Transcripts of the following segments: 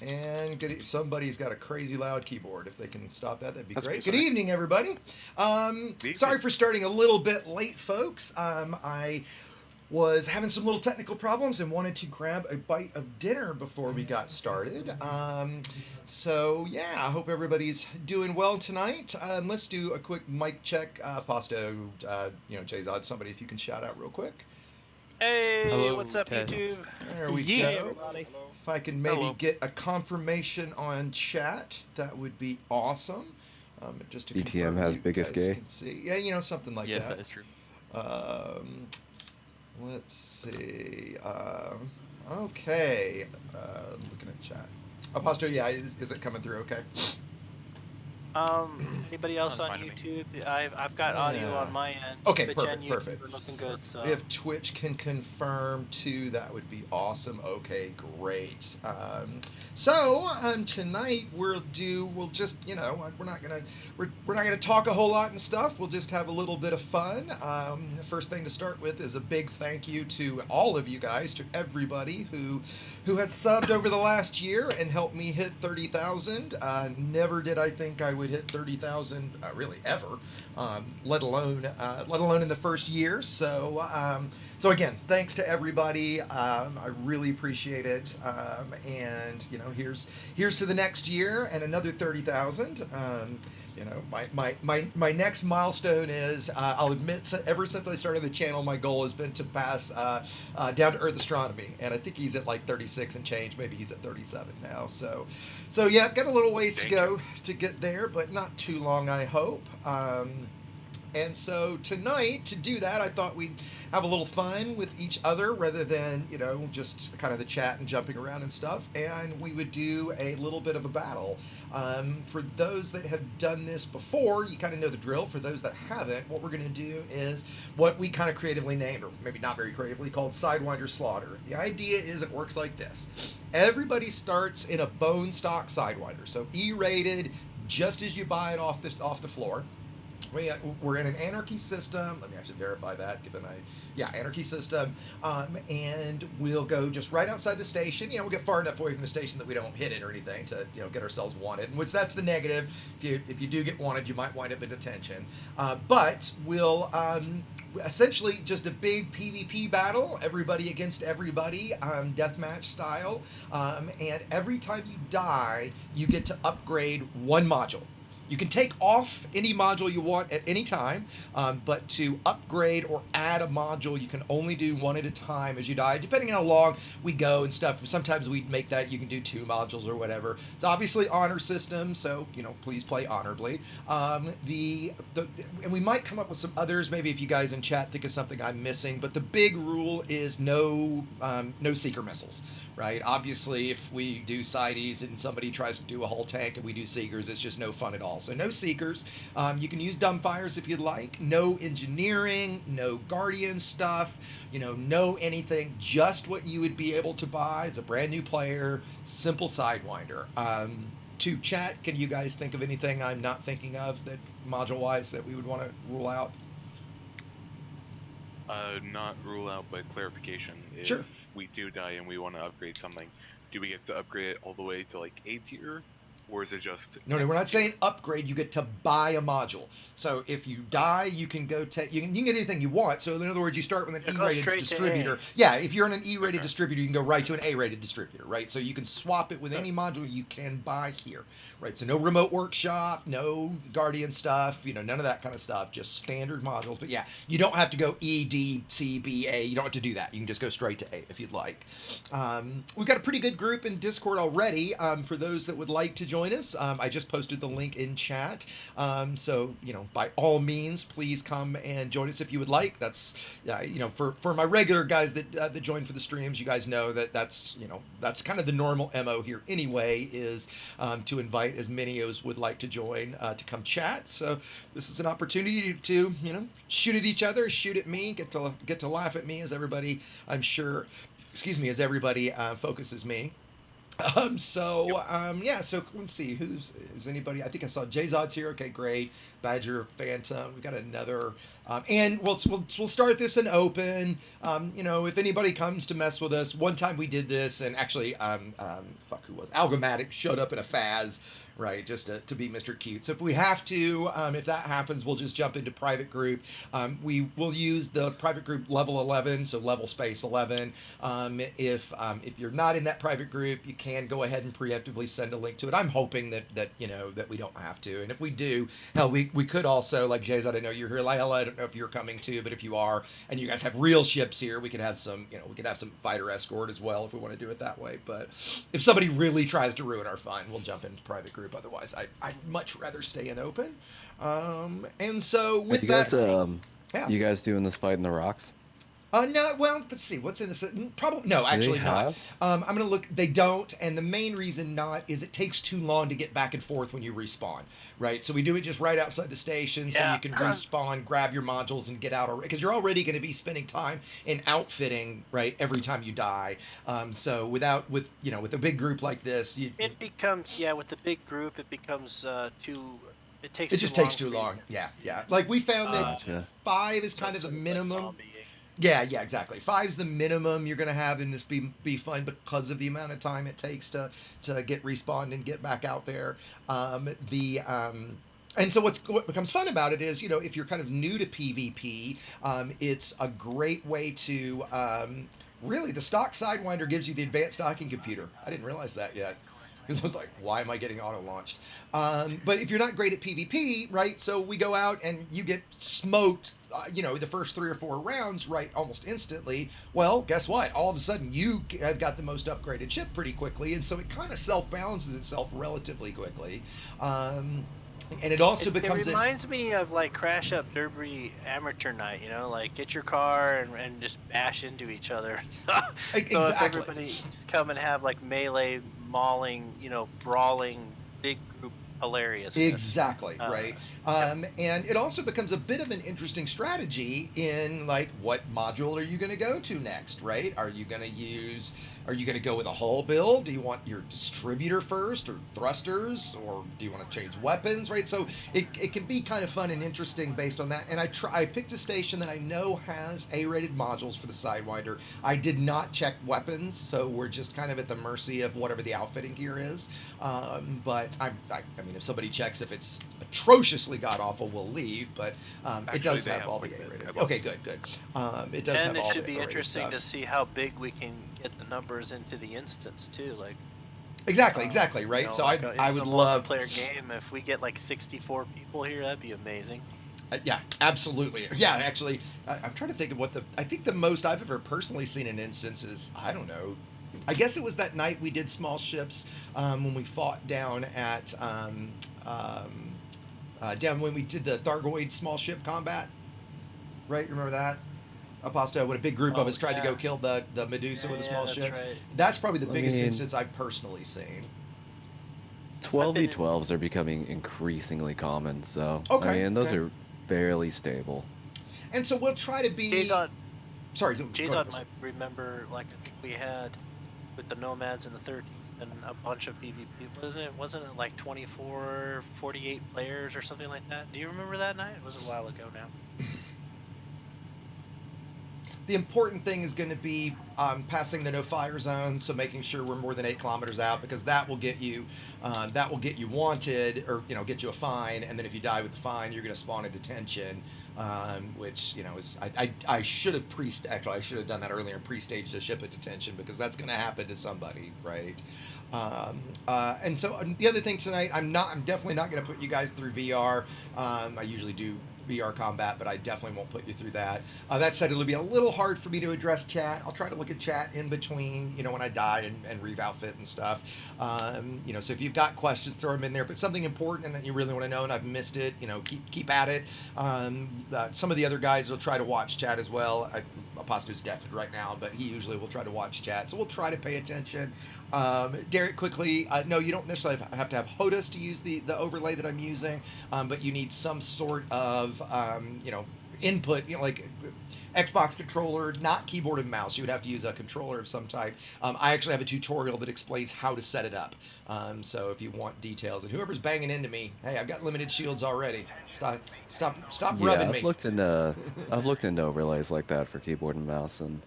And somebody's got a crazy loud keyboard. If they can stop that, that'd be That's great. pretty Good funny. evening, everybody. Sorry for starting a little bit late, folks. I was having some little technical problems and wanted to grab a bite of dinner before we got started. So yeah, I hope everybody's doing well tonight. Let's do a quick mic check. Pasto, Jayzod, somebody if you can shout out real quick. Hey, what's Hello, up, test. YouTube? There we Yeah. Hey, go. everybody. If I can maybe Hello. get a confirmation on chat, that would be awesome. Just to DTM confirm has you biggest guys gay. can see. Yeah, something like Yes, that. that is true. Um, let's see. Okay. Looking at chat. Apostle, yeah, is it coming through okay? Anybody else Sounds on fine to me. YouTube? I've got audio Yeah. on my end. Okay, but perfect, Jen, perfect. We're looking good. So If Twitch can confirm too, that would be awesome. Okay, great. Tonight we'll just we're not gonna talk a whole lot and stuff. We'll just have a little bit of fun. The first thing to start with is a big thank you to all of you guys, to everybody who has subbed over the last year and helped me hit 30,000. Never did I think I would hit 30,000, really ever, let alone in the first year. So again, thanks to everybody. I really appreciate it. And here's to the next year and another 30,000. My next milestone is, I'll admit, ever since I started the channel, my goal has been to pass down to Earth astronomy, and I think he's at like 36 and change. Maybe he's at 37 now. So yeah, I've got a little ways to go to get there, but not too long, I hope. And so tonight, to do that, I thought we'd have a little fun with each other rather than, just kind of the chat and jumping around and stuff. And we would do a little bit of a battle. For those that have done this before, you kind of know the drill. For those that haven't, what we're going to do is what we kind of creatively named, or maybe not very creatively, called Sidewinder Slaughter. The idea is it works like this. Everybody starts in a bone stock Sidewinder. So E-rated, just as you buy it off the floor. We're in an anarchy system. Let me actually verify that, anarchy system. And we'll go just right outside the station. We'll get far enough away from the station that we don't hit it or anything to, get ourselves wanted, which that's the negative. If you do get wanted, you might wind up in detention. But we'll, essentially just a big PvP battle, everybody against everybody, deathmatch style. And every time you die, you get to upgrade one module. You can take off any module you want at any time, but to upgrade or add a module, you can only do one at a time as you die, depending on how long we go and stuff. Sometimes we make that you can do 2 modules or whatever. It's obviously honor system, so please play honorably. And we might come up with some others. Maybe if you guys in chat think of something I'm missing, but the big rule is no seeker missiles. Right? Obviously, if we do sideys and somebody tries to do a whole tank and we do seekers, it's just no fun at all. So no seekers. You can use dumbfires if you'd like. No engineering, no guardian stuff, no anything. Just what you would be able to buy as a brand new player. Simple Sidewinder. To chat, can you guys think of anything I'm not thinking of that module-wise that we would want to rule out? Not rule out, but clarification. If Sure. we do die and we want to upgrade something, do we get to upgrade it all the way to like A tier? Or is it just... No, we're not saying upgrade. You get to buy a module. So if you die, you can go take... You can get anything you want. So in other words, you start with an E-rated distributor. Yeah, if you're on an E-rated distributor, you can go right to an A-rated distributor, right? So you can swap it with any module you can buy here, right? So no remote workshop, no Guardian stuff, none of that kind of stuff. Just standard modules. But yeah, you don't have to go E, D, C, B, A. You don't have to do that. You can just go straight to A if you'd like. We've got a pretty good group in Discord already. For those that would like to join us, I just posted the link in chat. So by all means, please come and join us if you would like. That's for my regular guys that join for the streams, you guys know that's kind of the normal MO here anyway, is to invite as many as would like to join to come chat. So this is an opportunity to shoot at each other, shoot at me, get to laugh at me as everybody, I'm sure, as everybody focuses me. Yeah, so let's see, is anybody, I think I saw Jay-Zod's here, okay, great, Badger, Phantom, we've got another, and we'll start this in open, if anybody comes to mess with us, one time we did this, and actually, who was, Algomatic showed up in a Faz, right, just to be Mr. Cute, so if we have to, if that happens, we'll just jump into private group, we will use the private group level 11, so level space 11, if you're not in that private group, you can go ahead and preemptively send a link to it. I'm hoping that we don't have to. And if we do, hell, we could also, like Jay's, I know you're here. Hell, I don't know if you're coming too, but if you are, and you guys have real ships here, we could have some fighter escort as well if we want to do it that way. But if somebody really tries to ruin our fun, we'll jump into private group. Otherwise, I'd much rather stay in open. And so with that, yeah. You guys doing this fight in the rocks? No, well, let's see. What's in this? Probably no, actually not. I'm gonna look. They don't, and the main reason not is it takes too long to get back and forth when you respawn, right? So we do it just right outside the station, so you can respawn, grab your modules, and get out. Because you're already going to be spending time in outfitting, right? Every time you die. So with a big group like this, it becomes with the big group, it becomes too. It just takes too long. Yeah. Like we found that 5 is kind of the minimum. Yeah, exactly. 5's the minimum you're gonna have in this be fun because of the amount of time it takes to get respawned and get back out there. And so what becomes fun about it is, if you're kind of new to PvP, it's a great way to really, the stock Sidewinder gives you the advanced docking computer. I didn't realize that yet. Because I was like, why am I getting auto-launched? But if you're not great at PvP, right, so we go out and you get smoked, the first 3 or 4 rounds, right, almost instantly. Well, guess what? All of a sudden, you have got the most upgraded ship pretty quickly, and so it kind of self-balances itself relatively quickly. And it also becomes... It reminds me of, like, Crash Up Derby Amateur Night, like, get your car and just bash into each other. So exactly. If everybody just come and have, like, melee, mauling, brawling, big group hilarious. Exactly, right. And it also becomes a bit of an interesting strategy in, like, what module are you going to go to next, right? Are you going to go with a hull build? Do you want your distributor first, or thrusters, or do you want to change weapons, right? So it can be kind of fun and interesting based on that. And I picked a station that I know has A-rated modules for the Sidewinder. I did not check weapons, so we're just kind of at the mercy of whatever the outfitting gear is. But I mean, if somebody checks if it's atrociously god-awful, we'll leave, but it does have all the A-rated. Okay, good. It does have all the A-rated stuff. And it should be interesting to see how big we can get the numbers into the instance, too, like... Exactly, right? So like I would love... player game, if we get, like, 64 people here, that'd be amazing. Yeah, absolutely. Yeah, actually, I'm trying to think of I think the most I've ever personally seen in instance is, I don't know, I guess it was that night we did small ships when we fought down at... down when we did the Thargoid small ship combat, right? Remember that? Aposto, when a big group of us tried to go kill the Medusa with a small ship. Right. That's probably the biggest instance I've personally seen. 12v12s are becoming increasingly common, so those are fairly stable. And so we'll try to be... Jason Jason might remember, like, I think we had with the Nomads in the 13th and a bunch of PvP. Wasn't it like 24, 48 players or something like that? Do you remember that night? It was a while ago now. The important thing is going to be passing the no-fire zone, so making sure we're more than 8 kilometers out, because that will get you wanted, or get you a fine, and then if you die with the fine, you're going to spawn a detention, which is I should have actually I should have done that earlier and pre-staged a ship at detention, because that's going to happen to somebody, right? And so the other thing tonight, I'm definitely not going to put you guys through VR. I usually do VR combat, but I definitely won't put you through that. That said, it'll be a little hard for me to address chat. I'll try to look at chat in between, when I die and re-outfit and stuff. So if you've got questions, throw them in there. If it's something important and you really want to know and I've missed it, keep at it. Some of the other guys will try to watch chat as well. Aposto's deafened right now, but he usually will try to watch chat. So we'll try to pay attention. Derek, quickly, no, you don't necessarily have to have HOTUS to use the overlay that I'm using, but you need some sort of, input, Xbox controller, not keyboard and mouse. You would have to use a controller of some type. I actually have a tutorial that explains how to set it up. So if you want details, and whoever's banging into me, hey, I've got limited shields already. Stop rubbing me. I've looked into overlays like that for keyboard and mouse, and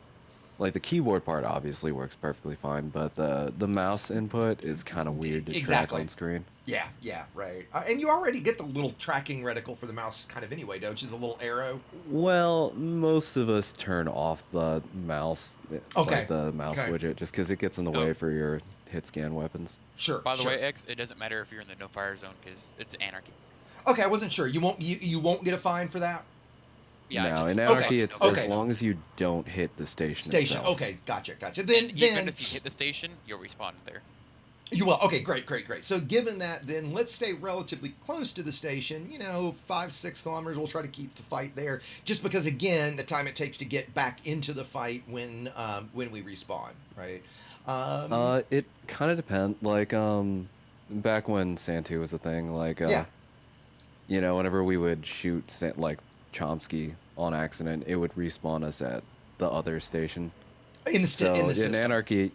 like the keyboard part obviously works perfectly fine, but the mouse input is kind of weird to track on screen. Yeah, right. And you already get the little tracking reticle for the mouse kind of anyway, don't you? The little arrow. Well, most of us turn off the mouse, Okay. like the mouse widget, just because it gets in the way for your hit scan weapons. Sure. By the way, X, it doesn't matter if you're in the no fire zone because it's anarchy. Okay, I wasn't sure. You won't get a fine for that. Yeah. No, in anarchy, it's as long as you don't hit the station. Itself. Okay, gotcha. Then even if you hit the station, you'll respawn there. You will. Okay, great. So given that, then let's stay relatively close to the station. 5-6 kilometers. We'll try to keep the fight there, just because again, the time it takes to get back into the fight when we respawn, right? It kind of depends. Like back when Santu was a thing, like whenever we would shoot like Chomsky on accident, it would respawn us at the other station. In the system. Anarchy.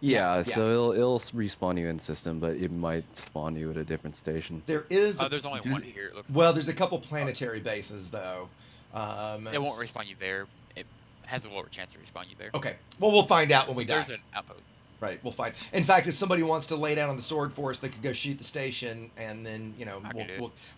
Yeah, so it'll respawn you in system, but it might spawn you at a different station. There's only one here. It looks there's a couple planetary bases though. It won't respawn you there. It has a lower chance to respawn you there. Okay. Well, we'll find out when we die. There's an outpost. Right, we'll find. In fact, if somebody wants to lay down on the sword for us, they could go shoot the station, and then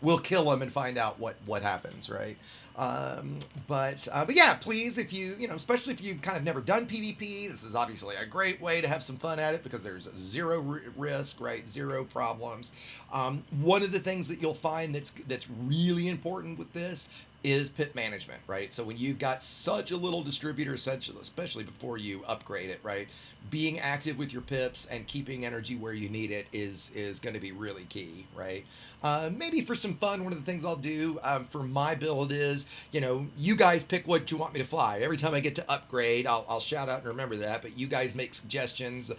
we'll kill them and find out what happens, right? But yeah, please, if you especially if you've kind of never done PvP, this is obviously a great way to have some fun at it because there's zero risk, right? Zero problems. One of the things that you'll find that's really important with this is pip management, right? So when you've got such a little distributor, especially before you upgrade it, right? Being active with your pips and keeping energy where you need it is going to be really key, right? Maybe for some fun, one of the things I'll do for my build is, you guys pick what you want me to fly. Every time I get to upgrade, I'll shout out and remember that, but you guys make suggestions.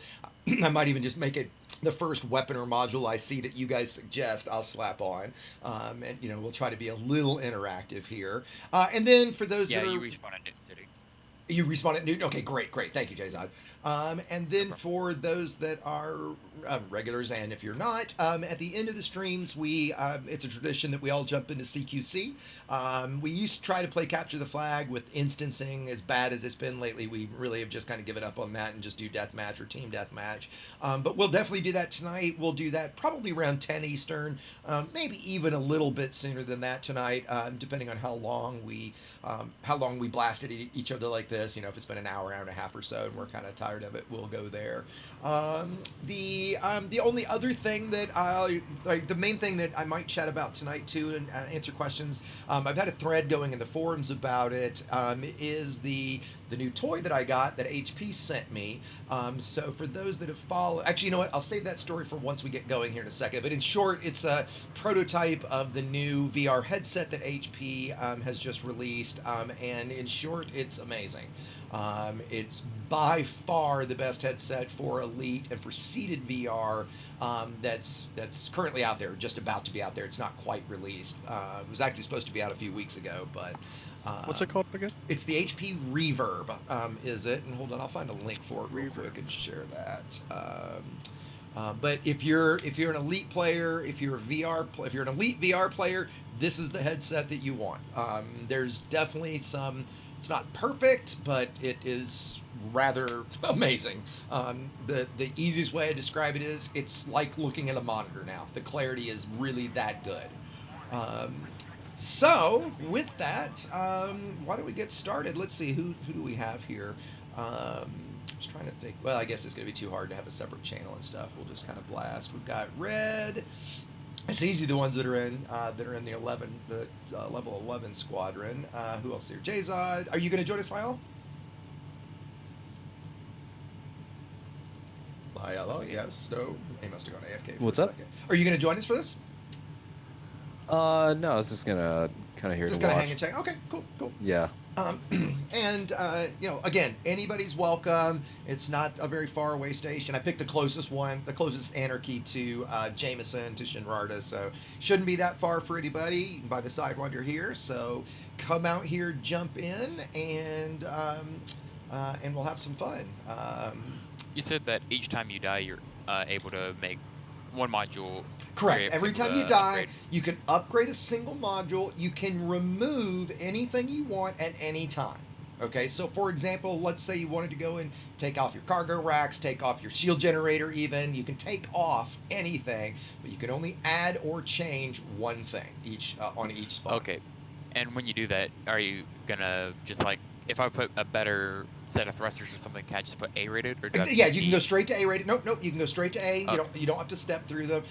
I might even just make it the first weapon or module I see that you guys suggest, I'll slap on. And, we'll try to be a little interactive here. And then for those that are... you respawn at Newton City. You respawn at Newton? Okay, great. Thank you, Jayzod. And then for those that are regulars, and if you're not, at the end of the streams, it's a tradition that we all jump into CQC. We used to try to play Capture the Flag with instancing. As bad as it's been lately, we really have just kind of given up on that and just do deathmatch or team deathmatch. But we'll definitely do that tonight. We'll do that probably around 10 Eastern, maybe even a little bit sooner than that tonight, depending on how long we blasted each other like this. If it's been an hour and a half or so, and we're kind of tired of it, we'll go there. The only other thing that the main thing that I might chat about tonight too and answer questions, I've had a thread going in the forums about it, is the new toy that I got that HP sent me. So for those that have followed, actually, you know what, I'll save that story for once we get going here in a second, but in short, it's a prototype of the new VR headset that HP has just released, and in short, it's amazing. It's by far the best headset for Elite and for seated VR that's currently out there, just about to be out there. It's not quite released. It was actually supposed to be out a few weeks ago, but... what's it called again? It's the HP Reverb, is it? And hold on, I'll find a link for it real quick and share that. But if you're an Elite player, if you're an Elite VR player, this is the headset that you want. There's definitely some... It's not perfect, but it is rather amazing. The easiest way I describe it is it's like looking at a monitor now. The clarity is really that good. So with that, why don't we get started? Let's see, who do we have here? I was trying to think. Well, I guess it's going to be too hard to have a separate channel and stuff. We'll just kind of blast. We've got Red. It's easy. The ones that are in the level 11 squadron. Who else here? Jayzod. Are you going to join us, Lyle? Lyle, yes. No. He must have gone AFK for What's a up? second. Are you going to join us for this? No, I was just gonna kind of here just to watch. Just kind of hang and check. Okay, cool. Yeah. And you know, again, anybody's welcome. It's not a very far away station. I picked the closest one, the closest anarchy to Jameson, to Shinrarta, so shouldn't be that far for anybody. You can buy the Sidewinder here, so come out here, jump in, and we'll have some fun. You said that each time you die, you're able to make one module. Correct. Every time you die, upgrade. you can upgrade a single module. You can remove anything you want at any time. Okay, so for example, let's say you wanted to go and take off your cargo racks, take off your shield generator even. You can take off anything, but you can only add or change one thing on each spot. Okay. And when you do that, are you gonna just like, if I put a better set of thrusters or something, can I just put A-rated? Or do I have to Yeah, put you can B? go straight to A-rated. Nope, you can go straight to A. Okay. You don't have to step through them.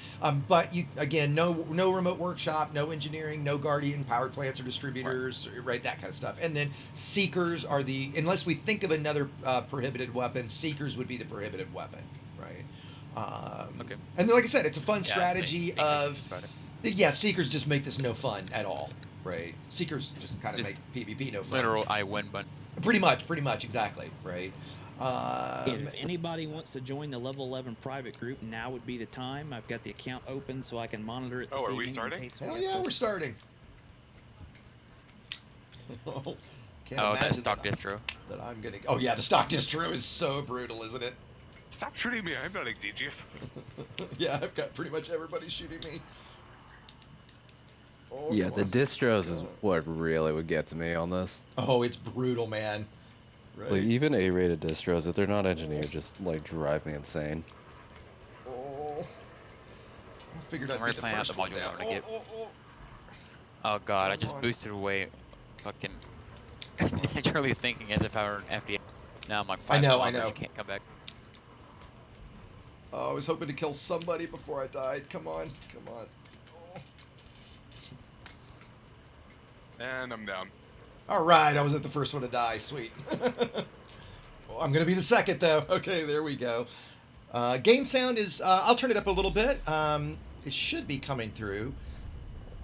But you, again, no remote workshop, no engineering, no guardian power plants or distributors, right? That kind of stuff. And then seekers are unless we think of another prohibited weapon, seekers would be the prohibited weapon, right? Okay. And then, like I said, it's a fun Yeah, strategy Seekers of is about it. yeah, seekers just make this no fun at all, right? Seekers just kind of Just make PvP no fun. Literal I win button. Pretty much, exactly, right? If anybody wants to join the level 11 private group, now would be the time. I've got the account open so I can monitor it this Oh, are we evening in starting? case we Hell have yeah, to- we're starting. Can't Oh, that imagine stock that, distro. that I'm gonna. Oh yeah, the stock distro is so brutal, isn't it? Stop shooting me! I'm not exegious. Yeah, I've got pretty much everybody shooting me. Oh, Yeah, come the on. distros is what really would get to me on this. Oh, it's brutal, man. Right. Like even A-rated distros, if they're not engineered, just like drive me insane. Oh. I figured So I'd we're be the playing out first the one module I down. wanna get. Oh. Oh god, I Come just on. boosted away. Fucking. Literally thinking as if I were an FDA. Now I'm like 5 I kilometers, know. You can't come back. Oh, I was hoping to kill somebody before I died. Come on. Oh. And I'm down. All right, I wasn't the first one to die. Sweet. Oh, I'm gonna be the second though. Okay, there we go. Game sound is. I'll turn it up a little bit. It should be coming through.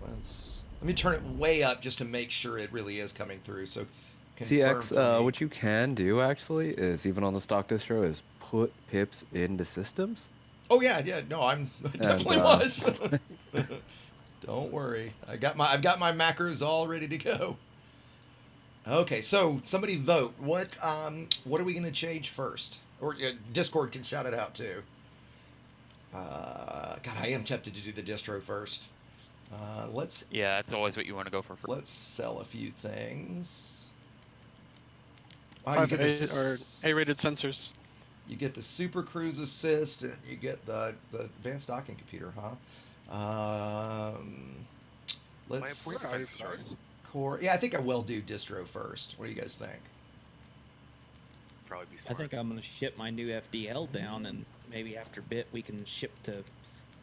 Let me turn it way up just to make sure it really is coming through. So, confirm CX, for me. what you can do actually is, even on the stock distro, is put pips into systems. Oh yeah. No, I definitely was. Don't worry. I've got my macros all ready to go. Okay, so somebody vote. What are we gonna change first? Or Discord can shout it out too. God, I am tempted to do the distro first. Let's Yeah, that's always what you want to go for. let's sell a few things. Wow, you 5 get A, this- or A-rated sensors. You get the Super Cruise Assist, and you get the advanced docking computer, huh? Let's Why have we 5 stars? core. Yeah, I think I will do distro first. What do you guys think? Probably be I smart. think I'm going to ship my new FDL down, and maybe after a bit we can ship to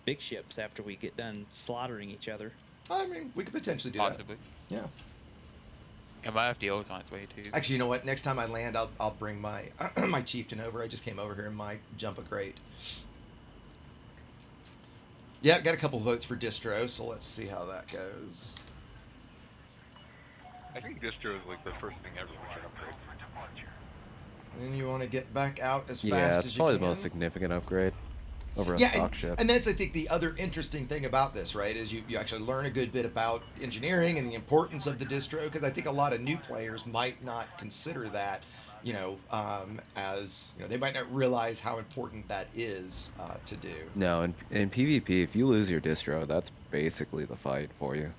big ships after we get done slaughtering each other. I mean, we could potentially do Possibly. that. Yeah. And my FDO is on its way too. Actually, you know what? Next time I land, I'll bring my my chieftain over. I just came over here in my jump a crate. Yeah, got a couple votes for distro, so let's see how that goes. I think distro is like the first thing everyone should upgrade. And you want to get back out as Yeah, fast it's as you probably can. the most significant upgrade over a Yeah, stock ship. and that's, I think, the other interesting thing about this, right, is you actually learn a good bit about engineering and the importance of the distro, because I think a lot of new players might not consider that, as, they might not realize how important that is to do. No, in PvP, if you lose your distro, that's basically the fight for you.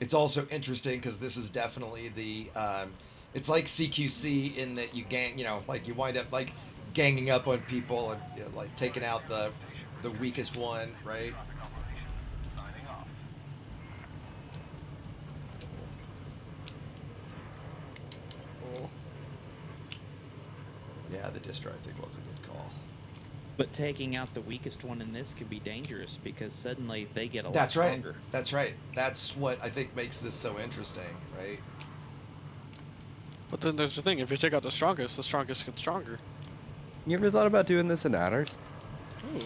It's also interesting because this is definitely it's like CQC in that you you wind up like ganging up on people and like taking out the weakest one, right? Oh. Yeah, the distro I think was a good call. But taking out the weakest one in this could be dangerous because suddenly they get a That's lot right. stronger. That's right. That's what I think makes this so interesting, right? But then there's the thing, if you take out the strongest get stronger. You ever thought about doing this in adders?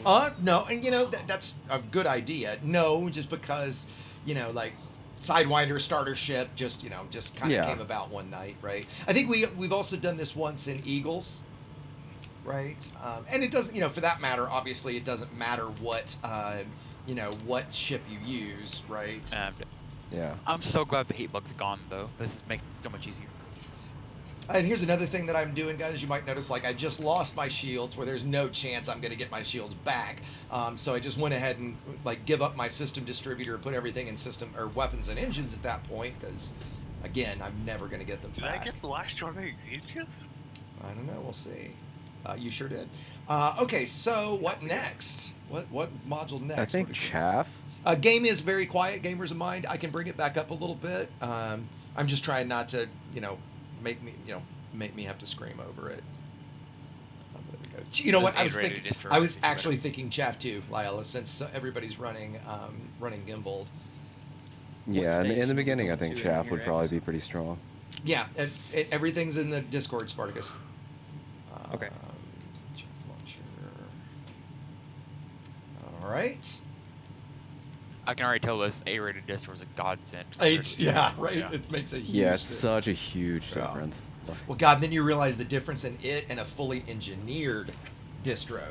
No, and that's a good idea. No, just because, like, Sidewinder starter ship, just kind of Yeah. came about one night, right? I think we've also done this once in Eagles, right? And it doesn't, for that matter, obviously it doesn't matter what what ship you use, right? Yeah. I'm so glad the heat bug's gone though. This makes it so much easier. And here's another thing that I'm doing, guys. You might notice, like, I just lost my shields where there's no chance I'm going to get my shields back. So I just went ahead and, like, give up my system distributor and put everything in system or weapons and engines at that point because, again, I'm never going to get them Did back. I get the last one of Xegius? I don't know. We'll see. You sure did. Okay, so what next? What module next? I think What is it? chaff. Game is very quiet, gamers of mine. I can bring it back up a little bit. I'm just trying not to, make me have to scream over it. There we go. You know what? I was actually thinking chaff too, Lila, since everybody's running gimbal. Yeah, in station the are we beginning, I going think to in chaff here, would probably X? be pretty strong. Yeah, everything's in the Discord, Spartacus. Okay. Chaff launcher. All right. I can already tell this A-rated distro is a godsend. Yeah, right. Yeah. It makes a huge Yeah, it's difference. such a huge Yeah. difference. Well, God, then you realize the difference in it and a fully engineered distro.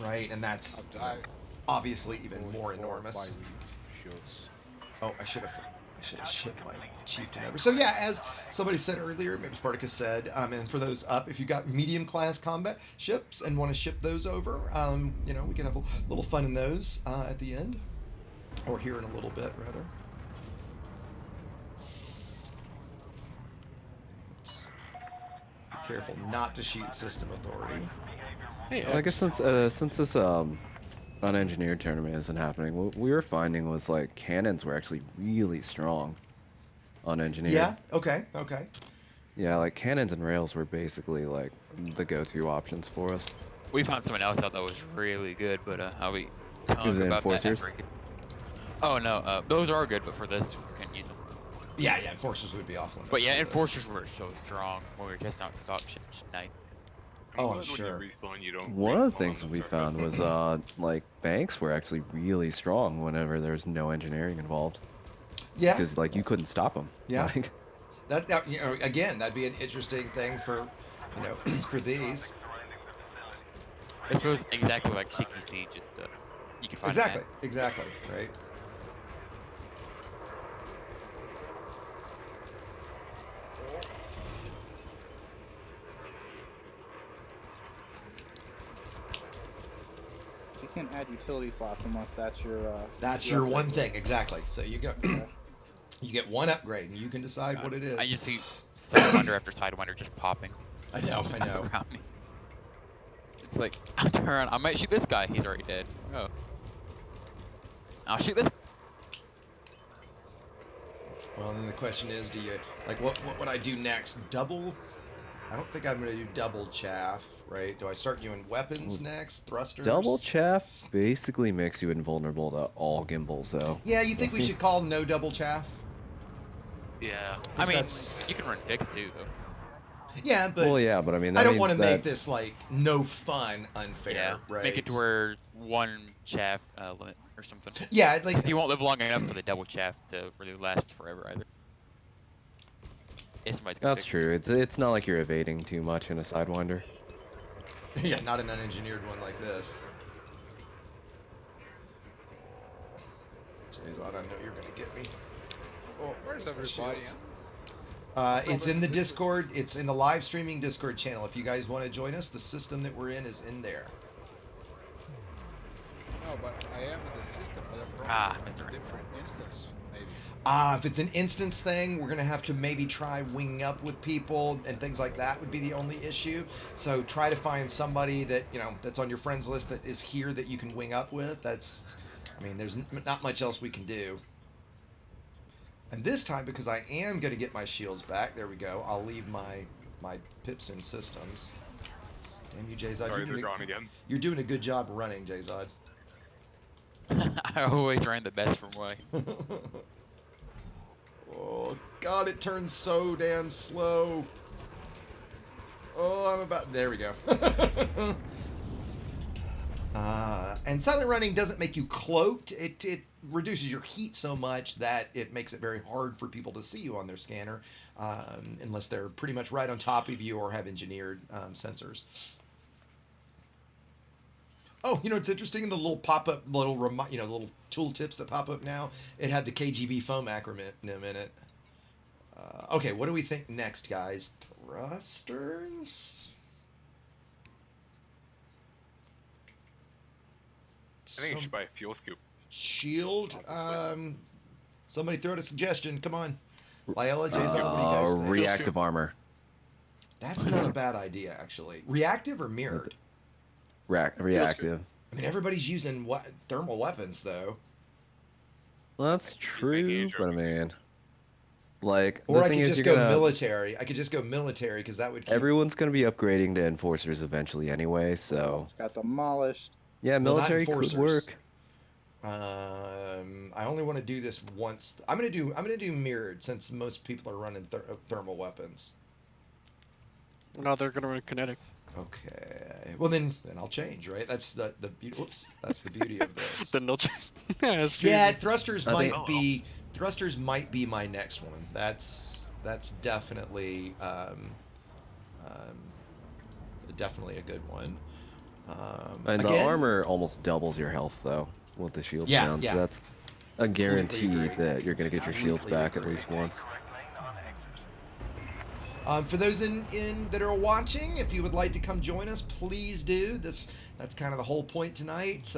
Right, and that's obviously even more enormous. Oh, I should have shipped my chieftain over. So yeah, as somebody said earlier, maybe Spartacus said, and for those up, if you got medium class combat ships and want to ship those over, we can have a little fun in those at the end, or here in a little bit, rather. Be careful not to shoot system authority. Hey, I guess since this unengineered tournament isn't happening, what we were finding was like cannons were actually really strong, unengineered. Yeah. Okay. Yeah, like cannons and rails were basically like the go-to options for us. We found someone else out that was really good, but I'll be Is telling it you about that enforcers? after. Oh no, those are good, but for this we couldn't use them. Yeah. Enforcers would be awful. But yeah, for this. enforcers were so strong when we were testing out stock ships tonight. Oh, I'm When sure. you respawn, you don't One of the respawn things on the we found surface. was like banks were actually really strong whenever there was no engineering involved, Yeah. because like you couldn't stop them. Yeah. Like, That again, that'd be an interesting thing for for these. This was exactly like CQC, just you can find a map. Exactly, right. You can't add utility slots unless that's your. That's your one thing, exactly. So you get you get one upgrade, and you can decide what it is. I just see Sidewinder after Sidewinder just popping I know. around me. It's like, I'll turn around, I might shoot this guy, he's already dead. Oh. I'll shoot this. Well, then the question is, do you like what would I do next? Double? I don't think I'm gonna do double chaff, right? Do I start doing weapons next? Thrusters? double chaff basically makes you invulnerable to all gimbals, though. Yeah, you think we should call no double chaff? Yeah. I mean, that's- you can run fixed too, though. Yeah, but Well, yeah, but I mean, I that don't means want to make that- this like no fun unfair, Yeah, right? make it to where one chaff limit or something. Yeah, like You won't live long enough for the double chaff to really last forever either. If somebody's gonna That's fix it. true. It's not like you're evading too much in a Sidewinder. yeah, not an unengineered one like this. Jeez, I know you're gonna get me. Oh, Where's my everybody? shields. It's in the Discord. It's in the live streaming Discord channel. If you guys want to join us, the system that we're in is in there. No, but I am in the system, but I'm Ah, probably in Mr. a different instance, maybe. If it's an instance thing, we're gonna have to maybe try winging up with people and things like that would be the only issue. So try to find somebody that that's on your friends list that is here that you can wing up with. There's not much else we can do. And this time, because I am gonna get my shields back, there we go. I'll leave my pips in systems. Damn you, Jzod. Sorry, they're gone again. You're doing a good job running, Jzod. I always ran the best from way. Oh, God, it turns so damn slow. Oh, I'm about... There we go. And silent running doesn't make you cloaked. It reduces your heat so much that it makes it very hard for people to see you on their scanner, unless they're pretty much right on top of you or have engineered sensors. Oh, you know, it's interesting. The little pop-up, little tooltips that pop up now. It had the KGB foam acronym in it. Okay, what do we think next, guys? Thrusters? I think you should buy a fuel scoop. Shield? Somebody throw out a suggestion. Come on. Lyella, Jason, what do you guys think? Reactive armor. That's not a bad idea, actually. Reactive or mirrored? Reactive. I mean, everybody's using thermal weapons, though. Well, that's true, but I mean, like, Or the I thing could is just you're go gonna, military. I could just go military because that would keep... everyone's gonna be upgrading to enforcers eventually anyway, so Got demolished. yeah, Well, not military could enforcers. work. I only want to do this once. I'm gonna do mirrored since most people are running thermal weapons. No, they're gonna run kinetic. Okay. Well, then I'll change, right? That's the whoops. That's the beauty of this. Then they'll change. Yeah, that's true. Yeah, thrusters I might think- be my next one. That's definitely definitely a good one. And the again, armor almost doubles your health though with the shield Yeah, down, yeah. so that's a guarantee agree. that you're gonna get your shields Completely back at agree. least once. For those in that are watching, if you would like to come join us, please do. That's kind of the whole point tonight.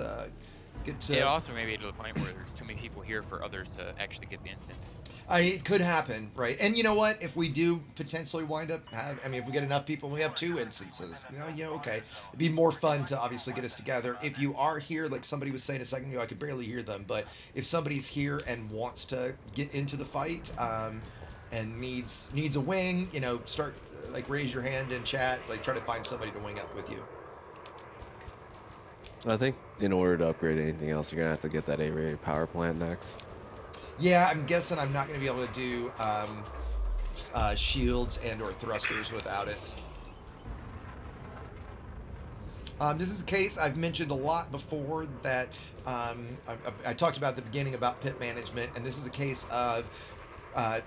Get to. It also may be to the point where there's too many people here for others to actually get the instance. It could happen, right? And you know what? If we do potentially wind up if we get enough people, and we have 2 instances. Okay, it'd be more fun to obviously get us together. If you are here, like somebody was saying a second ago, I could barely hear them, but if somebody's here and wants to get into the fight, and needs a wing, start raise your hand in chat, try to find somebody to wing up with you. I think in order to upgrade anything else, you're gonna have to get that A-rated power plant next. Yeah, I'm guessing I'm not going to be able to do shields and or thrusters without it. This is a case I've mentioned a lot before that I talked about at the beginning about pip management, and this is a case of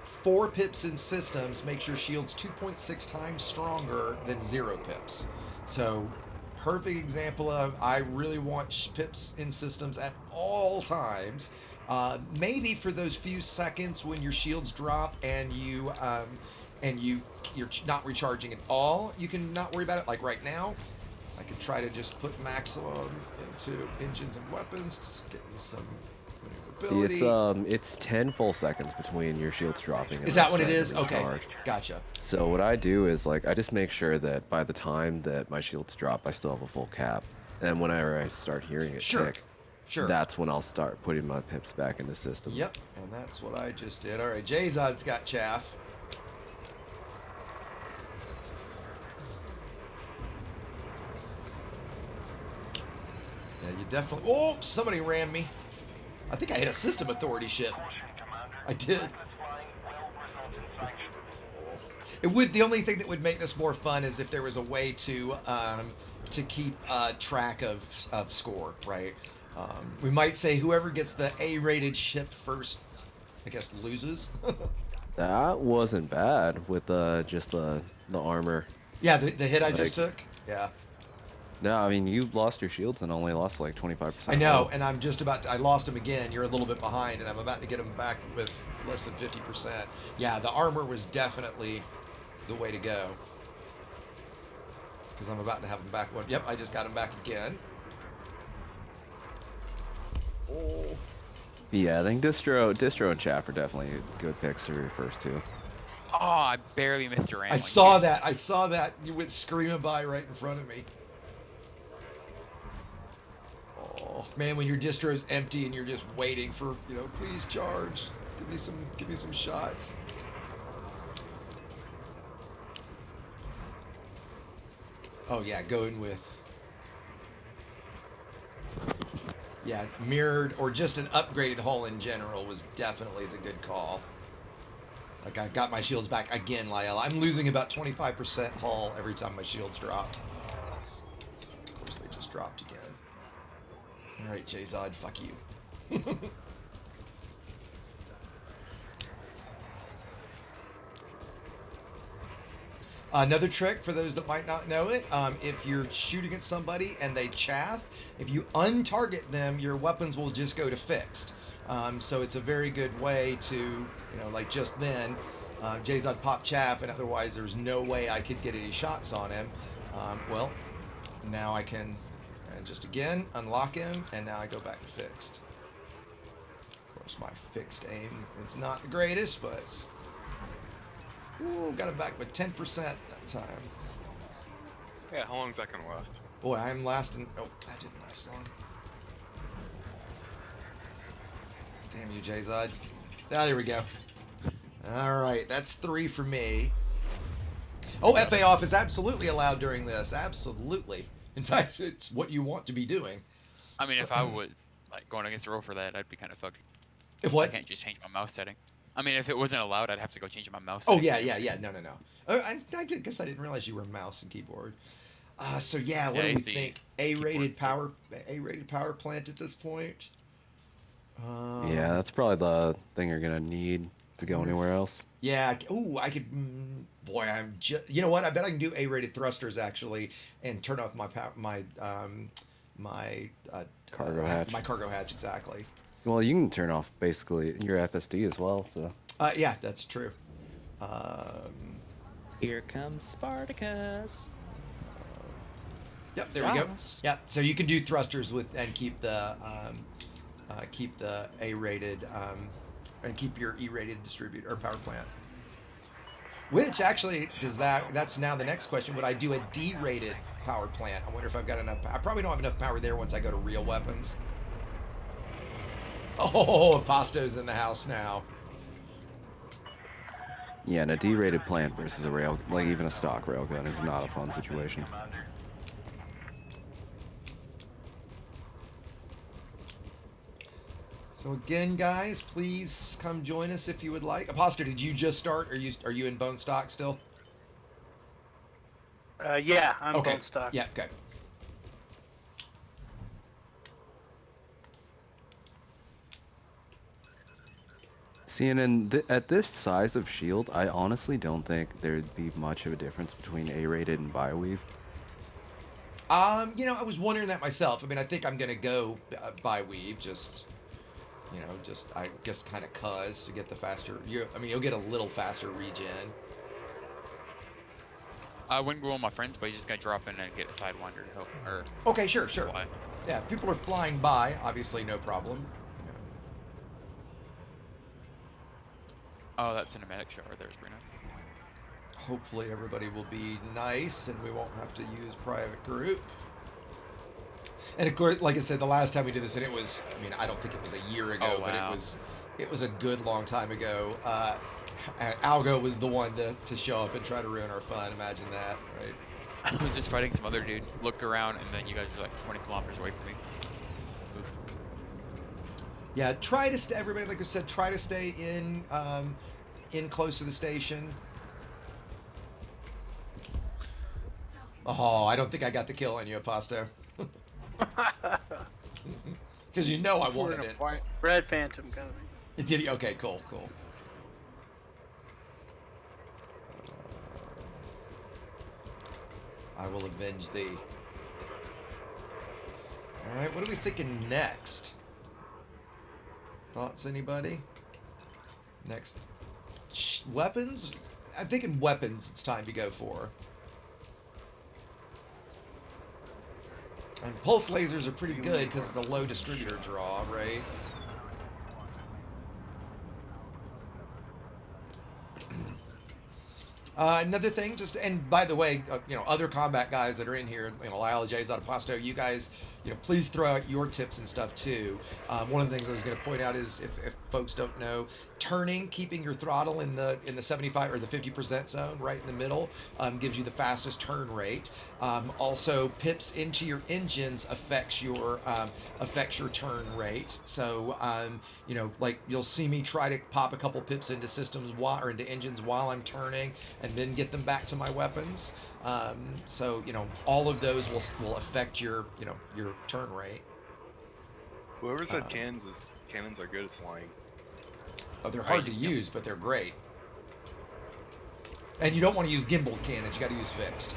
4 pips in systems makes your shields 2.6 times stronger than 0 pips. So, perfect example of I really want pips in systems at all times. Maybe for those few seconds when your shields drop and you're not recharging at all, you can not worry about it. Like right now, I could try to just put maximum into engines and weapons, just get me some maneuverability. It's 10 full seconds between your shields dropping. And Is that them what it starting is? to Okay, recharge. gotcha. So what I do is I just make sure that by the time that my shields drop, I still have a full cap, and whenever I start hearing it tick, that's when I'll start putting my pips back in the system. Yep, and that's what I just did. All right, Jayzod's got chaff. Yeah, you definitely... Oh, somebody rammed me. I think I hit a system authority ship. I did. It would. The only thing that would make this more fun is if there was a way to keep track of score, right? We might say whoever gets the A-rated ship first, I guess, loses. That wasn't bad with just the armor. Yeah, the hit I just took. Yeah. No, I mean, you lost your shields and only lost 25%. I know, and I'm just about to, I lost them again. You're a little bit behind, and I'm about to get them back with less than 50%. Yeah, the armor was definitely the way to go. Because I'm about to have them back one. Yep, I just got them back again. Oh. Yeah, I think Distro and Chaff are definitely good picks for your first 2. Oh, I barely missed your ram. I saw that. You went screaming by right in front of me. Oh man, when your distro's empty and you're just waiting for, please charge. Give me some shots. Oh yeah, going with mirrored or just an upgraded hull in general was definitely the good call. Like I got my shields back again, Lyell. I'm losing about 25% hull every time my shields drop. Of course, they just dropped again. All right, Jzod, fuck you. Another trick for those that might not know it, if you're shooting at somebody and they chaff, if you untarget them, your weapons will just go to fixed. So it's a very good way to, you know, like just then, Jzod popped chaff, and otherwise there's no way I could get any shots on him. Well, now I can, and just again, unlock him, and now I go back to fixed. Of course, my fixed aim is not the greatest, but... Ooh, got him back with 10% that time. Yeah, how long is that gonna last? Boy, I'm lasting... Oh, that didn't last long. Damn you, Jzod. Ah, there we go. Alright, that's 3 for me. Oh, FA off is absolutely allowed during this. Absolutely. In fact, it's what you want to be doing. I mean, if I was like going against the roll for that, I'd be kind of fucked. If what? I can't just change my mouse setting. I mean, if it wasn't allowed, I'd have to go change my mouse. Oh, setting. yeah. No. I guess I didn't realize you were mouse and keyboard. So yeah, what Yeah, do I we used to think? use A-rated keyboard, power plant at this point. Yeah, that's probably the thing you're gonna need to go anywhere else. Yeah. Ooh, I could. Boy, I'm just. You know what? I bet I can do A-rated thrusters actually, and turn off my Cargo hatch. My cargo hatch, exactly. Well, you can turn off basically your FSD as well. So. Yeah, that's true. Here comes Spartacus. Yep, there we go. Yep, so you can do thrusters with and keep the A-rated and keep your E-rated distributor or power plant. Which actually does that's now the next question. Would I do a D-rated power plant? I wonder if I've got enough. I probably don't have enough power there once I go to real weapons. Oh, Aposto's in the house now. Yeah, and a D-rated plant versus a rail, like even a stock railgun, is not a fun situation. So again, guys, please come join us if you would like. Aposto, did you just start? Are you in bone stock still? Yeah, I'm Okay. bone stock. Yeah, good. See, and at this size of shield, I honestly don't think there'd be much of a difference between A-rated and Bioweave. You know, I was wondering that myself. I mean, I think I'm gonna go by weave, just, you know, just I guess kind of cause to get the faster. I mean, you'll get a little faster regen. I wouldn't go with my friends, but he's just gonna drop in and get a Sidewinder to help. Or Okay, sure. fly. Yeah, if people are flying by, obviously no problem. Oh, that cinematic shot right there is pretty nice. Hopefully everybody will be nice and we won't have to use private group. And of course, like I said, the last time we did this, and it was, I mean, I don't think it was a year ago, Oh, but wow. it was a good long time ago. Algo was the one to show up and try to ruin our fun. Imagine that, right? I was just fighting some other dude, looked around, and then you guys were like 20 kilometers away from me. Oof. Yeah, try to stay. Everybody, like I said, try to stay in close to the station. Oh, I don't think I got the kill on you, Aposto. Because you know I wanted it. Red Phantom coming. Did he? Okay, cool. I will avenge thee. Alright, what are we thinking next? Thoughts, anybody? Next. Weapons? I'm thinking weapons it's time to go for. And pulse lasers are pretty good because of the low distributor draw, right? Another thing, just, and by the way, you know, other combat guys that are in here, you know, Lyle, Jzod, Aposto, you guys, you know, please throw out your tips and stuff too. One of the things I was going to point out is, if folks don't know, turning, keeping your throttle in the 75 or the 50% zone, right in the middle, gives you the fastest turn rate. Also, pips into your engines affects your turn rate. So, you know, like you'll see me try to pop a couple pips into systems or into engines while I'm turning, and then get them back to my weapons. So, you know, all of those will affect your, you know, your turn rate. Whoever said cannons are good at flying. Oh, they're hard to use, but they're great. And you don't want to use gimbal cannons. You got to use fixed.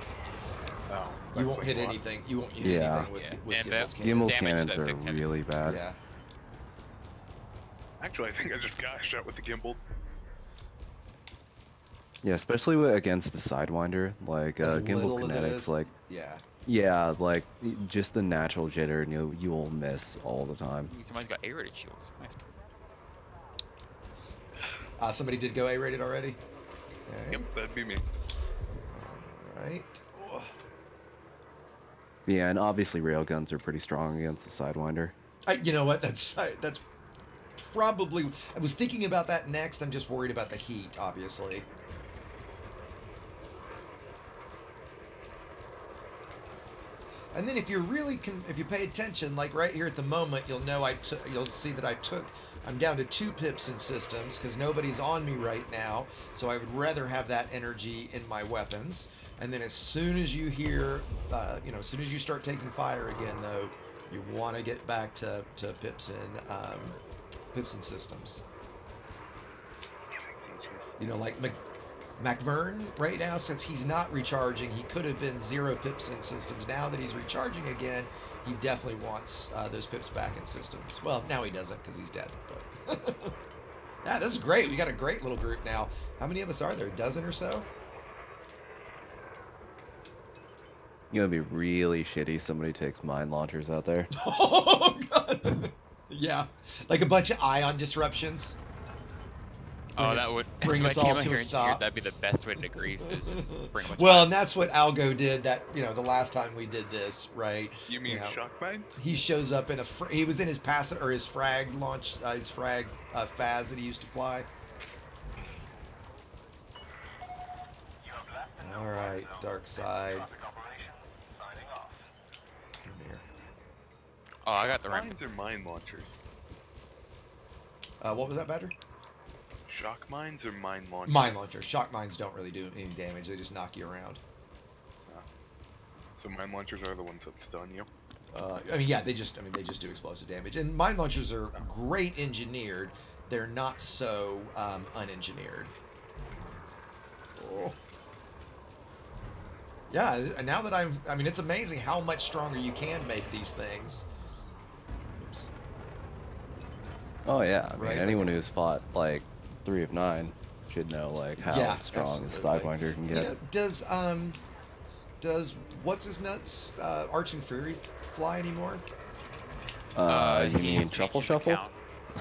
Oh, You won't hit anything. You won't hit anything with And gimbal Gimbal cannons. cannons are really bad. Yeah. Actually, I think I just got shot with the gimbal. Yeah, especially against the Sidewinder, like As gimbal little as it kinetics, is. like Yeah. like just the natural jitter, and you will miss all the time. Ooh, somebody's got A-rated shields. Nice. Somebody did go A-rated already. Okay. Yep, that'd be me. All right. Yeah, and obviously railguns are pretty strong against the Sidewinder. You know what? That's probably. I was thinking about that next. I'm just worried about the heat, obviously. And then if you're really, if you pay attention, like right here at the moment, you'll know you'll see that I'm down to 2 pips in systems because nobody's on me right now. So I would rather have that energy in my weapons. And then as soon as you hear, as soon as you start taking fire again, though, you want to get back to pips in systems. You know, like McVern right now, since he's not recharging, he could have been 0 pips in systems. Now that he's recharging again, he definitely wants those pips back in systems. Well, now he doesn't because he's dead. But yeah, this is great. We got a great little group now. How many of us are there? A dozen or so? You know, it'd be really shitty. Somebody takes mine launchers out there. Oh god. Yeah, like a bunch of ion disruptions. That would bring us all to a stop. That'd be the best way to grief. Is just bring a bunch Well, of and that's what Algo did. That the last time we did this, right? You mean shock mines? He shows up in he was in his passive or his frag launch, his frag Faz that he used to fly. All right, dark side. Come here. Oh, I got the mines or mine launchers. What was that, Badger? Shock mines or mine launchers? Mine launchers. Shock mines don't really do any damage. They just knock you around. So mine launchers are the ones that stun you. They just do explosive damage. And mine launchers are great engineered. They're not so unengineered. Oh. Yeah, now that it's amazing how much stronger you can make these things. Oops. Oh yeah, I mean, Right, anyone who's fought like 3 of 9 should know like how strong a Sidewinder can get. Does what's his nuts Arch and Fury fly anymore? You mean Truffle Shuffle?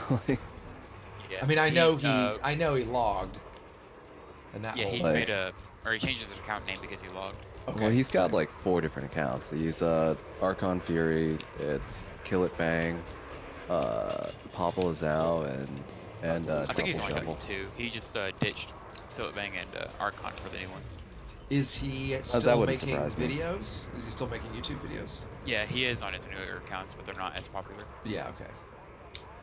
Yeah, I mean, I know he logged, and that he whole he changed his account name because he logged. Okay. Well, he's got like 4 different accounts. He's Archon Fury, it's Kill It Bang, Popple Zao, and I think he's Truffle only got Shuffle. 2. He just ditched Kill It Bang and Archon for the new ones. Is he that still wouldn't making surprise me. videos? Is he still making YouTube videos? Yeah, he is on his newer accounts, but they're not as popular. Yeah. Okay.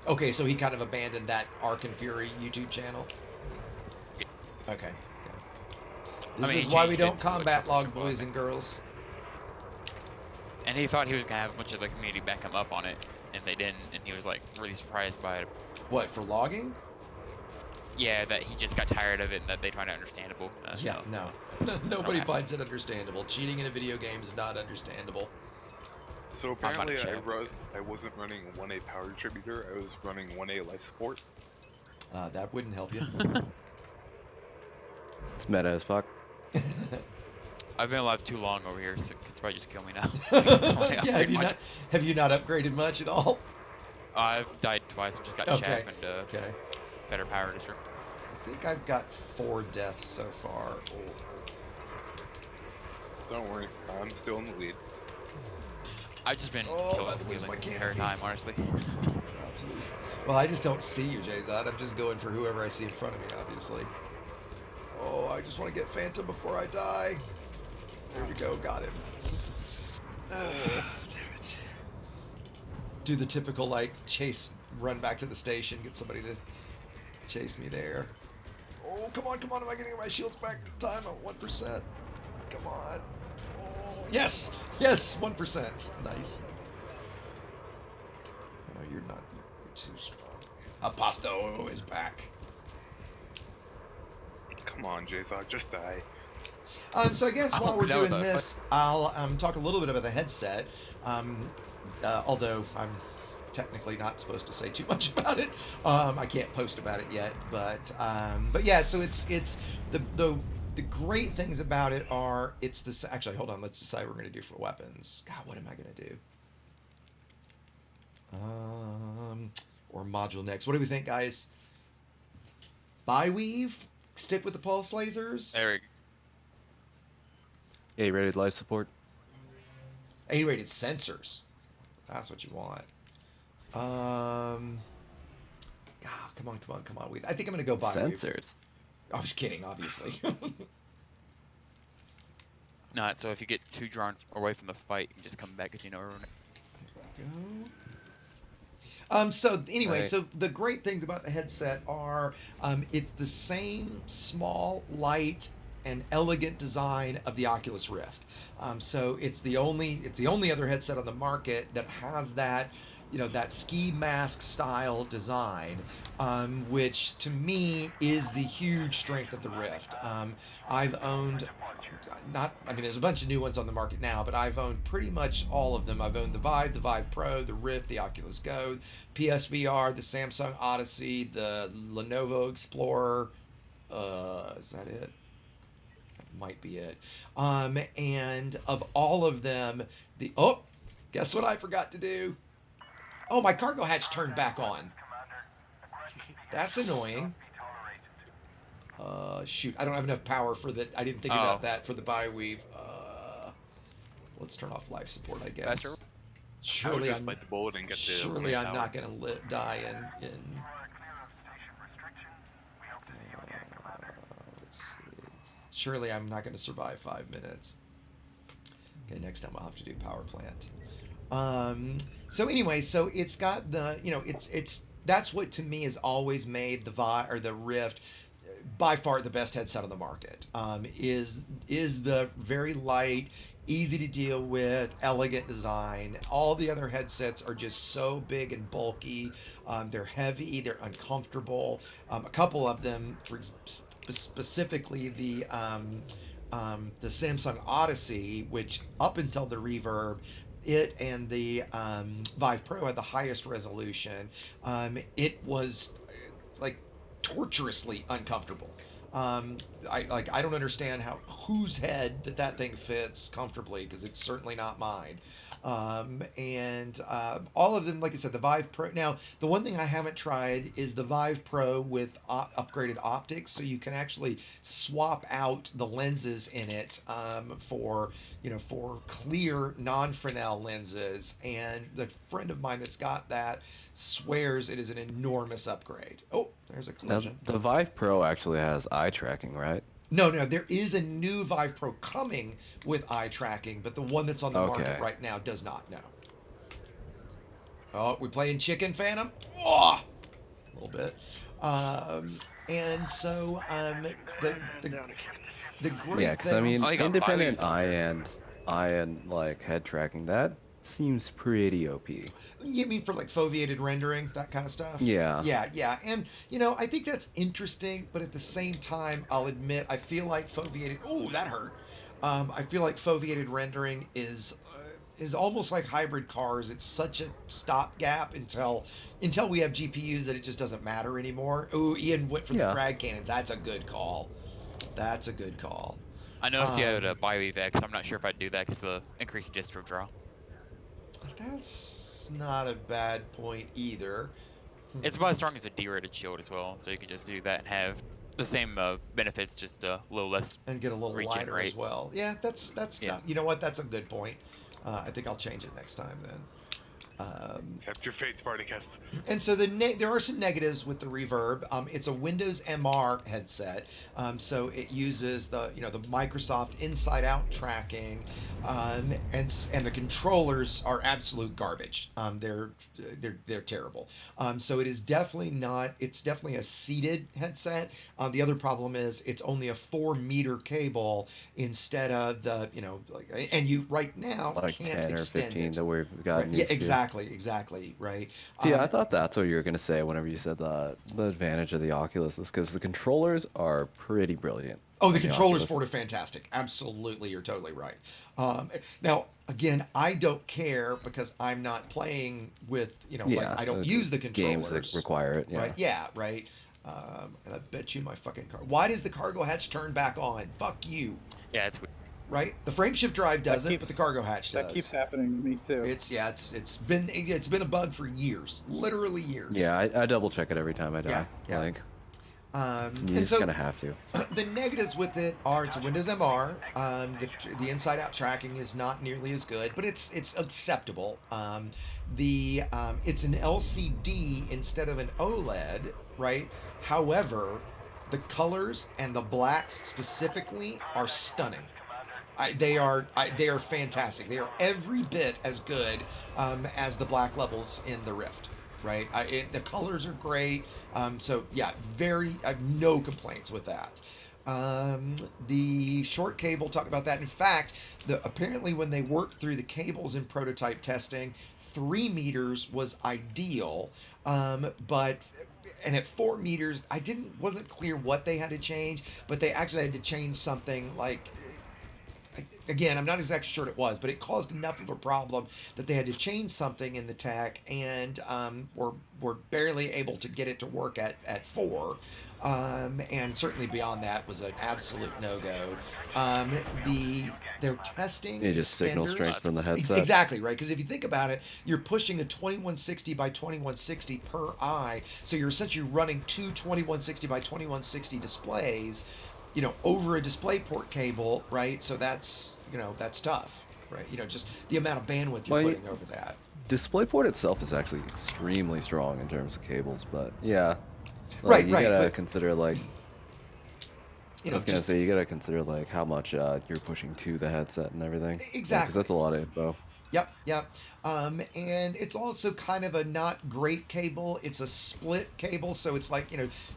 Okay, so he kind of abandoned that Arch and Fury YouTube channel. Yeah. Okay. This he is why we changed it don't to, like, combat Truffle log Shuffle, boys and girls. And he thought he was gonna have a bunch of the community back him up on it, and they didn't, and he was like really surprised by it. What, for logging? Yeah, that he just got tired of it and that they find it understandable. No. That's Nobody not finds it understandable. Cheating in a video game is not understandable. So not a apparently champ. I wasn't running 1A power distributor, I was running 1A life support. That wouldn't help you. It's meta as fuck. I've been alive too long over here, so it's probably just kill me now. Yeah, have you not upgraded much at all? I've died twice. I've just got Okay. chaff and Okay. better power district. I think I've got 4 deaths so far. Don't worry, I'm still in the lead. I've just been Oh, killing about to lose stealing my this entire canopy. time, honestly. Well, I just don't see you, Jayzod. I'm just going for whoever I see in front of me, obviously. Oh, I just want to get Phantom before I die. There we go, got him. Do the typical, like, chase, run back to the station, get somebody to chase me there. Oh, come on, am I getting my shields back in time at 1%? Come on. Oh, yes, 1%. Nice. you're not. You're too strong. Aposto is back. Come on, Jzog, just die. So I guess while we're no, doing though, this, I'll talk a little bit about the headset. Although I'm technically not supposed to say too much about it. I can't post about it yet, but yeah. So it's the great things about it are it's this. Actually, hold on. Let's decide what we're gonna do for weapons. God, what am I gonna do? Or module next. What do we think, guys? Bi-weave? Stick with the pulse lasers? There we go. A-rated life support. A-rated sensors. That's what you want. Come on. I think I'm gonna go bi-weave. Sensors. I was kidding, obviously. Not so if you get too drawn away from the fight, you can just come back because you know everyone. Go. So anyway, Right. so the great things about the headset are it's the same small, light, and elegant design of the Oculus Rift. So it's the only other headset on the market that has that, that ski mask style design, which to me is the huge strength of the Rift. I've owned there's a bunch of new ones on the market now, but I've owned pretty much all of them. I've owned the Vive Pro, the Rift, the Oculus Go, PSVR, the Samsung Odyssey, the Lenovo Explorer. Is that it? That might be it. And of all of them, guess what I forgot to do? Oh, my cargo hatch turned back on. That's annoying. Shoot, I don't have enough power for that. I didn't think about that for the bi-weave. Let's turn off life support, I guess. Faster? I would Surely just I'm, bite the bullet and get the surely I'm power. not going to die in let's see. Surely I'm not going to survive 5 minutes. Okay, next time I'll have to do power plant. So anyway, so it's got the, it's that's what to me has always made the Rift by far the best headset on the market. Is the very light, easy to deal with, elegant design. All the other headsets are just so big and bulky. They're heavy, they're uncomfortable. A couple of them, specifically the Samsung Odyssey, which up until the Reverb, it and the Vive Pro had the highest resolution. It was like torturously uncomfortable. I don't understand whose head that thing fits comfortably, because it's certainly not mine. And all of them, like I said, the Vive Pro. Now, the one thing I haven't tried is the Vive Pro with upgraded optics, so you can actually swap out the lenses in it for clear non-Fresnel lenses. And the friend of mine that's got that swears it is an enormous upgrade. Oh, there's a Now, collision. the Vive Pro actually has eye tracking, right? No, there is a new Vive Pro coming with eye tracking, but the one that's on the market Okay. right now does not. No. Oh, we playing Chicken Phantom? Oh, a little bit. And so the great Yeah, because I mean, things. Oh, you got independent bi-weave eye and like head tracking, that seems pretty OP. You mean for like foveated rendering, that kind of stuff? Yeah. Yeah. And, I think that's interesting, but at the same time, I'll admit, I feel like foveated... Ooh, that hurt. I feel like foveated rendering is almost like hybrid cars. It's such a stopgap until we have GPUs that it just doesn't matter anymore. Ooh, Ian went for the Yeah. frag cannons. That's a good call. I noticed you had a bi-weave X. I'm not sure if I'd do that because of the increased distro draw. That's not a bad point either. It's about as strong as a D-rated shield as well, so you can just do that and have the same benefits, just a little less. And get a little lighter as regenerate. well. Yeah, that's Yeah. not, you know what? That's a good point. I think I'll change it next time then. Accept your fate, Spartacus. And so there are some negatives with the Reverb. It's a Windows MR headset, so it uses the Microsoft Inside Out tracking, and the controllers are absolute garbage. They're terrible. So it is definitely not. It's definitely a seated headset. The other problem is it's only a 4-meter cable instead of the and you right now Like can't 10 or extend 15 it. that we've gotten Yeah, used to. exactly. exactly, right. See, I thought that's what you were gonna say whenever you said the advantage of the Oculus is because the controllers are pretty brilliant. Oh, the on controllers Oculus. for it are fantastic. Absolutely, you're totally right. Now, again, I don't care because I'm not playing with, Yeah, like I don't use the games controllers. that require it. Yeah. Right? Yeah, right. And I bet you my fucking car. Why does the cargo hatch turn back on? Fuck you. Yeah, it's weird. Right? The frameshift drive doesn't, but the cargo hatch does. That keeps happening to me too. It's been a bug for years, literally years. Yeah, I double check it every time I die. Yeah. Like, you and just so gonna have to. the negatives with it are it's a Windows MR. The inside-out tracking is not nearly as good, but it's acceptable. It's an LCD instead of an OLED, right? However, the colors and the blacks specifically are stunning. They are fantastic. They are every bit as good as the black levels in the Rift. Right, the colors are great. So yeah, I have no complaints with that. The short cable, talk about that. In fact, apparently when they worked through the cables in prototype testing, 3 meters was ideal. But at 4 meters, wasn't clear what they had to change, but they actually had to change something like. Again, I'm not exactly sure what it was, but it caused enough of a problem that they had to change something in the tech, and were barely able to get it to work at 4. And certainly beyond that was an absolute no-go. Their testing You just signal extenders- strength from the headset. Exactly, right? Because if you think about it, you're pushing a 2160 by 2160 per eye, so you're essentially running two 2160 by 2160 displays, over a DisplayPort cable, right? So that's tough, right? Just the amount of bandwidth you're putting over that. DisplayPort itself is actually extremely strong in terms of cables, but yeah. Right, you gotta but, consider I was gonna say you gotta consider how much you're pushing to the headset and everything. Exactly. Because that's a lot of info. Yep. And it's also kind of a not great cable. It's a split cable, so it's like,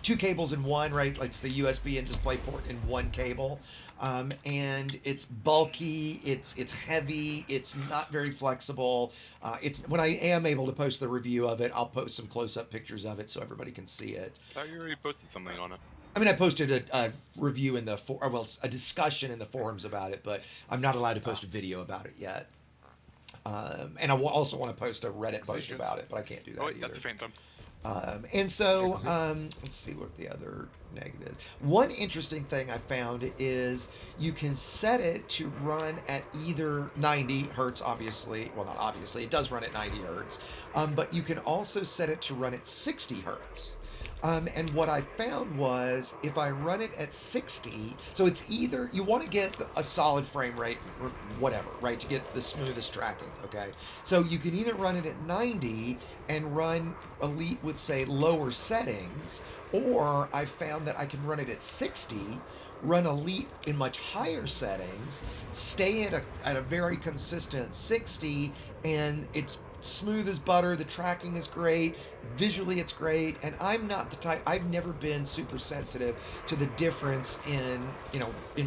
2 cables in one, right? Like it's the USB and DisplayPort in one cable. And it's bulky, it's heavy, it's not very flexible. When I am able to post the review of it, I'll post some close-up pictures of it so everybody can see it. I thought you already posted something on it. I mean, I posted a review in a discussion in the forums about it, but I'm not allowed to post a video about it yet. And I also want to post a Reddit post about it, but I can't do that either. That's a faint time. And so, let's see what the other negatives. One interesting thing I found is you can set it to run at either 90 hertz, obviously. Well, not obviously, it does run at 90 hertz. But you can also set it to run at 60 hertz. And what I found was if I run it at 60, so it's either you want to get a solid frame rate or whatever, right, to get the smoothest tracking, okay? So you can either run it at 90 and run Elite with, say, lower settings, or I found that I can run it at 60, run Elite in much higher settings, stay at a very consistent 60, and it's smooth as butter. The tracking is great. Visually, it's great. And I'm not the type. I've never been super sensitive to the difference in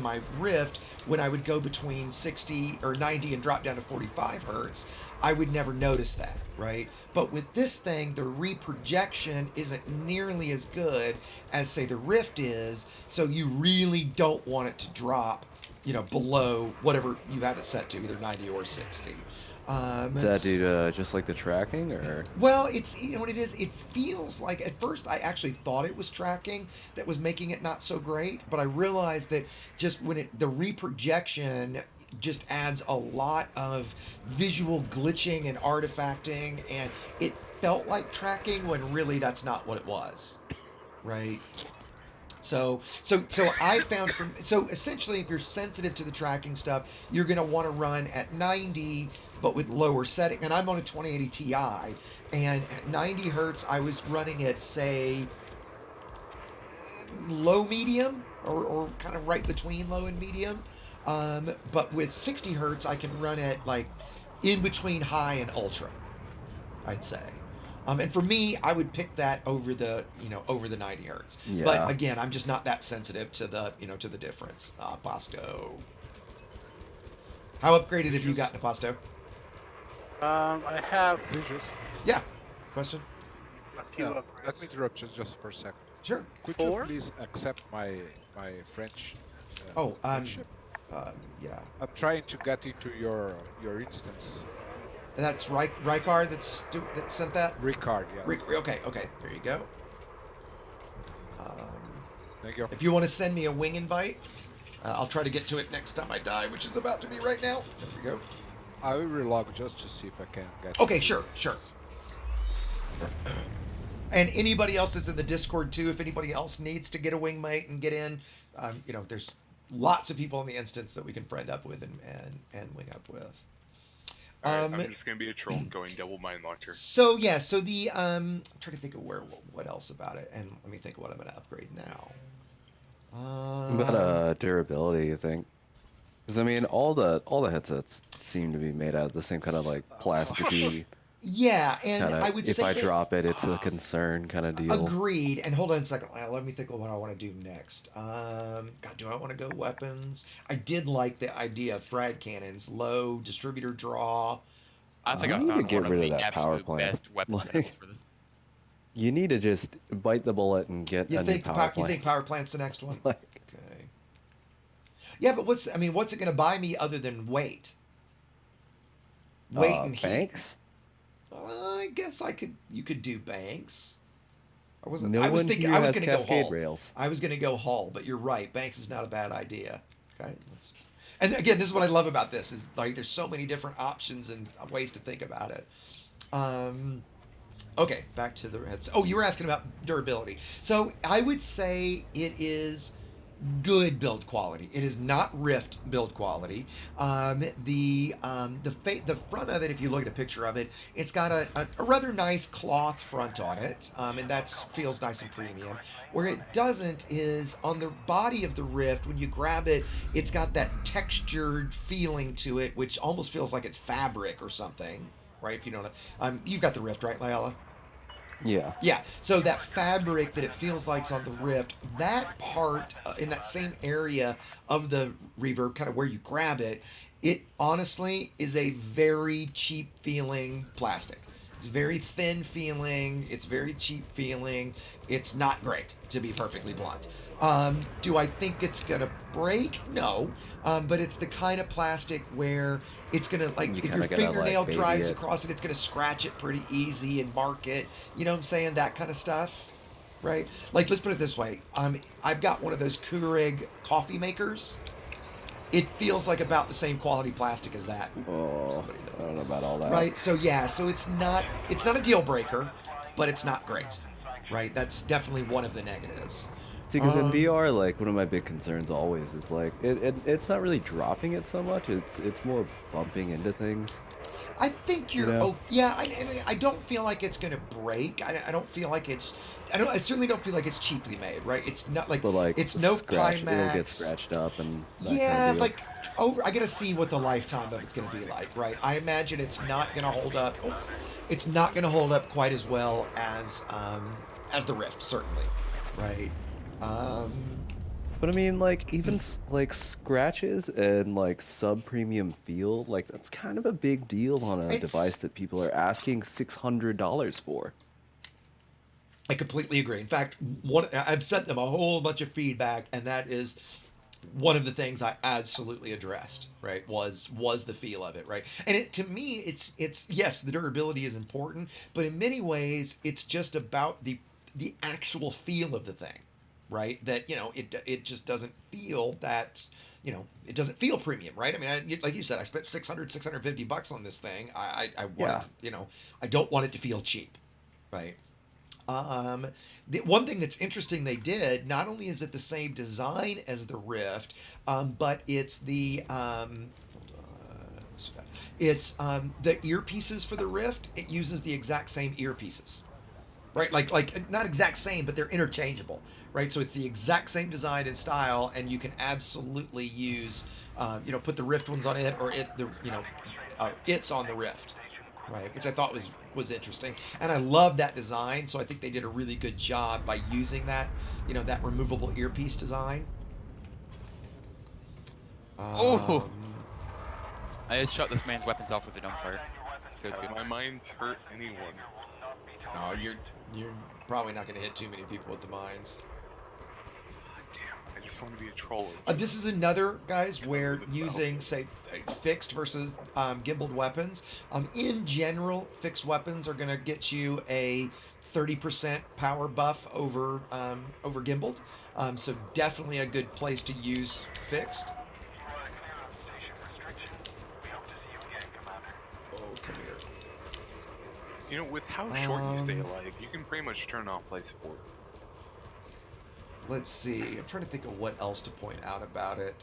my Rift when I would go between 60 or 90 and drop down to 45 hertz. I would never notice that, right? But with this thing, the reprojection isn't nearly as good as, say, the Rift is. So you really don't want it to drop, below whatever you have it set to, either 90 or 60. Is that due to just like the tracking, or? Well, it's what it is. It feels like at first I actually thought it was tracking that was making it not so great, but I realized that just when the reprojection just adds a lot of visual glitching and artifacting, and it felt like tracking when really that's not what it was, right? So I found essentially if you're sensitive to the tracking stuff, you're going to want to run at 90 but with lower setting. And I'm on a 2080 Ti, and at 90 hertz I was running at, say, low medium or kind of right between low and medium. But with 60 hertz I can run at like in between high and ultra, I'd say. And for me, I would pick that over the 90 hertz. Yeah. But again, I'm just not that sensitive to the difference. Pasto. How upgraded have you gotten to Pasto? I have Vicious. Yeah. Question? a few Yeah. Let upgrades. me interrupt you just for a second. Sure. Could you 4? please accept my French Oh, friendship? yeah. I'm trying to get into your instance. And that's Rykard that sent that? Ricard, yes. Okay, there you go. Thank you. If you want to send me a wing invite, I'll try to get to it next time I die, which is about to be right now. There we go. I will relog just to see if I can get. Okay, into sure. And anybody else that's in the Discord too, if anybody else needs to get a wingmate and get in, there's lots of people in the instance that we can friend up with and wing up with. Alright, I'm just gonna be a troll going double mine launcher. So yeah, so the I'm trying to think of what else about it, and let me think of what I'm gonna upgrade now. What about durability, you think? Because I mean, all the headsets seem to be made out of the same kind of like plasticky. Yeah, and Kinda, I would if say I that, drop it, it's a concern kind of deal. agreed. And hold on a second. Let me think of what I want to do next. God, do I want to go weapons? I did like the idea of frag cannons, low distributor draw. I think I You need to found get one of rid of the that power absolute plant. best weapon Like- setups for this. You need to just bite the bullet and get You a think new power you plant. think power plant's the next one? Like, Okay. Yeah, but what's it going to buy me other than weight? Weight and heat. banks? I guess you could do banks. I was No going one to here go has Hull. cascade rails. I was going to go Hull, but you're right. Banks is not a bad idea. Okay. And again, this is what I love about this is like there's so many different options and ways to think about it. Okay, back to the Reds. Oh, you were asking about durability. So I would say it is good build quality. It is not Rift build quality. The front of it, if you look at a picture of it, it's got a rather nice cloth front on it, and that feels nice and premium. Where it doesn't is on the body of the Rift. When you grab it, it's got that textured feeling to it, which almost feels like it's fabric or something, right? If you don't know, you've got the Rift, right, Layala? Yeah. Yeah, so that fabric that it feels like's on the Rift, that part in that same area of the reverb, kind of where you grab it, it honestly is a very cheap feeling plastic. It's very thin feeling. It's very cheap feeling. It's not great, to be perfectly blunt. Do I think it's gonna break? No, but it's the kind of plastic where it's gonna if your kinda gotta, fingernail baby drives it. across it, it's gonna scratch it pretty easy and mark it. You know what I'm saying? That kind of stuff, right? Like let's put it this way. I've got one of those Keurig coffee makers. It feels like about the same quality plastic as that. Ooh, Oh, I don't know about all that. right. So yeah. So it's not a deal breaker, but it's not great. Right. That's definitely one of the negatives. See, because in VR, like one of my big concerns always is like it's not really dropping it so much. It's more bumping into things. I think you're. You know? Oh, yeah. I don't feel like it's gonna break. I don't feel like it's. I certainly don't feel like it's cheaply made. Right. It's not like. But like it's no scratch, Pimax. it'll get scratched up and. That Yeah, kind of deal. like I gotta see what the lifetime of it's gonna be like. Right. I imagine it's not gonna hold up. It's not gonna hold up quite as well as the Rift, certainly. Right. But I mean, like even like scratches and like sub-premium feel, like that's kind of a big deal on a device that people are asking $600 for. I completely agree. In fact, I've sent them a whole bunch of feedback, and that is one of the things I absolutely addressed. Right, was the feel of it. Right, and to me, it's yes, the durability is important, but in many ways, it's just about the actual feel of the thing. Right, that it just doesn't feel that it doesn't feel premium, right? I mean, like you said, I spent $650 on this thing. I want it, I don't want it to feel cheap, right? The one thing that's interesting they did, not only is it the same design as the Rift, but it's the earpieces for the Rift. It uses the exact same earpieces. Right, like not exact same, but they're interchangeable, right? So it's the exact same design and style, and you can absolutely use, put the Rift ones on it, or it's on the Rift, right? Which I thought was interesting, and I love that design. So I think they did a really good job by using that, that removable earpiece design. Oh! I just shot this man's weapons off with a dumbfire. Feels good. My mind's hurt anyone. Oh, you're probably not going to hit too many people with the mines. Damn, I just want to be a troller. This is another, guys, where using, say, fixed versus gimbaled weapons. In general, fixed weapons are going to get you a 30% power buff over gimbaled. So definitely a good place to use fixed. Oh, come here. You know, with how short you stay alive, you can pretty much turn off life support. Let's see. I'm trying to think of what else to point out about it.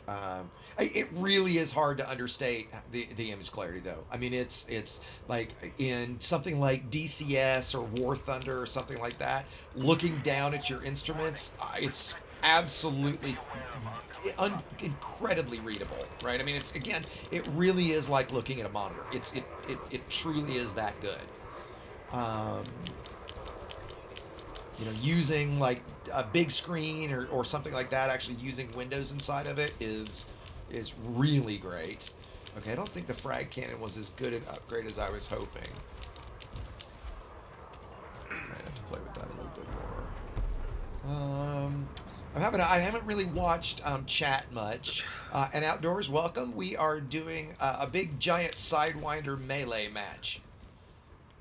It really is hard to understate the image clarity, though. I mean, it's like in something like DCS or War Thunder or something like that. Looking down at your instruments, it's absolutely incredibly readable, right? I mean, it really is like looking at a monitor. It truly is that good. Using like a big screen or something like that, actually using windows inside of it is really great. Okay, I don't think the frag cannon was as good an upgrade as I was hoping. I might have to play with that a little bit more. I haven't really watched chat much. And Outdoors, welcome. We are doing a big giant Sidewinder melee match.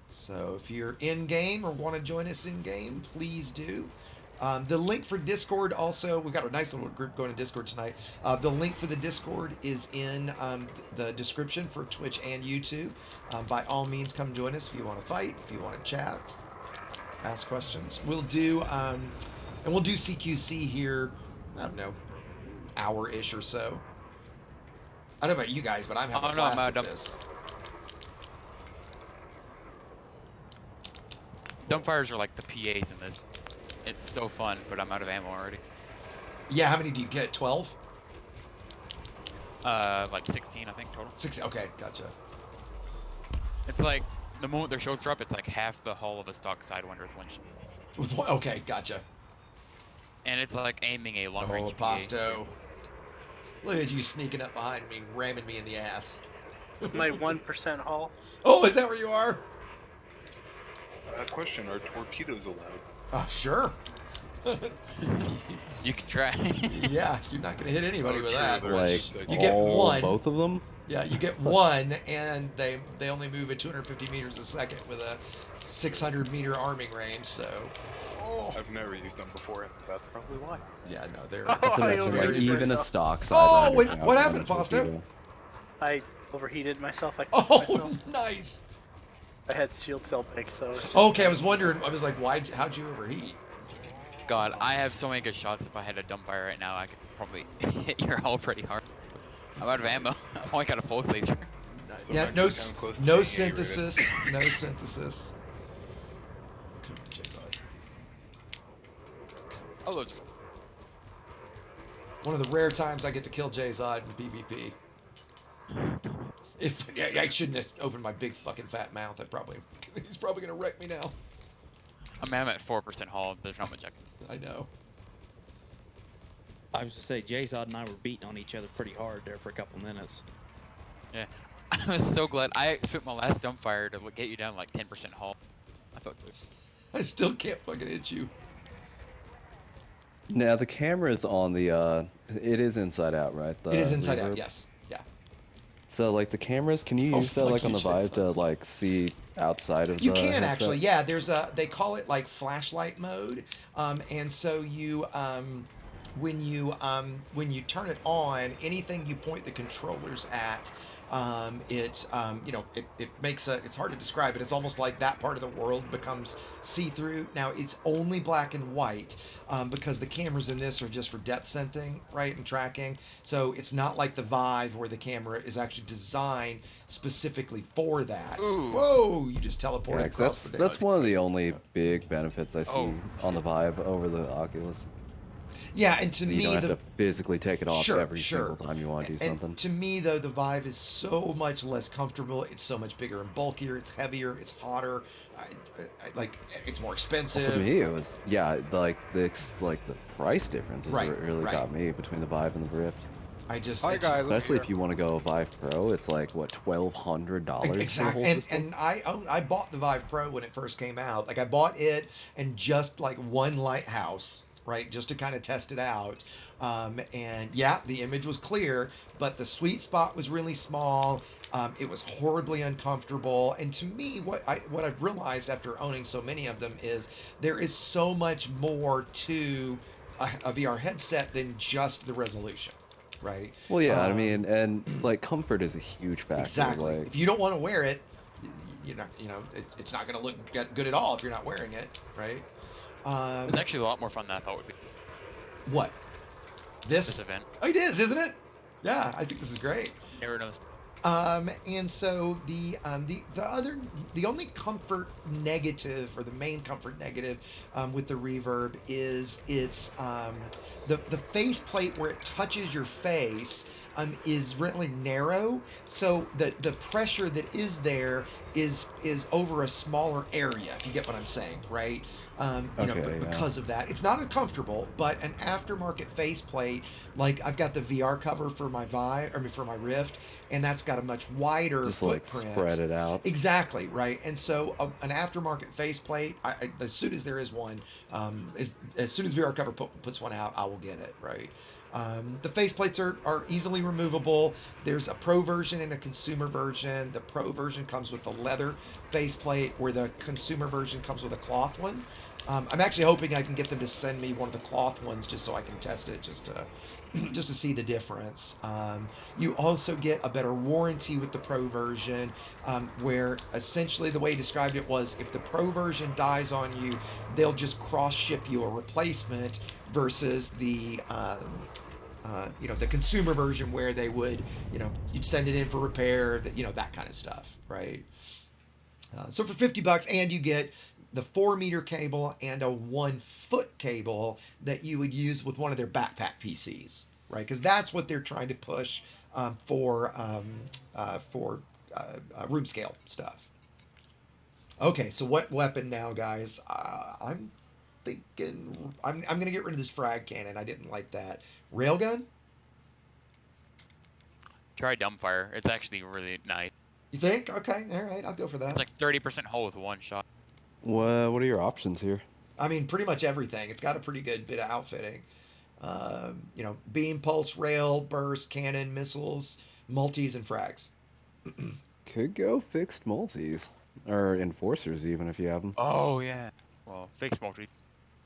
So if you're in-game or want to join us in-game, please do. The link for Discord also, we've got a nice little group going to Discord tonight. The link for the Discord is in the description for Twitch and YouTube. By all means, come join us if you want to fight, if you want to chat, ask questions. We'll do CQC here, I don't know, hour-ish or so. I don't know about you guys, but I'm having a blast with this. Dumbfires are like the PAs in this. It's so fun, but I'm out of ammo already. Yeah, how many do you get? 12? Like 16, I think, total. 6. Okay, gotcha. It's like, the moment their shields drop, it's like half the hull of a stock Sidewinder with one shield. Okay, gotcha. And it's like aiming a long-range Oh, Pasto. Look at you sneaking up behind me, ramming me in the ass. My 1% hull. Oh, is that where you are? Question, are torpedoes allowed? Sure. You can try. Yeah, you're not going to hit anybody with that. Like, you get one. Both of them? Yeah, you get one, and they only move at 250 meters a second with a 600 meter arming range, so... Oh. I've never used them before, and that's probably why. Yeah, no, they're... Like, even a stock side. Oh, wait, what happened, Pasto? I overheated myself. I myself. Nice. I had shield cell break, so... It was just okay, I was wondering, I was like, how'd you overheat? God, I have so many good shots. If I had a dumbfire right now, I could probably hit your hull pretty hard. I'm out of ammo. I've only got a pulse laser. So yeah, no synthesis. No synthesis. Come on, Jason. Oh, those. One of the rare times I get to kill J-Zod in PvP. I shouldn't have opened my big fucking fat mouth. He's probably gonna wreck me now. I mean, I'm at 4% hull. There's not much I know. I was to say, J-Zod and I were beating on each other pretty hard there for a couple minutes. Yeah, I was so glad. I spent my last dumbfire to get you down like 10% hull. I thought so. I still can't fucking hit you. Now the camera's on the it is inside out, right? It is inside out, yes. Yeah. So like the cameras, can you use that like on the Vive to like see outside of the You can headset? actually, yeah. There's they call it like flashlight mode. And so you when you turn it on, anything you point the controllers at, it makes it's hard to describe, but it's almost like that part of the world becomes see-through. Now it's only black and white because the cameras in this are just for depth sensing, right, and tracking. So it's not like the Vive where the camera is actually designed specifically for that. Ooh. Whoa! You just teleported across the that's one of the only big benefits I see on the Vive over the Oculus. Yeah, and to me, you don't have to physically take it off every single time you want to do something. To me, though, the Vive is so much less comfortable. It's so much bigger and bulkier. It's heavier. It's hotter. Like it's more expensive. For me, it was the price difference is what really got me between the Vive and the Rift. I just Hi it's, guys, I'm Especially here. if you want to go Vive Pro, it's like what $1,200 for the exactly. whole system. And I bought the Vive Pro when it first came out. Like I bought it and just like one lighthouse, right, just to kind of test it out. And yeah, the image was clear, but the sweet spot was really small. It was horribly uncomfortable. And to me, what I've realized after owning so many of them is there is so much more to a VR headset than just the resolution, right? Well, yeah, I mean, and like comfort is a huge factor. Exactly. Like, If you don't want to wear it, it's not going to look good at all if you're not wearing it, right? It's actually a lot more fun than I thought it would be. What? This event. Oh, it is, isn't it? Yeah, I think this is great. Never knows. And so the only comfort negative, or the main comfort negative, with the Reverb is it's the faceplate where it touches your face is really narrow, so the pressure that is there is over a smaller area, if you get what I'm saying, right? Because of that, it's not uncomfortable, but an aftermarket faceplate, like I've got the VR cover for my for my Rift, and that's got a much wider just like footprint. spread it out. Exactly, right. And so an aftermarket faceplate, as soon as there is one, as soon as VR cover puts one out, I will get it, right? The faceplates are easily removable. There's a pro version and a consumer version. The pro version comes with the leather faceplate, where the consumer version comes with a cloth one. I'm actually hoping I can get them to send me one of the cloth ones just so I can test it, just to see the difference. You also get a better warranty with the pro version, where essentially the way he described it was, if the pro version dies on you, they'll just cross ship you a replacement, versus the the consumer version, where they would, you'd send it in for repair, that kind of stuff, right? So for $50, and you get the 4-meter cable and a 1-foot cable that you would use with one of their backpack PCs, right? Because that's what they're trying to push for room scale stuff. Okay, so what weapon now, guys? I'm thinking I'm gonna get rid of this frag cannon. I didn't like that. Railgun? Try dumbfire. It's actually really nice. You think? Okay, all right, I'll go for that. It's like 30% hull with one shot. What are your options here? I mean, pretty much everything. It's got a pretty good bit of outfitting. Beam, pulse, rail, burst, cannon, missiles, multis, and frags. Could go fixed multis, or enforcers even if you have them. Oh yeah. Well, fixed multi.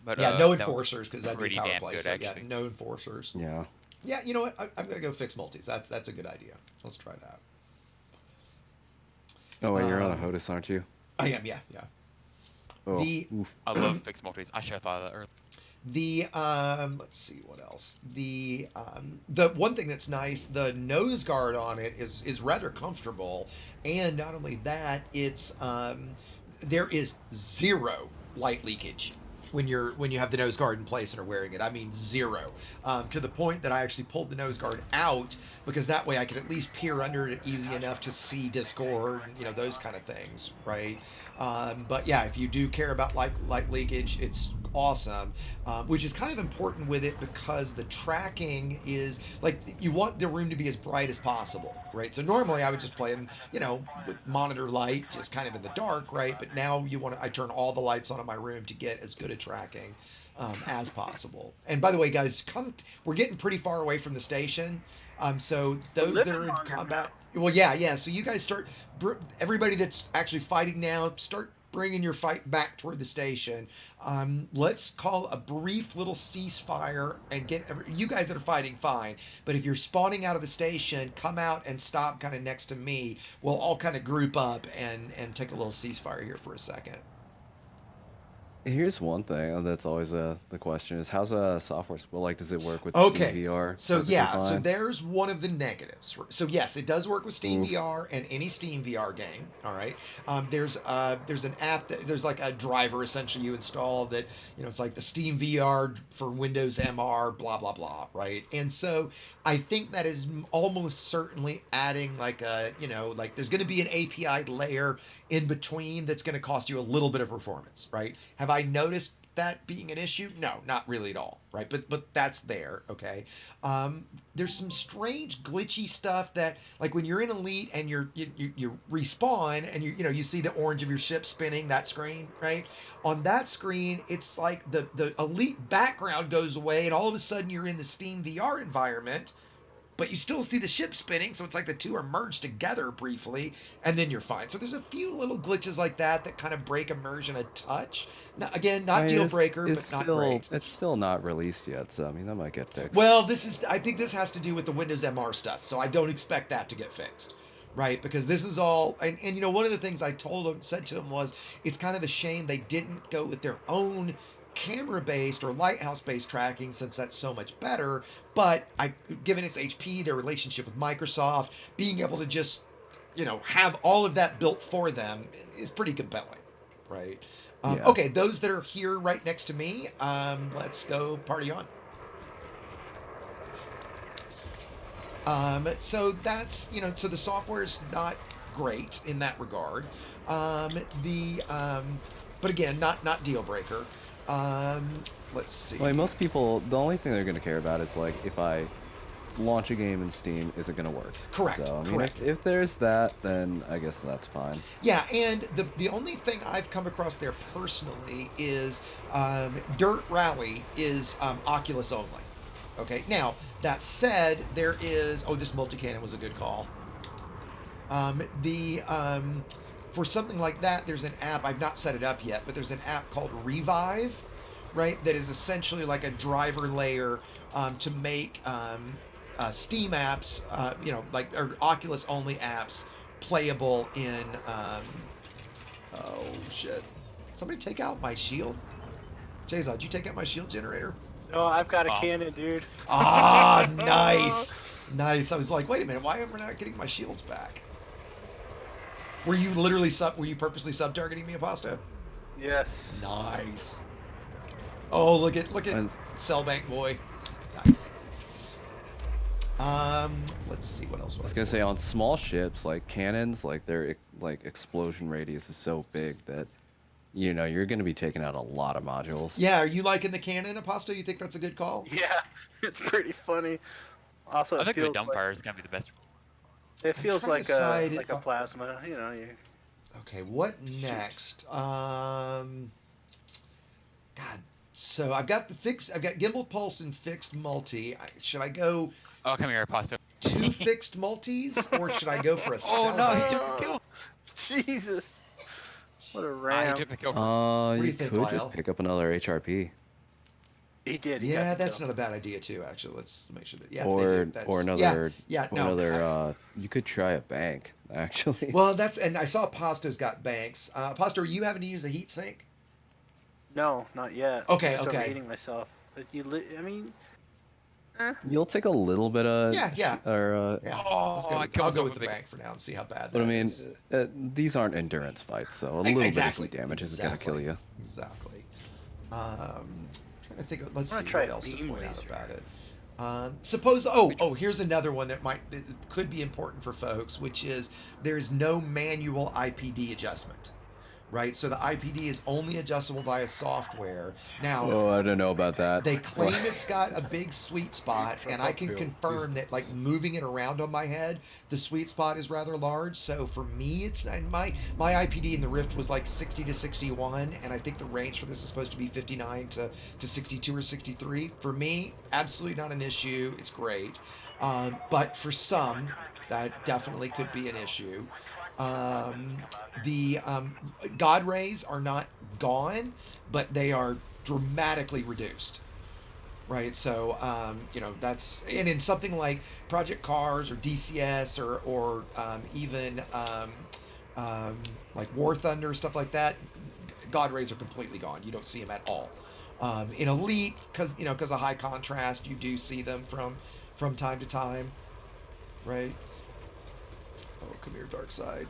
But yeah, no enforcers, because that'd be pretty power damn play. good, So actually. yeah, no enforcers. Yeah. Yeah, you know what? I'm gonna go fix multis. That's a good idea. Let's try that. Oh wait, you're on a HOTUS, aren't you? I am. Yeah. Oh, Oof. I love fixed multis. I should have thought of that earlier. Let's see what else. The one thing that's nice, the nose guard on it is rather comfortable, and not only that, it's there is zero light leakage when you have the nose guard in place and are wearing it. I mean, zero. To the point that I actually pulled the nose guard out, because that way I could at least peer under it easy enough to see Discord, those kind of things, right? But yeah, if you do care about light leakage, it's awesome, which is kind of important with it, because the tracking is like, you want the room to be as bright as possible, right? So normally I would just play them, with monitor light, just kind of in the dark, right? But now I turn all the lights on in my room to get as good a tracking as possible. And by the way, guys, we're getting pretty far away from the station, so those that are in combat, well, yeah. So you guys everybody that's actually fighting now, start bringing your fight back toward the station. Let's call a brief little ceasefire and get you guys that are fighting, fine. But if you're spawning out of the station, come out and stop kind of next to me. We'll all kind of group up and take a little ceasefire here for a second. Here's one thing that's always the question is, how's a software split? Like, does it work with Okay. Steam VR? So perfectly yeah, so fine? there's one of the negatives. So yes, it does work with Steam VR and any Steam VR game. All right. There's an app there's like a driver essentially you install that, it's like the Steam VR for Windows MR, blah blah blah, right? And so I think that is almost certainly adding like there's going to be an API layer in between that's going to cost you a little bit of performance, right? Have I noticed that being an issue? No, not really at all, right? But that's there, okay. There's some strange glitchy stuff that, like when you're in Elite and you respawn and you see the orange of your ship spinning, that screen, right? On that screen, it's like the Elite background goes away and all of a sudden you're in the Steam VR environment, but you still see the ship spinning, so it's like the two are merged together briefly, and then you're fine. So there's a few little glitches like that kind of break immersion a touch. Now, again, not I mean, deal it's- breaker, it's but not still, great. It's still not released yet, so I mean that might get fixed. Well, I think this has to do with the Windows MR stuff, so I don't expect that to get fixed, right? Because this is all, and one of the things I said to him was, it's kind of a shame they didn't go with their own camera-based or lighthouse-based tracking, since that's so much better. But given its HP, their relationship with Microsoft, being able to just have all of that built for them is pretty compelling, right? Yeah. Okay, those that are here right next to me, let's go party on. So that's, so the software is not great in that regard. But again, not deal breaker. Let's see. Like most people, the only thing they're going to care about is like if I launch a game in Steam, is it going to work? Correct. So I mean, Correct. If there's that, then I guess that's fine. Yeah, and the only thing I've come across there personally is Dirt Rally is Oculus only. Okay. Now that said, there is this multi-cannon was a good call. For something like that, there's an app, I've not set it up yet, but there's an app called Revive, right? That is essentially like a driver layer to make Steam apps, or Oculus only apps playable in, oh shit. Somebody take out my shield? Jason, did you take out my shield generator? No, I've got a cannon, dude. Ah, nice. Nice. I was like, wait a minute, why am I not getting my shields back? Were you purposely sub-targeting me, Aposto? Yes. Nice. Oh, look at Cellbank boy. Nice. Let's see what else. I was gonna say on small ships like cannons, like their explosion radius is so big that you're gonna be taking out a lot of modules. Yeah, are you liking the cannon, Aposto? You think that's a good call? Yeah, it's pretty funny. Also, I think the dumbfire is gonna be the best. It feels trying like to decide a plasma, Okay, what next? God, so I've got gimbal pulse and fixed multi. Should I go Oh, come here, Pasta. 2 fixed multis, or should I go for a Oh no, he Cellbank? took the kill. Jesus. What a He ram. took the kill. do you You think, could Lyle? just pick up another HRP. He did. He Yeah, got the that's kill. not a bad idea too. Actually, let's make sure that they or do. another No. you could try a bank actually. Well, and I saw Pasto's got banks. Pasto, are you having to use a heat sink? No, not yet. Okay, I'm just okay. overheating myself. But You'll take a little bit of Yeah. or Yeah. Oh, Let's go I with, killed I'll go myself with the with a- bank for now and see how bad that but I mean is. these aren't endurance fights, so a little Exactly. bit of heat damage isn't gonna kill you. Exactly. Trying to think. Let's I'm see gonna try what a else to beam point out laser. about it. Here's another one that could be important for folks, which is there's no manual IPD adjustment. Right, so the IPD is only adjustable via software. Now, Oh, I don't know about that. they claim it's got a big sweet spot, and I can confirm that, like, moving it around on my head, the sweet spot is rather large. So for me, it's my IPD in the Rift was like 60 to 61, and I think the range for this is supposed to be 59 to 62 or 63. For me, absolutely not an issue. It's great, but for some, that definitely could be an issue. The God rays are not gone, but they are dramatically reduced. Right, so that's, and in something like Project Cars or DCS or even like War Thunder, stuff like that, God rays are completely gone. You don't see them at all. In Elite, because of high contrast, you do see them from time to time. Right. Oh, come here, dark side.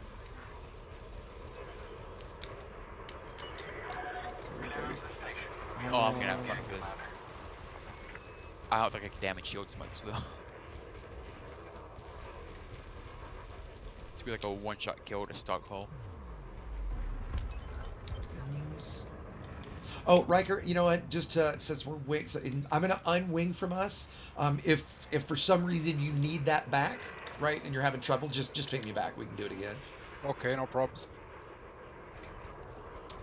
Come here, baby. Oh, I'm gonna have fun with this. I don't think I can damage shields much though. It's be like a one-shot kill to stockpile. Oh, Riker, you know what? Just since we're I'm gonna unwing from us. If for some reason you need that back, right, and you're having trouble, just ping me back. We can do it again. Okay, no problem.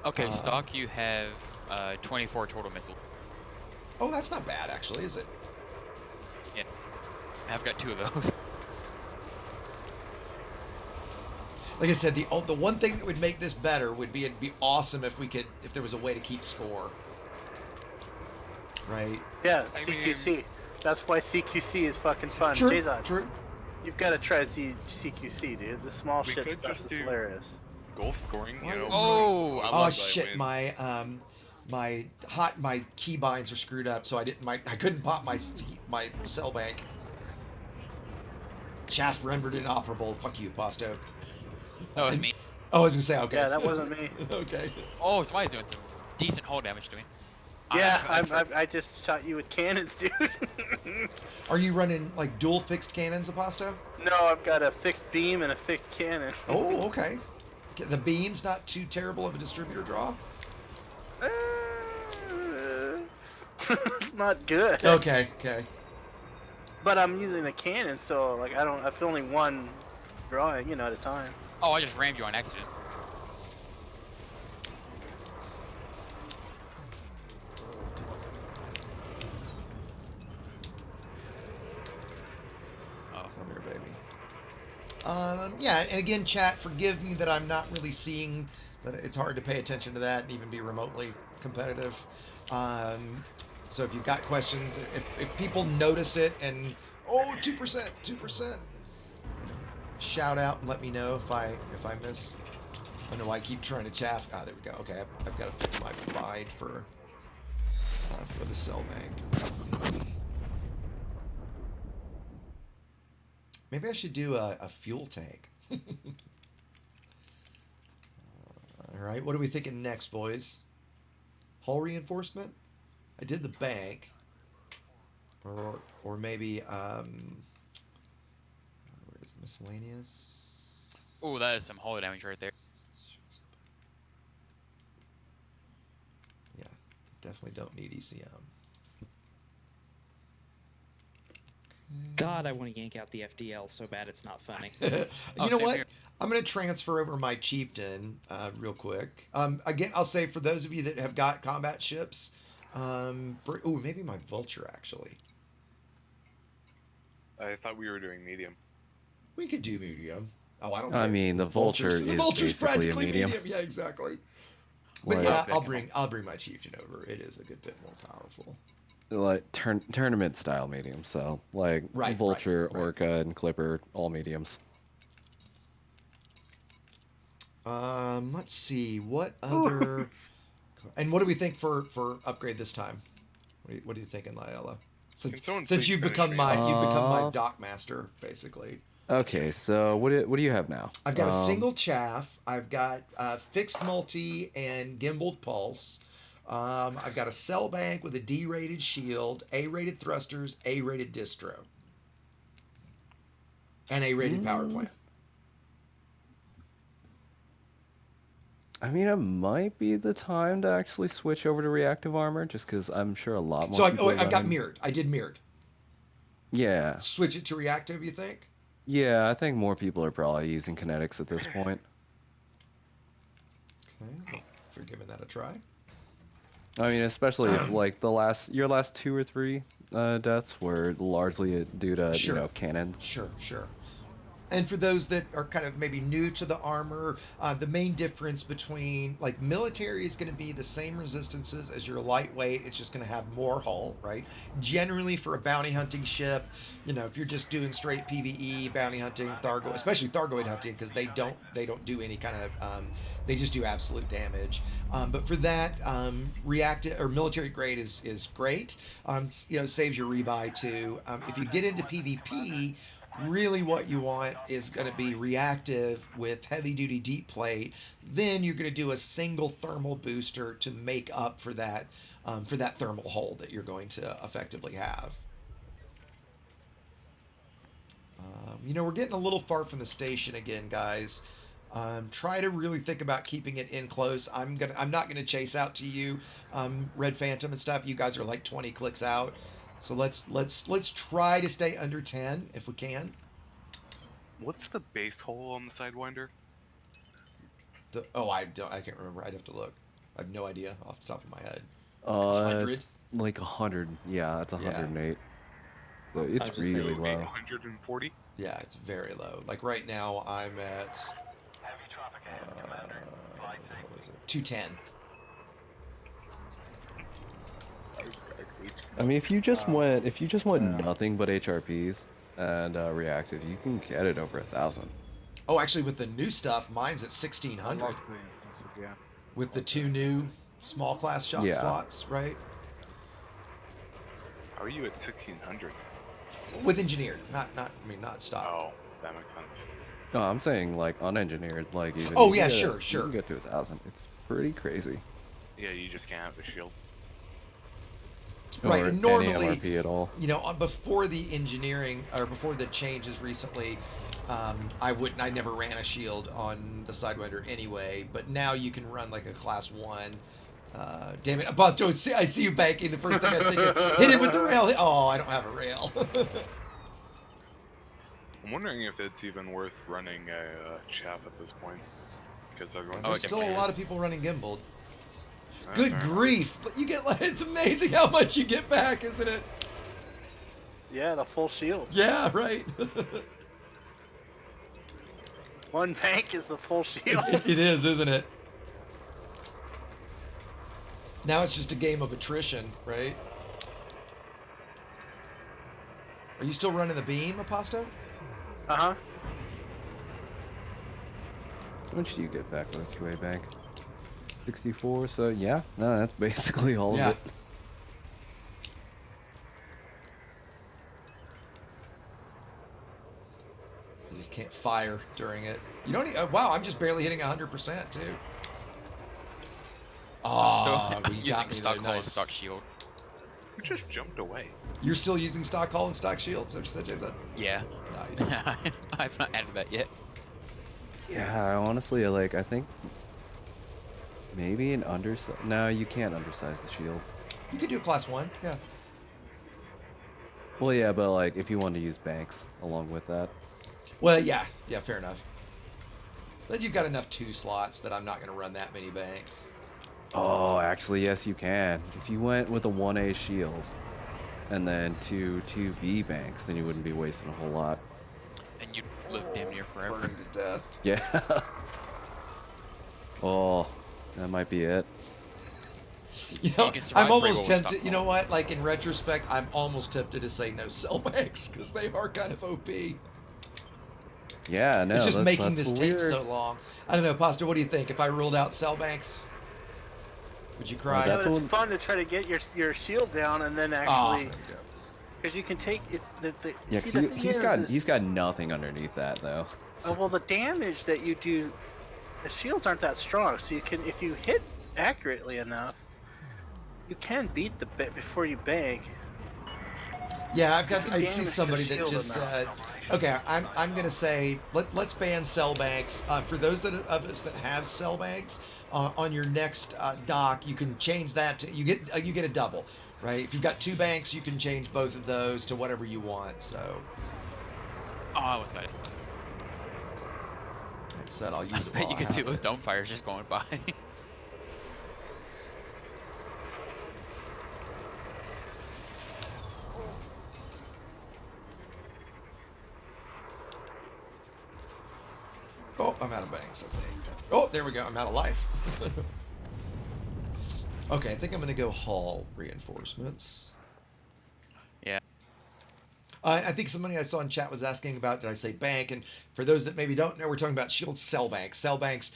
Okay, stock you have 24 total missiles. Oh, that's not bad actually, is it? Yeah, I've got 2 of those. Like I said, the one thing that would make this better would be it'd be awesome if there was a way to keep score. Right? Yeah, I CQC. That's why CQC is fucking fun. True. Jason, True. you've got to try CQC, dude. The small We ship could stuff just is do- hilarious. Goal scoring, you know. Oh, I Oh love shit! My my keybinds are screwed up, so I couldn't pop my cell bank. Shaft rendered inoperable. Fuck you, Pasto. That was me. Oh, I was gonna say okay. Yeah, that wasn't me. Okay. Oh, somebody's doing some decent hull damage to me. Yeah, I'm I just shot you with cannons, dude. Are you running like dual fixed cannons, Aposto? No, I've got a fixed beam and a fixed cannon. Oh, okay. The beam's not too terrible of a distributor draw. It's not good. Okay, okay. But I'm using a cannon, so like I've only one drawing, at a time. Oh, I just rammed you on accident. Oh. Come here, baby. Yeah, and again, chat, forgive me that I'm not really seeing that. It's hard to pay attention to that and even be remotely competitive. So if you've got questions, if people notice it and 2%, shout out and let me know if I miss. I know I keep trying to chaff. There we go. Okay, I've got to fix my bind for the cell bank. Maybe I should do a fuel tank. All right, what are we thinking next, boys? Hull reinforcement? I did the bank. Or maybe, where is it? Miscellaneous? Oh, that is some hull damage right there. Yeah, definitely don't need ECM. God, I want to yank out the FDL so bad it's not funny. You know same what? here. I'm going to transfer over my chieftain real quick. Again, I'll say for those of you that have got combat ships, maybe my vulture actually. I thought we were doing medium. We could do medium. Oh, I don't. I care. mean, the vulture is basically a practically medium. Yeah, exactly. But Like, yeah, I'll bring my chieftain over. It is a good bit more powerful. like tournament style medium, so like Right, vulture, right. orca, and clipper, all mediums. Let's see what other, and what do we think for upgrade this time? What are you thinking, Lyella? Can someone Since please you've finish become me my off? dock master, basically. Okay, so what do you have now? I've got a single chaff. I've got fixed multi and gimbaled pulse. I've got a cell bank with a D-rated shield, A-rated thrusters, A-rated distro, and A-rated power plant. I mean, it might be the time to actually switch over to reactive armor, just because I'm sure a lot more. So people are I've got running- mirrored. I did mirrored. Yeah. Switch it to reactive, you think? Yeah, I think more people are probably using kinetics at this point. Okay, for giving that a try. I mean, especially if like your last 2 or 3 deaths were largely due to Sure. cannon. Sure. And for those that are kind of maybe new to the armor, the main difference between like military is going to be the same resistances as your lightweight. It's just going to have more hull, right? Generally, for a bounty hunting ship, if you're just doing straight PVE bounty hunting, especially Thargoid hunting, because they don't do any kind of they just do absolute damage. But for that, reactive or military grade is great. Saves your rebuy too. If you get into PvP. Really what you want is going to be reactive with heavy duty deep plate. Then you're going to do a single thermal booster to make up for that thermal hull that you're going to effectively have. We're getting a little far from the station again, guys. Try to really think about keeping it in close. I'm not gonna chase out to you, Red Phantom and stuff. You guys are like 20 clicks out, so let's try to stay under 10 if we can. What's the base hole on the Sidewinder? I can't remember. I'd have to look. I have no idea off the top of my head. 100? It's like 100. Yeah, it's 108. So it's really low. 140? Yeah, it's very low. Like right now, I'm at what the hell is it? 210. I mean, if you just went nothing but HRPs and reactive, you can get it over 1,000. Oh, actually, with the new stuff, mine's at 1,600. Lost the instance again. With the 2 new small class shot slots, right? How are you at 1,600? With engineered, not stock. Oh, that makes sense. No, I'm saying like unengineered, like even. Oh yeah, sure. sure. You can get to 1,000. It's pretty crazy. Yeah, you just can't have the shield. Right, Or and normally, any MRP at all. you know, before the engineering or before the changes recently, I never ran a shield on the Sidewinder anyway. But now you can run like a class 1. Damn it, Boss Joe, I see you banking. The first thing I think is hit him with the rail. Oh, I don't have a rail. I'm wondering if it's even worth running a chaff at this point. Because There's still a lot of people running gimbaled. That's Good fair. grief! You get like, it's amazing how much you get back, isn't it? Yeah, the full shield. Yeah, right. One bank is the full shield. It is, isn't it? Now it's just a game of attrition, right? Are you still running the beam, Aposto? Uh-huh. How much do you get back with a 2A bank? 64, so yeah, no, that's basically all of it. You just can't fire during it. You don't need, wow, I'm just barely hitting 100% too. Oh, Still you got using me stock there, hull and nice. stock shield. You just jumped away. You're still using stock hull and stock shield, so just Jason. Yeah. Nice. I've not added that yet. Yeah, honestly, like I think maybe an undersize. No, you can't undersize the shield. You could do a class 1, yeah. Well, yeah, but like if you want to use banks along with that. Well, yeah, fair enough. But you've got enough 2 slots that I'm not going to run that many banks. Oh, actually, yes, you can. If you went with a 1A shield and then 2B banks, then you wouldn't be wasting a whole lot. And you'd live damn near forever. Burning to death. Yeah. Oh, that might be it. You know, can survive I'm almost pretty well with tempted. stock You know what? Like in retrospect, I'm almost tempted to say no cell banks because they are kind of OP. Yeah, no. It's just making that's this take weird. so long. I don't know, Pasta. What do you think? If I ruled out cell banks, would you cry? Well, But it's fun to try to get your shield down and then actually, because you can take it's the Yeah, see, 'cause the thing he's got nothing underneath that though. oh, well, the damage that you do, the shields aren't that strong, so you can if you hit accurately enough, you can beat the bit before you bank. Yeah, I see damage somebody the that shield just enough. said, okay, I'm gonna say let's ban cell banks. For those of us that have cell banks, on your next dock, you can change that to you get a double, right? If you've got 2 banks, you can change both of those to whatever you want. So Oh, I was got it. that said, I'll use it. Bet while you I can see have those it. dome fires just going by. Oh, I'm out of banks, I think. Oh, there we go. I'm out of life. Okay, I think I'm going to go hull reinforcements. Yeah. I think somebody I saw in chat was asking about, did I say bank? And for those that maybe don't know, we're talking about shield cell banks. Cell banks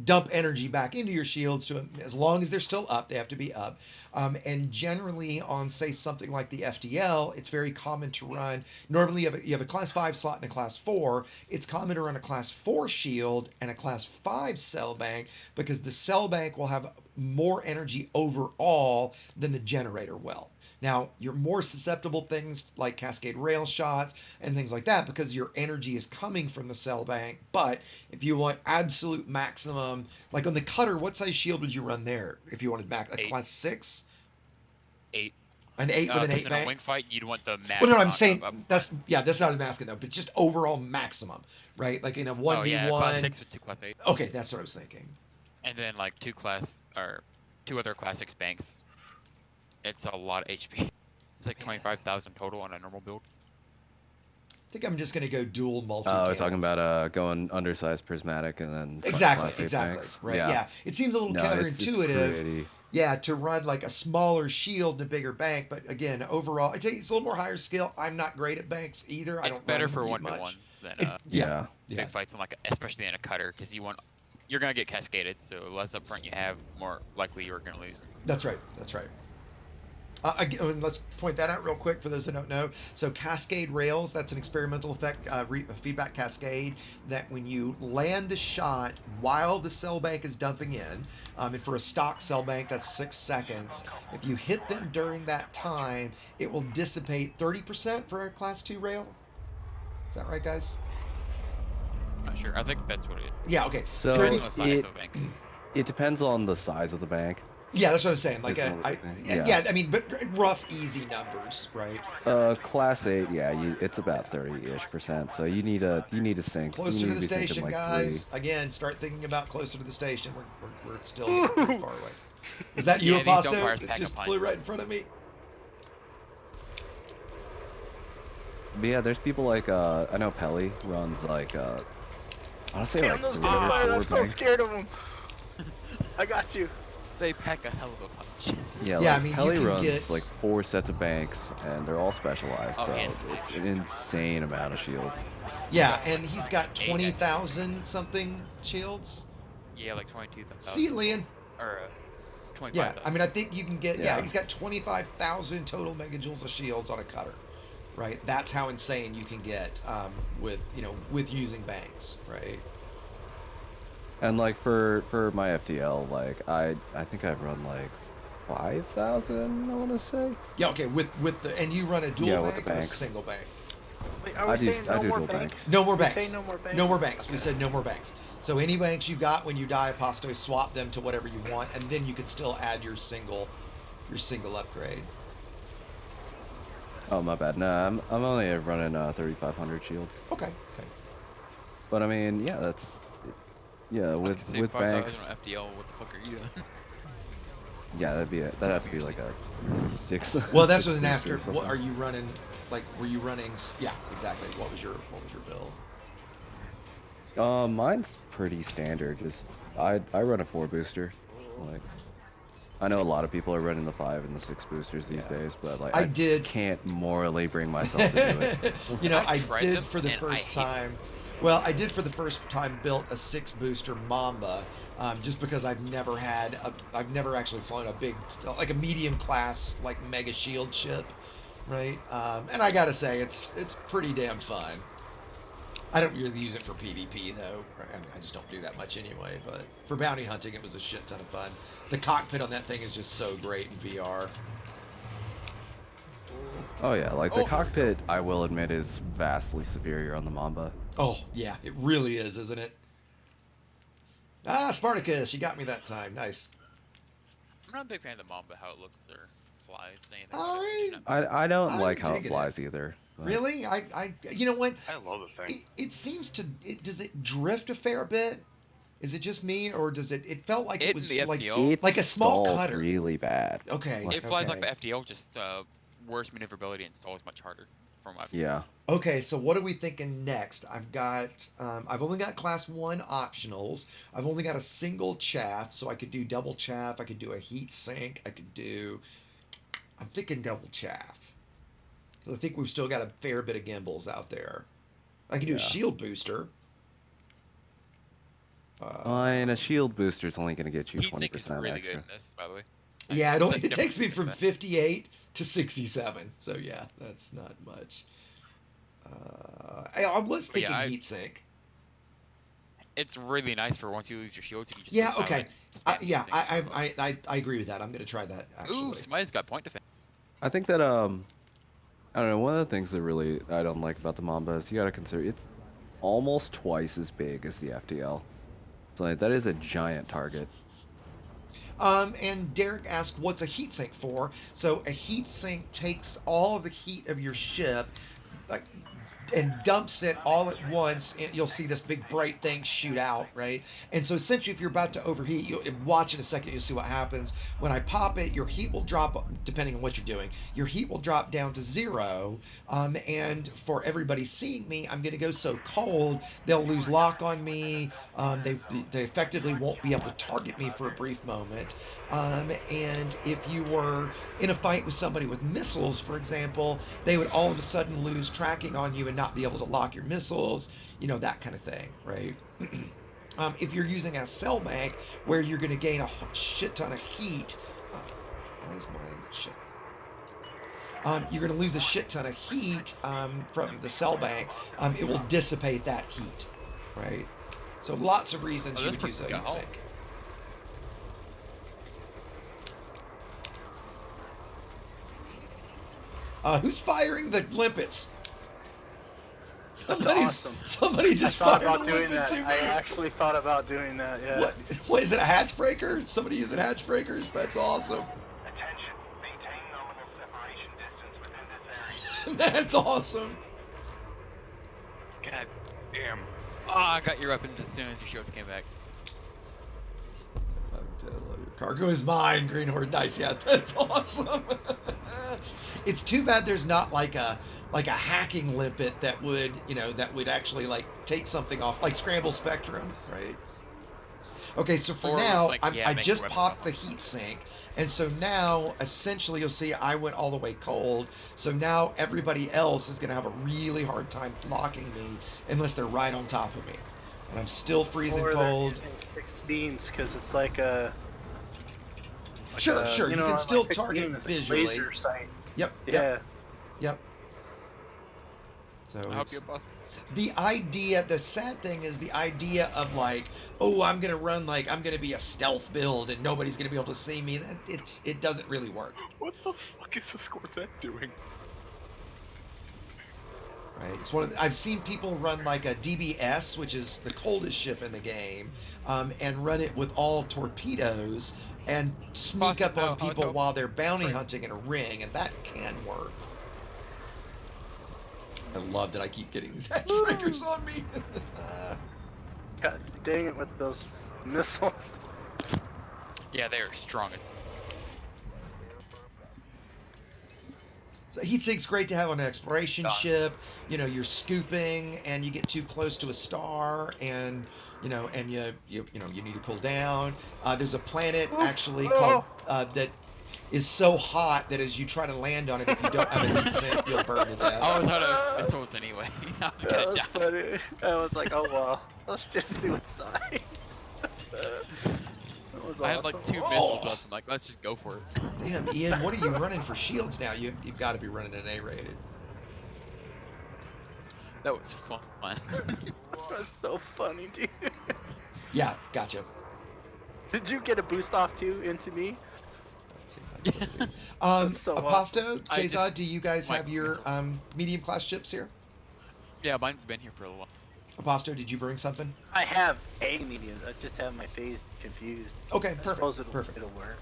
dump energy back into your shields to as long as they're still up. They have to be up. And generally on, say, something like the FDL, it's very common to run. Normally you have a class 5 slot and a class 4. It's common to run a class 4 shield and a class 5 cell bank because the cell bank will have more energy overall than the generator will. Now, you're more susceptible to things like cascade rail shots and things like that because your energy is coming from the cell bank. But if you want absolute maximum, like on the cutter, what size shield would you run there if you wanted max? A 8. class 6? 8. An 8 with an 8 in bank? a wing fight, you'd want the max. Well, no, I'm saying that's not a masking though, but just overall maximum, right? Like in a 1v1. Oh yeah, class 6 with 2 class 8. Okay, that's what I was thinking. And then like 2 other class 6 banks. It's a lot of HP. It's like 25,000 total on a normal build. I think I'm just gonna go dual multi. Oh, we're talking about going undersized prismatic and then exactly, class 8 exactly, banks. right? Yeah. It seems a little counterintuitive. Yeah, to run like a smaller shield and a bigger bank, but again, overall, I tell you, it's a little more higher skill. I'm not great at banks either. It's better for 1v1s than big fights, and like especially in a cutter, because you're gonna get cascaded. So the less upfront you have, more likely you're gonna lose. That's right. That's right. Again, let's point that out real quick for those that don't know. So cascade rails, that's an experimental effect, feedback cascade, that when you land the shot while the cell bank is dumping in, and for a stock cell bank, that's 6 seconds. If you hit them during that time, it will dissipate 30% for a class 2 rail. Is that right, guys? Not sure. I think that's what it is. Yeah, okay. So 30, it depends on the size of the bank. Yeah, that's what I'm saying. Like, I mean, but rough, easy numbers, right? Class 8, yeah, it's about 30-ish%. So you need a sink. Closer to the station, like guys. 3. Again, start thinking about closer to the station. We're still pretty far away. Is that you, Aposto? It just flew right in front of me. But yeah, there's people like I know Pelly runs like I want to say like 3 or 4 I'm so scared of him. I got you. They pack a hell of a punch. Yeah, like I mean, Pelly runs like 4 sets of banks, and they're all specialized, so it's an insane amount of shields. Yeah, and he's got 20,000 something shields. Yeah, like 22,000. See, Leon? Or 25,000. Yeah, I mean, I think you can get. Yeah, he's got 25,000 total megajoules of shields on a cutter, right? That's how insane you can get with using banks, right? And like for my FTL, like I think I've run like 5,000, I want to say. Yeah, okay. With the and you run a dual bank or a single bank? Wait, are we saying no more banks? No more banks. We say no more banks. No more banks. We said no more banks. So any banks you got when you die, Aposto, swap them to whatever you want, and then you could still add your single upgrade. Oh, my bad. No, I'm only running 3,500 shields. Okay. But I mean, yeah, that's. Yeah, with banks. FDL, what the fuck are you doing? Yeah, that'd have to be like a 6. Well, that's what an asker. What are you running? Like, were you running? Yeah, exactly. What was your build? Mine's pretty standard. Just I run a 4 booster. Like, I know a lot of people are running the 5 and the 6 boosters these days, but like I can't morally bring myself to do it. I did for the first time. Well, I did for the first time built a 6 booster Mamba, just because I've never actually flown a big, like a medium class, like mega shield ship, right? And I gotta say, it's pretty damn fun. I don't really use it for PvP though. I mean, I just don't do that much anyway. But for bounty hunting, it was a shit ton of fun. The cockpit on that thing is just so great in VR. Oh yeah, like the cockpit, I will admit, is vastly superior on the Mamba. Oh yeah, it really is, isn't it? Ah, Spartacus, you got me that time. Nice. I'm not a big fan of the Mamba, how it looks or flies. I don't like how it flies either. But... Really? I you know what? I love the thing. It seems to. Does it drift a fair bit? Is it just me, or does it? It felt like it was like a small cutter. Really bad. Okay. It flies like the FDL, just worse maneuverability and stalls much harder from what I've seen. Yeah. Okay, so what are we thinking next? I've only got class 1 optionals. I've only got a single chaff, so I could do double chaff. I could do a heat sink. I'm thinking double chaff. I think we've still got a fair bit of gimbals out there. I can do a shield booster. And a shield booster is only going to get you 20% Heat sink is really extra. good in this, by the way. Yeah, it takes me from 58 to 67. So yeah, that's not much. I was thinking heat sink. It's really nice for once you lose your shields, you can just I agree with that. I'm gonna try that. Actually. Ooh, somebody's got point defense. I think that I don't know. One of the things that really I don't like about the Mamba is you got to consider it's almost twice as big as the FDL. So like, that is a giant target. And Derek asked, what's a heatsink for? So a heatsink takes all of the heat of your ship, like, and dumps it all at once, and you'll see this big bright thing shoot out, right? And so essentially, if you're about to overheat, you'll watch in a second, you'll see what happens. When I pop it, your heat will drop, depending on what you're doing, your heat will drop down to 0. And for everybody seeing me, I'm going to go so cold, they'll lose lock on me. They effectively won't be able to target me for a brief moment. And if you were in a fight with somebody with missiles, for example, they would all of a sudden lose tracking on you and not be able to lock your missiles, that kind of thing, right? If you're using a cell bank where you're going to gain a shit ton of heat, why is my shit? You're going to lose a shit ton of heat from the cell bank. It will dissipate that heat, right? So lots of reasons you would use a heat sink. Who's firing the limpets? Somebody just fired a limpet to me. I actually thought about doing that, yeah. What is it, a hatch breaker? Somebody using hatch breakers? That's awesome. Attention, maintain nominal separation distance within this area. That's awesome. God damn. Oh, I got your weapons as soon as your shields came back. Cargo is mine, Green Horde. Nice, yeah, that's awesome. It's too bad there's not like a hacking limpet that would actually like take something off, like Scramble Spectrum, right? Okay, so for now, I just popped the heat sink, and so now essentially you'll see I went all the way cold. So now everybody else is going to have a really hard time blocking me unless they're right on top of me, and I'm still freezing cold. 16s because it's like a. Sure. You can still target visually. Laser sight. Yep. So I hope you're boss. The sad thing is the idea of like, oh, I'm gonna run like I'm gonna be a stealth build and nobody's gonna be able to see me. It doesn't really work. What the fuck is this Corvette doing? Right. It's I've seen people run like a DBS, which is the coldest ship in the game, and run it with all torpedoes and sneak up on people while they're bounty hunting in a ring, and that can work. I love that I keep getting these hatch breakers on me. God dang it with those missiles. Yeah, they are strong. So heat sink's great to have on an exploration ship. You're scooping and you get too close to a star, and you need to cool down. There's a planet actually called that is so hot that as you try to land on it, if you don't have a heat sink, you'll burn to death. I was out of missiles anyway. I was gonna die. Funny. I was like, oh well, let's just suicide. I had like 2 missiles left. I'm like, let's just go for it. Damn, Ian, what are you running for shields now? You've got to be running an A-rated. That was fun. That's so funny, dude. Yeah, gotcha. Did you get a boost off too into me? Aposto, Jayzod, do you guys have your medium class ships here? Yeah, mine's been here for a little while. Aposto, did you bring something? I have a medium. I just have my phase confused. Okay, perfect. It'll work.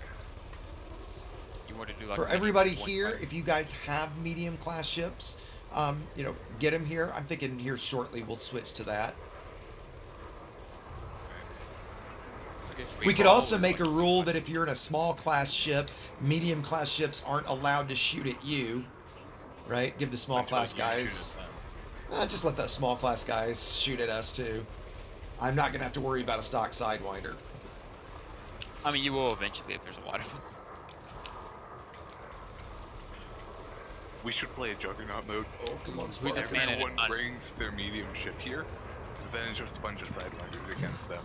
You want to do like for everybody here, if you guys have medium class ships, get them here. I'm thinking here shortly we'll switch to that. Okay, we could also make a rule that if you're in a small class ship, medium class ships aren't allowed to shoot at you. Right? Give the small class guys. Just let the small class guys shoot at us too. I'm not gonna have to worry about a stock Sidewinder. I mean, you will eventually if there's a lot of them. We should play a Juggernaut mode. Oh, come on, Who's this man? Everyone brings their medium ship here, then it's just a bunch of Sidewinders against them.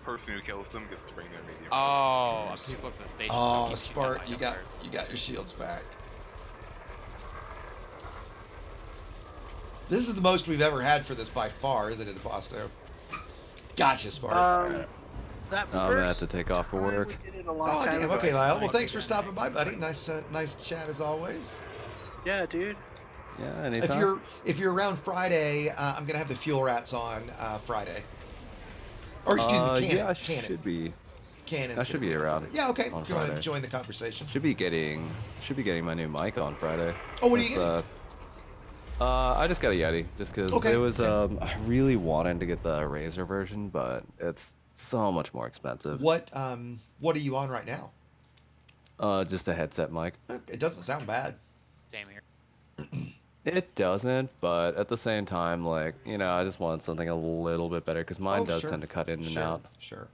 Person who kills them gets to bring their medium. Oh, people at the station. Oh, Spart, you got your shields back. This is the most we've ever had for this by far, isn't it, Aposto? Gotcha, Spart. That I'm gonna have first to take off for time work. we did it a long Oh, time damn. ago, Okay, I Lyle. think Well, thanks for again. stopping by, buddy. Nice chat as always. Yeah, dude. Yeah, anytime. If you're around Friday, I'm gonna have the Fuel Rats on Friday. Or excuse me, Cannon. Yeah, I Cannon. should be. Cannon's I should gonna be on around. Friday. Yeah, okay. On If you want to Friday. join the conversation. Should be getting my new mic on Friday. Oh, what are you With, I just got a Yeti, just because Okay, it was. okay. I really wanted to get the Razer version, but it's so much more expensive. What are you on right now? Just a headset mic. It doesn't sound bad. Same here. It doesn't, but at the same time, like, I just want something a little bit better because mine does sure. tend to cut in and out. Sure.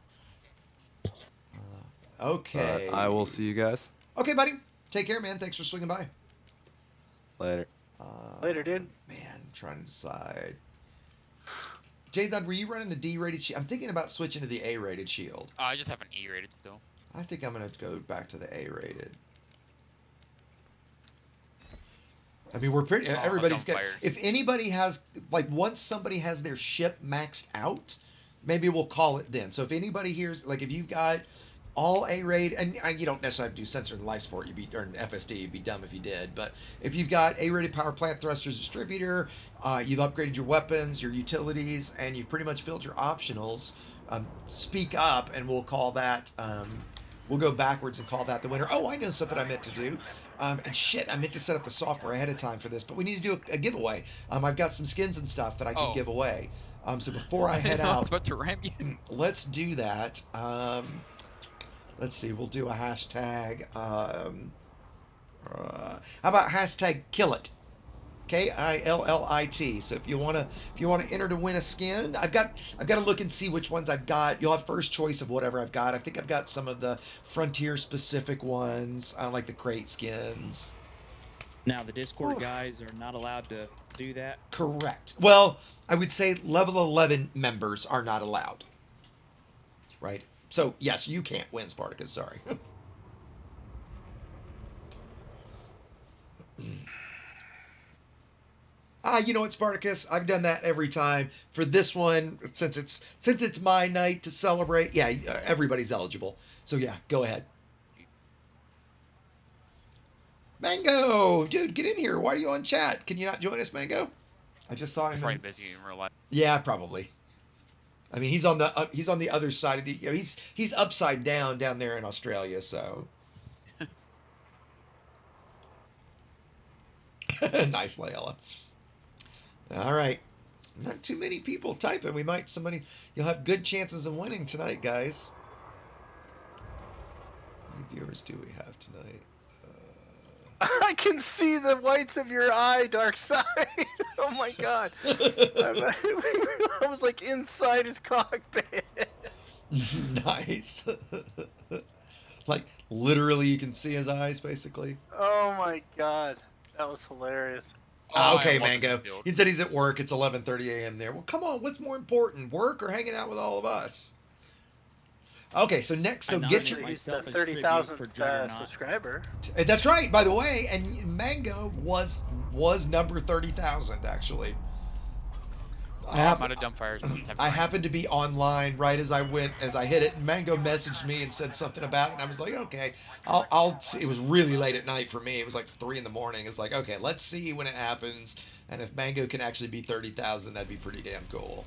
Okay. But I will see you guys Okay, buddy. Take care, man. Thanks for swinging by. later. Later, dude. Man, I'm trying to decide. Jason, were you running the D-rated shield? I'm thinking about switching to the A-rated shield. I just have an E-rated still. I think I'm going to go back to the A-rated. I mean, we're pretty. Everybody's got. If anybody has, like, once somebody has their ship maxed out, maybe we'll call it then. So if anybody here's, like, if you've got all A-rated, and you don't necessarily have to do sensor and life support, or an FSD, you'd be dumb if you did. But if you've got A-rated power plant thrusters distributor, you've upgraded your weapons, your utilities, and you've pretty much filled your optionals, speak up, and we'll call that. We'll go backwards and call that the winner. Oh, I know something I meant to do. And shit, I meant to set up the software ahead of time for this, but we need to do a giveaway. I've got some skins and stuff that I can give away. So before I head out, I was about to ram you. Let's do that. Let's see. We'll do a hashtag. How about hashtag kill it? KILLIT. So if you wanna enter to win a skin, I've got to look and see which ones I've got. You'll have first choice of whatever I've got. I think I've got some of the frontier specific ones, like the crate skins. Now the Discord guys are not allowed to do that. Correct. Well, I would say level 11 members are not allowed. Right. So yes, you can't win, Spartacus. Sorry. You know what, Spartacus? I've done that every time. For this one, since it's my night to celebrate, yeah, everybody's eligible. So yeah, go ahead. Mango, dude, get in here. Why are you on chat? Can you not join us, Mango? I just saw him. Probably busy in real life. Yeah, probably. I mean, he's on the other side of the. He's upside down there in Australia. So. Nice, Layla. All right. Not too many people typing. You'll have good chances of winning tonight, guys. How many viewers do we have tonight? I can see the whites of your eye, Dark Side. Oh my god. I was like inside his cockpit. Nice. Like literally you can see his eyes basically. Oh my god. That was hilarious. Okay, Mango. He said he's at work. It's 11:30 a.m. there. Well, come on. What's more important, work or hanging out with all of us? Okay, so next, get your. He's the 30,000th subscriber. That's right, by the way. And Mango was number 30,000 actually. I'm out of dumbfire sometime. I happened to be online right as I hit it, and Mango messaged me and said something about it, and I was like, okay, I'll see. It was really late at night for me. It was like 3 a.m. It's like, okay, let's see when it happens, and if Mango can actually be 30,000, that'd be pretty damn cool.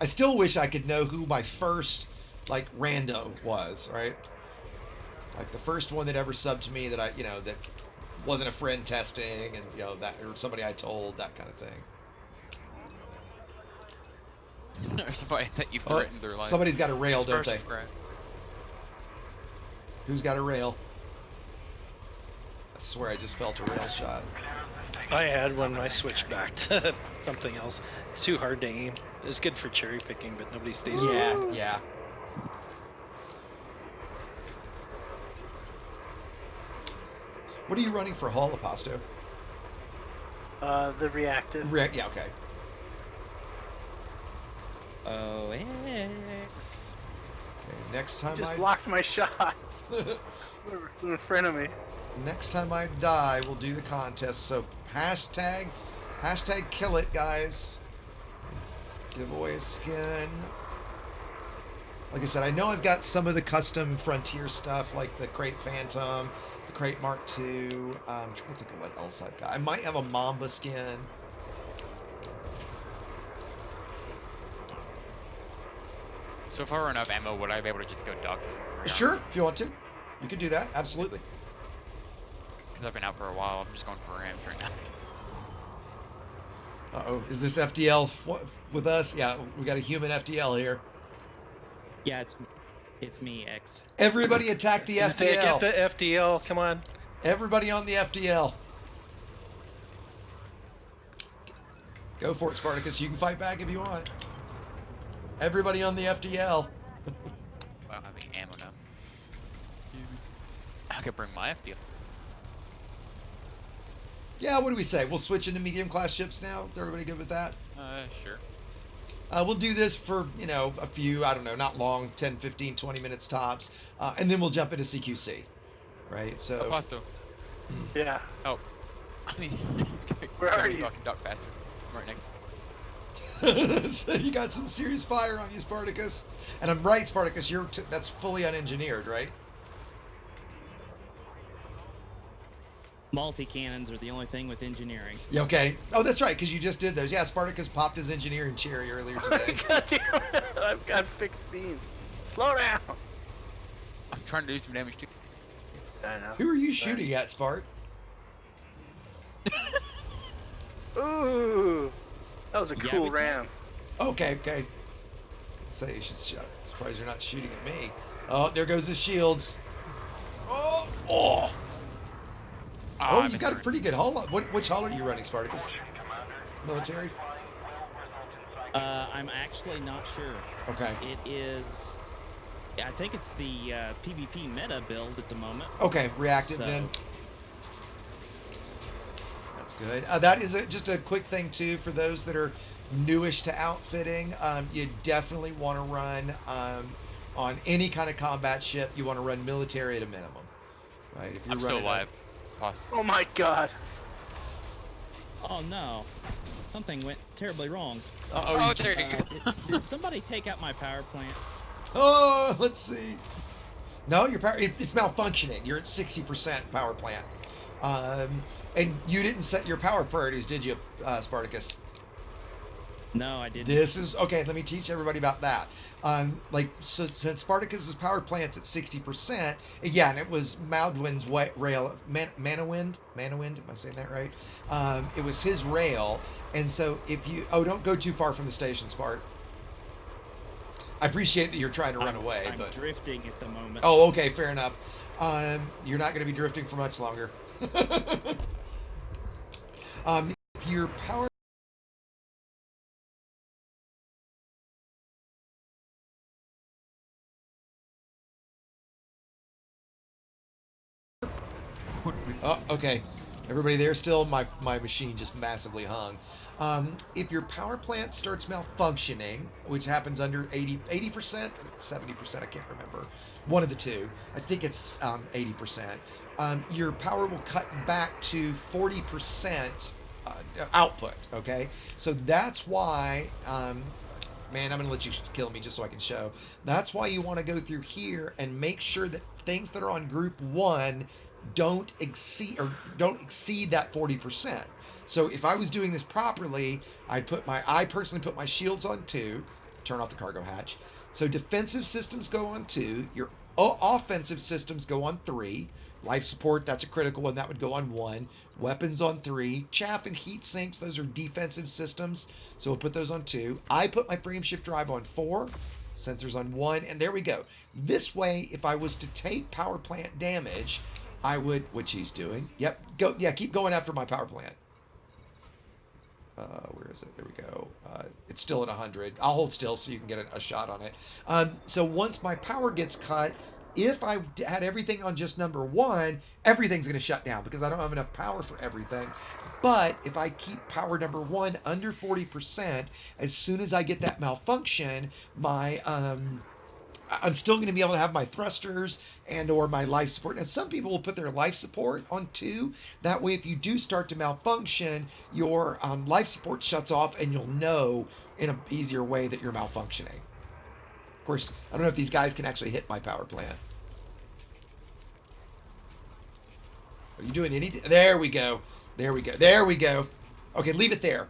I still wish I could know who my first, like, rando was, right? Like, the first one that ever subbed to me that that wasn't a friend testing, and, that, or somebody I told, that kind of thing. Or somebody that you've threatened their life. Somebody's got a rail, don't they? Subscribe. Who's got a rail? I swear I just felt a rail shot. I had one. I switched back to something else. It's too hard to aim. It's good for cherry picking, but nobody stays. Yeah. What are you running for hull, Aposto? The reactive. Yeah, okay. OX. Okay, next time Just blocked my shot. In front of me. Next time I die, we'll do the contest. So hashtag kill it, guys. Give away a skin. like I said, I know I've got some of the custom Frontier stuff, like the Crate Phantom, the Crate Mark II. I'm trying to think of what else I've got. I might have a Mamba skin. So if I run out of ammo, would I be able to just go duck? Sure, if you want to. You can do that, absolutely. Because I've been out for a while, I'm just going for rams right now. Uh-oh, is this FDL with us? Yeah, we got a human FDL here. Yeah, it's me, X. Everybody attack the FDL. Get the FDL, come on. Everybody on the FDL. Go for it, Spartacus. You can fight back if you want. Everybody on the FDL. I don't have any ammo now. I could bring my FDL. Yeah, what do we say? We'll switch into medium class ships now. Is everybody good with that? Sure. We'll do this for, a few, I don't know, not long, 10, 15, 20 minutes tops. And then we'll jump into CQC. Right? So. Aposto. Yeah. Oh. I mean, where are you? So I can duck faster. I'm right next. So you got some serious fire on you, Spartacus. And I'm right, Spartacus, that's fully unengineered, right? Multi-cannons are the only thing with engineering. Yeah, okay. Oh, that's right, because you just did those. Yeah, Spartacus popped his engineering cherry earlier today. God damn it. I've got fixed beams. Slow down. I'm trying to do some damage too. I know. Who are you shooting at, Spart? Ooh. That was a cool ram. Okay. Say you should shut. Surprised you're not shooting at me. Oh, there goes the shields. Oh, you got a pretty good hull. Which hull are you running, Spartacus? Military? I'm actually not sure. Okay. It is. I think it's the PvP meta build at the moment. Okay, reactive then. That's good. That is just a quick thing too for those that are newish to outfitting. You definitely want to run on any kind of combat ship. You want to run military at a minimum, right? If you're I'm still alive. Possible. Oh my god. Oh no. Something went terribly wrong. Uh-oh. There you go. Did somebody take out my power plant? Oh, let's see. No, your power, it's malfunctioning. You're at 60% power plant. And you didn't set your power priorities, did you, Spartacus? No, I didn't. This is, okay, let me teach everybody about that. So since Spartacus's power plant's at 60%, and it was Maudwin's rail, Manawind, am I saying that right? It was his rail, and so if you, don't go too far from the station, Spart. I appreciate that you're trying to run away, I'm but drifting at the moment. Oh, okay, fair enough. You're not going to be drifting for much longer. If your power okay. Everybody there still? My machine just massively hung. If your power plant starts malfunctioning, which happens under 80%, 70%, I can't remember. One of the two. I think it's 80%. Your power will cut back to 40% output, okay? So that's why, man, I'm going to let you kill me just so I can show. That's why you want to go through here and make sure that things that are on group 1 don't exceed that 40%. So if I was doing this properly, I personally put my shields on 2, turn off the cargo hatch. So defensive systems go on 2, your offensive systems go on 3, life support, that's a critical one, that would go on 1, weapons on 3, chaff and heat sinks, those are defensive systems, so we'll put those on 2. I put my frame shift drive on 4, sensors on 1, and there we go. This way, if I was to take power plant damage, I would, which he's doing. Yep, go. Yeah, keep going after my power plant. Where is it? There we go. It's still at 100. I'll hold still so you can get a shot on it. So once my power gets cut, if I had everything on just number 1, everything's going to shut down because I don't have enough power for everything. But if I keep power number 1 under 40%, as soon as I get that malfunction, my I'm still going to be able to have my thrusters and or my life support. And some people will put their life support on 2. That way, if you do start to malfunction, your life support shuts off and you'll know in an easier way that you're malfunctioning. Of course, I don't know if these guys can actually hit my power plant. Are you doing any... There we go. There we go. There we go. Okay, leave it there.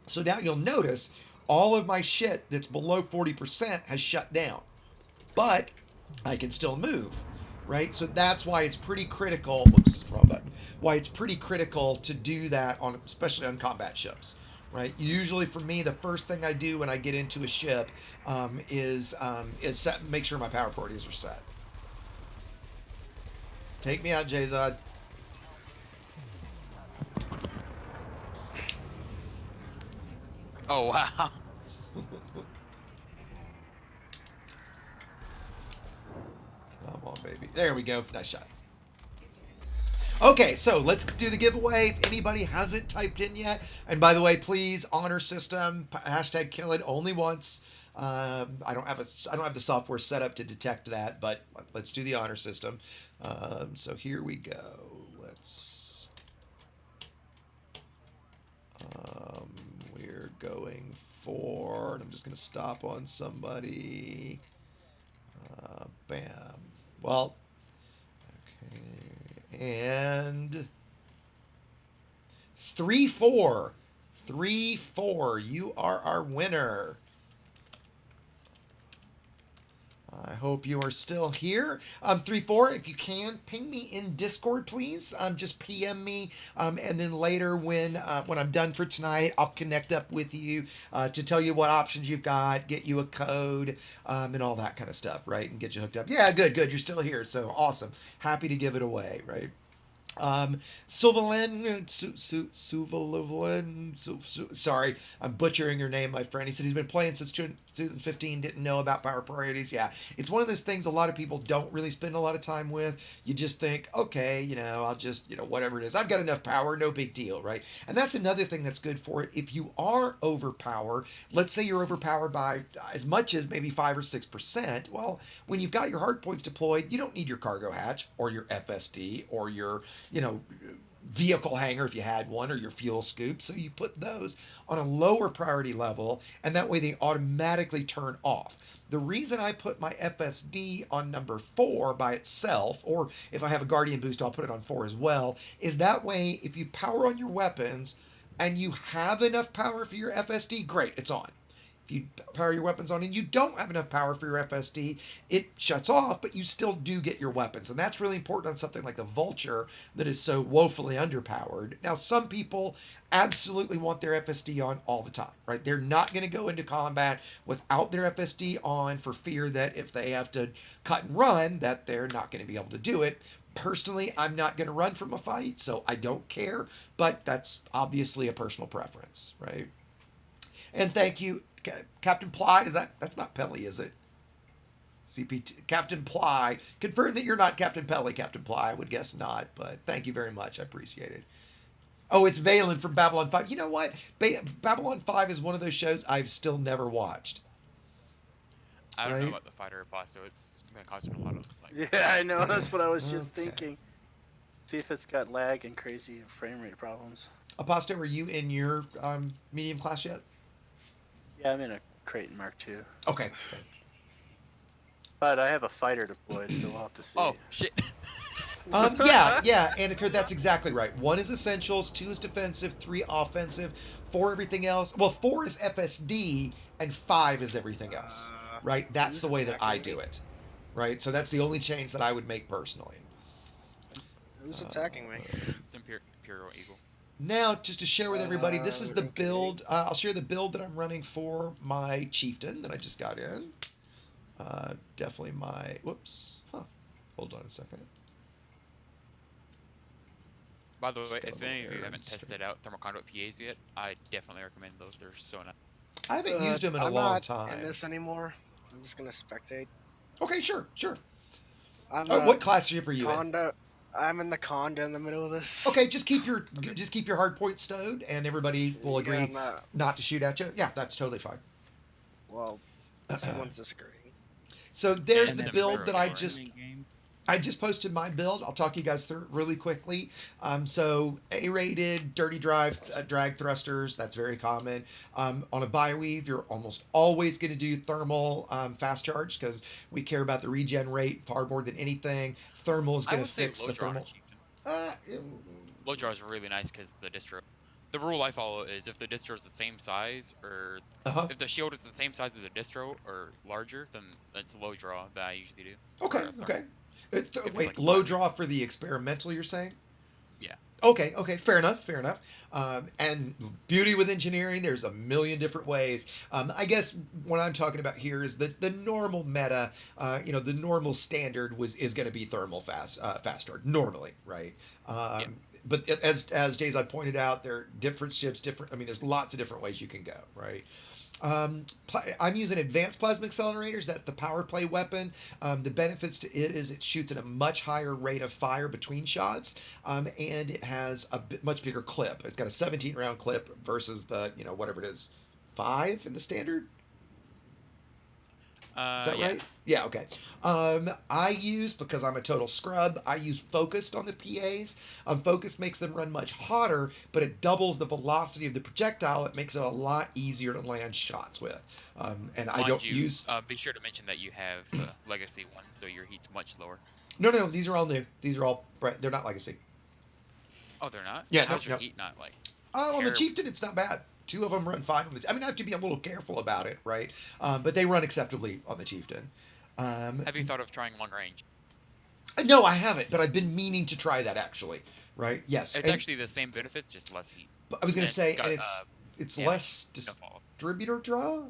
So now you'll notice all of my shit that's below 40% has shut down. But I can still move, right? So that's why it's pretty critical. Whoops, wrong button. Why it's pretty critical to do that on, especially on combat ships, right? Usually for me, the first thing I do when I get into a ship is make sure my power priorities are set. Take me out, Jzod. Oh wow. Come on, baby. There we go. Nice shot. Okay, so let's do the giveaway. If anybody hasn't typed in yet, and by the way, please honor system hashtag kill it only once. I don't have the software set up to detect that, but let's do the honor system. So here we go. Let's. We're going for. And I'm just gonna stop on somebody. Bam. Well. And 3-4. 3-4. You are our winner. I hope you are still here. 3-4, if you can, ping me in Discord, please. Just PM me, and then later when I'm done for tonight, I'll connect up with you to tell you what options you've got, get you a code, and all that kind of stuff, right? And get you hooked up. Yeah, good. You're still here, so awesome. Happy to give it away, right? Sylvalin, sorry, I'm butchering your name, my friend. He said he's been playing since 2015, didn't know about power priorities. Yeah, it's one of those things a lot of people don't really spend a lot of time with. You just think, okay, I'll just, whatever it is. I've got enough power, no big deal, right? And that's another thing that's good for it. If you are overpowered, let's say you're overpowered by as much as maybe 5 or 6%, well, when you've got your hard points deployed, you don't need your cargo hatch or your FSD or your vehicle hanger if you had one, or your fuel scoop. So you put those on a lower priority level, and that way they automatically turn off. The reason I put my FSD on number 4 by itself, or if I have a Guardian boost, I'll put it on 4 as well, is that way if you power on your weapons and you have enough power for your FSD, great, it's on. If you power your weapons on and you don't have enough power for your FSD, it shuts off, but you still do get your weapons. And that's really important on something like the Vulture that is so woefully underpowered. Now, some people absolutely want their FSD on all the time, right? They're not going to go into combat without their FSD on for fear that if they have to cut and run, that they're not going to be able to do it. Personally, I'm not going to run from a fight, so I don't care, but that's obviously a personal preference, right? And thank you, Captain Ply. That's not Pelly, is it? CPT Captain Ply. Confirm that you're not Captain Pelly, Captain Ply. I would guess not, but thank you very much. I appreciate it. Oh, it's Valen from Babylon 5. You know what? Babylon 5 is one of those shows I've still never watched. I don't know about the fighter Aposto. It's gonna cost you a lot of Yeah, I know. That's what I was just thinking. See if it's got lag and crazy frame rate problems. Aposto, are you in your medium class yet? Yeah, I'm in a Creighton Mark II. Okay. But I have a fighter deployed, so we'll have to see. Oh, shit. Yeah, and that's exactly right. 1 is essentials, 2 is defensive, 3 offensive, 4 everything else. Well, 4 is FSD, and 5 is everything else, right? That's the way that I do it, right? So that's the only change that I would make personally. Who's attacking me? It's Imperial Eagle. Now, just to share with everybody, this is the build. I'll share the build that I'm running for my chieftain that I just got in. Definitely my... Whoops. Hold on a second. By the way, if any of you haven't tested out thermal conduit PAs yet, I definitely recommend those. They're so nice. I haven't used them in a long time. I'm not in this anymore. I'm just going to spectate. Okay, sure. What class ship are you in? I'm in the Conda in the middle of this. Okay, just keep your hard point stowed, and everybody will agree not to shoot at you. Yeah, that's totally fine. Well, someone's disagreeing. So there's the build that I just. I just posted my build. I'll talk you guys through it really quickly. So A-rated dirty drive drag thrusters. That's very common. On a bi-weave, you're almost always going to do thermal fast charge because we care about the regen rate far more than anything. Thermal is I going to would say fix low the draw on a thermal. chieftain. Low draw is really nice because the distro. The rule I follow is if the distro is the same size, or if the shield is the same size as the distro or larger, then that's low draw that I usually do. Okay, okay. Wait, like low draw for the experimental, you're saying? Yeah. Okay, fair enough. And beauty with engineering, there's a million different ways. I guess what I'm talking about here is the normal meta, the normal standard is going to be thermal fast charge normally, right? But as Jay's I pointed out, there are different ships, there's lots of different ways you can go, right? I'm using advanced plasma accelerators. That's the power play weapon. The benefits to it is it shoots at a much higher rate of fire between shots, and it has a much bigger clip. It's got a 17 round clip versus the whatever it is, 5 in the standard. Is that right? Yeah, okay. I use, because I'm a total scrub, I use focused on the PAs. Focus makes them run much hotter, but it doubles the velocity of the projectile. It makes it a lot easier to land shots with. And I don't use... Be sure to mention that you have legacy ones, so your heat's much lower. No, these are all new. These are all... They're not legacy. Oh, they're not? Yeah, how's your heat not, like... on the Chieftain, it's not bad. 2 of them run fine on the... I have to be a little careful about it, right? But they run acceptably on the Chieftain. Have you thought of trying long range? No, I haven't, but I've been meaning to try that, actually. Right? Yes. It's actually the same benefits, just less heat. But I was going to say, it's less distributor draw?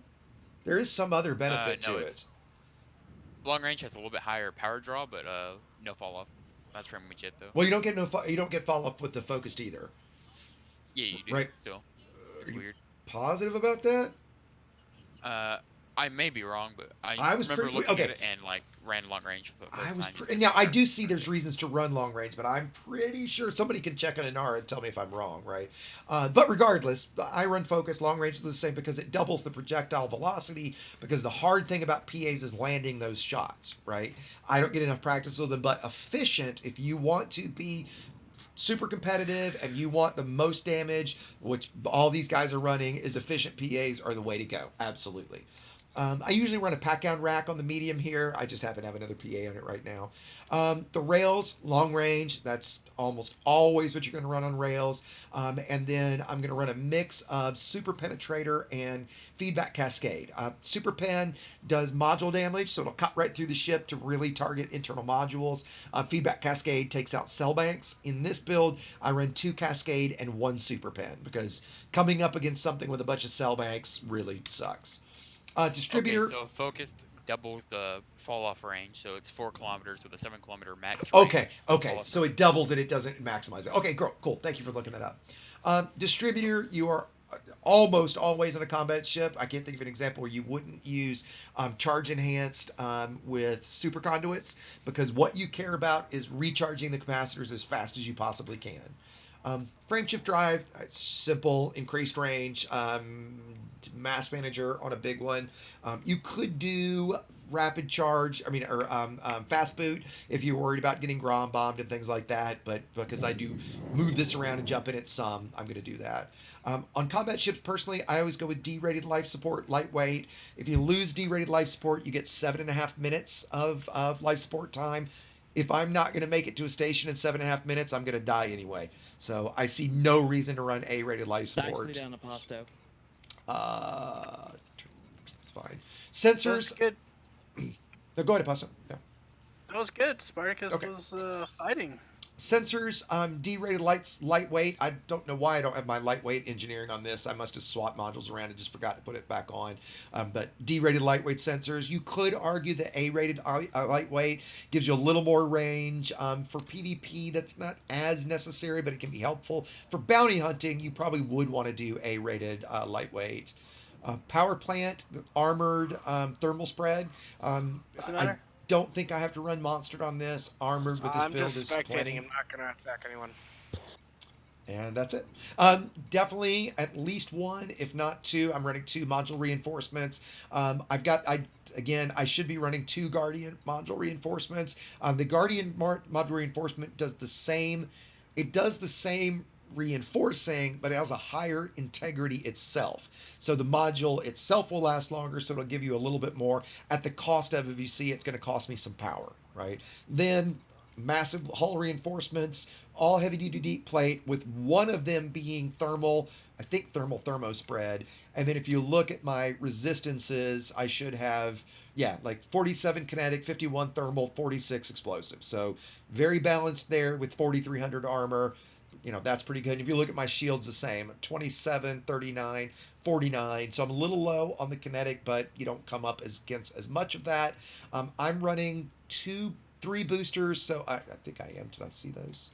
There is some other benefit to it. Long range has a little bit higher power draw, but no fall off. That's pretty much it, though. Well, you don't get fall off with the focused either. Yeah, you do. Right? Still, it's weird. Positive about that? I may be wrong, but I remember looking at it and ran long range for the first time. Now I do see there's reasons to run long range, but I'm pretty sure somebody can check on Inara and tell me if I'm wrong, right? But regardless, I run focus. Long range is the same because it doubles the projectile velocity. Because the hard thing about PAs is landing those shots, right? I don't get enough practice with them, but efficient. If you want to be super competitive and you want the most damage, which all these guys are running, is efficient PAs are the way to go. Absolutely. I usually run a pack-down rack on the medium here. I just happen to have another PA on it right now. The rails, long range, that's almost always what you're going to run on rails. And then I'm going to run a mix of super penetrator and feedback cascade. Super pen does module damage, so it'll cut right through the ship to really target internal modules. Feedback cascade takes out cell banks. In this build, I run 2 cascade and 1 super pen because coming up against something with a bunch of cell banks really sucks. Distributor. Okay, so focused doubles the fall off range, so it's 4 kilometers with a 7 kilometer max range. Okay, so it doubles it, it doesn't maximize it. Okay, cool. Thank you for looking that up. Distributor, you are almost always on a combat ship. I can't think of an example where you wouldn't use charge enhanced with super conduits, because what you care about is recharging the capacitors as fast as you possibly can. Frame shift drive, it's simple, increased range, mass manager on a big one. You could do rapid charge, fast boot if you're worried about getting Grom bombed and things like that, but because I do move this around and jump in it some, I'm going to do that. On combat ships, personally, I always go with D-rated life support, lightweight. If you lose D-rated life support, you get 7.5 minutes of life support time. If I'm not going to make it to a station in 7.5 minutes, I'm going to die anyway. So I see no reason to run A-rated life support. Nicely down, Aposto. That's fine. Sensors. That's good. No, go ahead, Aposto. Yeah. That was good. Spartacus was hiding. Sensors, D-rated lightweight. I don't know why I don't have my lightweight engineering on this. I must have swapped modules around and just forgot to put it back on. But D-rated lightweight sensors. You could argue that A-rated lightweight gives you a little more range. For PvP, that's not as necessary, but it can be helpful. For bounty hunting, you probably would want to do A-rated lightweight. Power plant, armored thermal spread. I don't think I have to run monstered on this. Armored with this build is plenty. I'm not going to attack anyone. And that's it. Definitely at least one, if not two. I'm running 2 module reinforcements. I should be running 2 Guardian module reinforcements. The Guardian module reinforcement does the same. It does the same reinforcing, but it has a higher integrity itself. So the module itself will last longer, so it'll give you a little bit more at the cost of, if you see, it's going to cost me some power, right? Then massive hull reinforcements, all heavy duty deep plate, with one of them being thermal, I think thermo spread. And then if you look at my resistances, I should have, like 47 kinetic, 51 thermal, 46 explosive. So very balanced there with 4,300 armor. That's pretty good. And if you look at my shields, the same, 27, 39, 49. So I'm a little low on the kinetic, but you don't come up against as much of that. I'm running 3 boosters, so I think I am. Did I see those?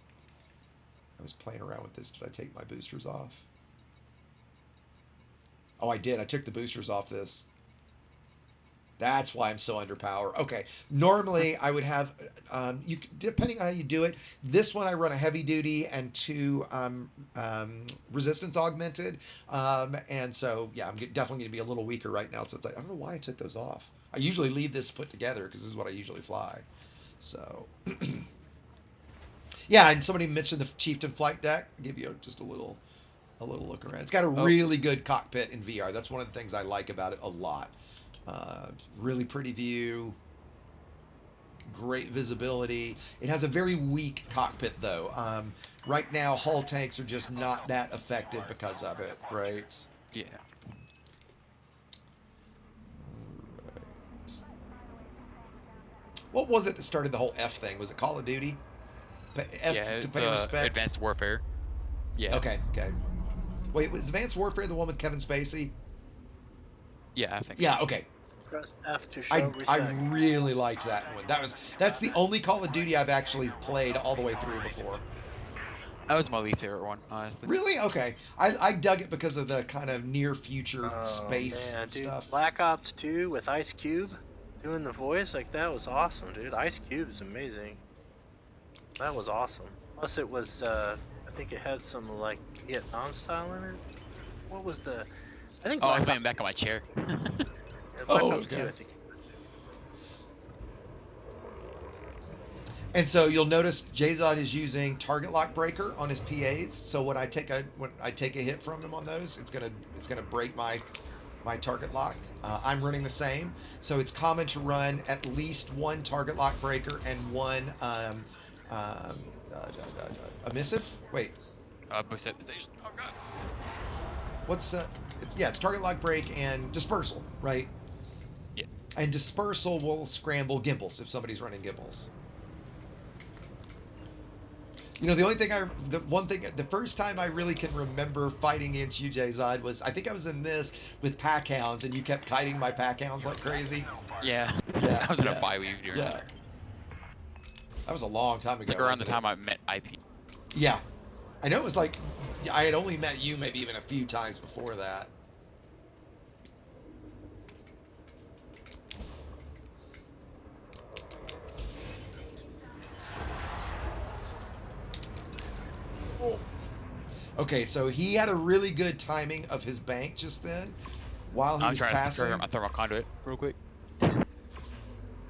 I was playing around with this. Did I take my boosters off? Oh, I did. I took the boosters off this. That's why I'm so underpowered. Okay. Normally, I would have, depending on how you do it, this one I run a heavy duty and 2 resistance augmented. And so, I'm definitely going to be a little weaker right now. So it's like, I don't know why I took those off. I usually leave this put together because this is what I usually fly. So, and somebody mentioned the Chieftain flight deck. I'll give you just a little look around. It's got a really good cockpit in VR. That's one of the things I like about it a lot. Really pretty view, great visibility. It has a very weak cockpit though. Right now, hull tanks are just not that affected because of it, right? Yeah. What was it that started the whole F thing? Was it Call of Duty? It was Advanced Warfare. Yeah. Okay. Wait, was Advanced Warfare the one with Kevin Spacey? Yeah, I think. Yeah. Okay. Press F to show I respect. really liked that one. That's the only Call of Duty I've actually played all the way through before. That was my least favorite one, honestly. Really? Okay. I dug it because of the kind of near future space stuff. Black Ops 2 with Ice Cube doing the voice, like that was awesome, dude. Ice Cube is amazing. That was awesome. Plus it was, I think it had some like Vietnam style in it. What was the? I think. I was laying back on my chair. Black Ops 2, I think. And so you'll notice Jazod is using target lock breaker on his PAs. So when I take a hit from him on those, it's gonna break my target lock. I'm running the same. So it's common to run at least 1 target lock breaker and 1 emissive. Wait. Boost at the station. Oh god. What's it's target lock break and dispersal, right? Yeah. And dispersal will scramble gimbals if somebody's running gimbals. The first time I really can remember fighting against you, Jazod, was I think I was in this with pack hounds, and you kept kiting my pack hounds like crazy. Yeah. I was in a bi-weave during that. That was a long time ago. It's like around the time I met IP. Yeah. I know it was like, I had only met you maybe even a few times before that. Oh. Okay, so he had a really good timing of his bank just then while he was passing. I'm trying to throw my conduit real quick.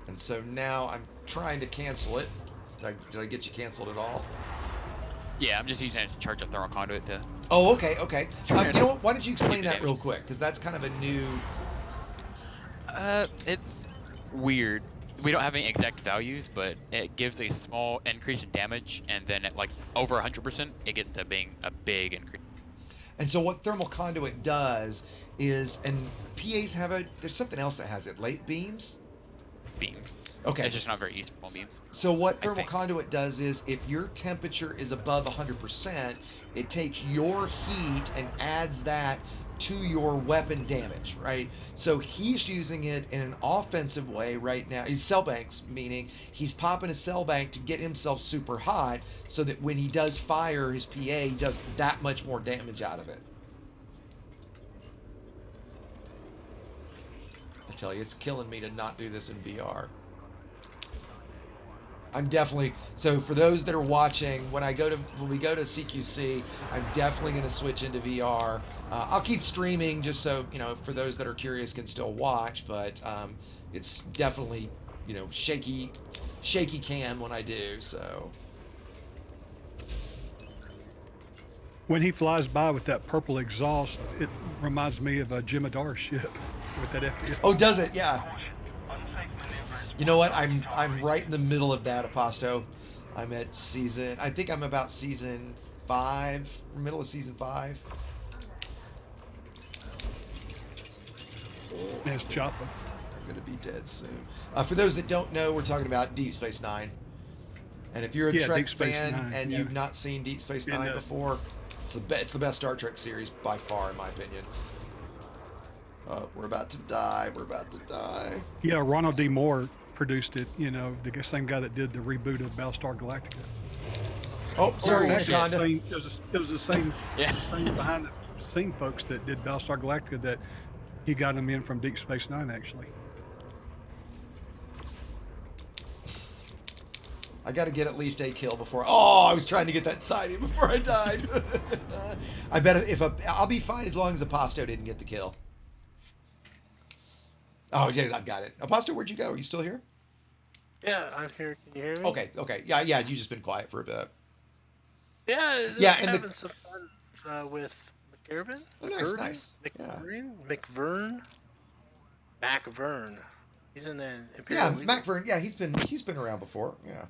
And so now I'm trying to cancel it. Did I get you canceled at all? Yeah, I'm just using it to charge a thermal conduit to... Oh, okay. You know what? Why don't you explain that real quick? Because that's kind of a new... It's weird. We don't have any exact values, but it gives a small increase in damage, and then at like over 100%, it gets to being a big increase. And so what thermal conduit does is, and PAs have there's something else that has it, late beams? Beams. Okay. It's just not very useful beams. So what thermal conduit does is, if your temperature is above 100%, it takes your heat and adds that to your weapon damage, right? So he's using it in an offensive way right now. His cell banks, meaning he's popping his cell bank to get himself super hot so that when he does fire his PA, he does that much more damage out of it. I tell you, it's killing me to not do this in VR. I'm definitely so for those that are watching when we go to CQC, I'm definitely going to switch into VR. I'll keep streaming just so for those that are curious can still watch, but it's definitely shaky cam when I do. So When he flies by with that purple exhaust, it reminds me of a Jemadar ship with that FDL. oh, does it? Yeah. You know what? I'm right in the middle of that, Aposto. I'm at I think I'm about season 5, middle of season 5. There's Joppa. I'm gonna be dead soon. For those that don't know, we're talking about Deep Space Nine. And if you're a Trek fan and you've not seen Deep Space Nine before, it's the best Star Trek series by far, in my opinion. Oh, we're about to die. We're about to die. Yeah, Ronald D. Moore produced it. The same guy that did the reboot of Battlestar Galactica. Oh, sorry, Anaconda. It was the same, same behind the scene folks that did Battlestar Galactica that he got them in from Deep Space Nine, actually. I got to get at least a kill before. Oh, I was trying to get that sighting before I died. I bet I'll be fine as long as Aposto didn't get the kill. Oh, Jays, I've got it. Aposto, where'd you go? Are you still here? Yeah, I'm here. Can you hear me? Okay. Yeah. You just been quiet for a bit. Yeah, and having some fun with McGurvin. Oh, nice. McVern. He's in the Imperial Legion. McVern. Yeah, he's been around before. Yeah.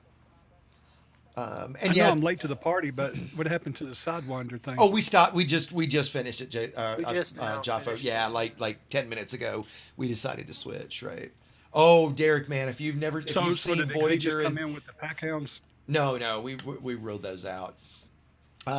I know I'm late to the party, but what happened to the Sidewinder thing? Oh, we stopped. We just finished it, Jaffo. Yeah, like 10 minutes ago, we decided to switch. Right. Oh, Derek, man, if you've seen Voyager, come in with the Packhounds. No, we ruled those out.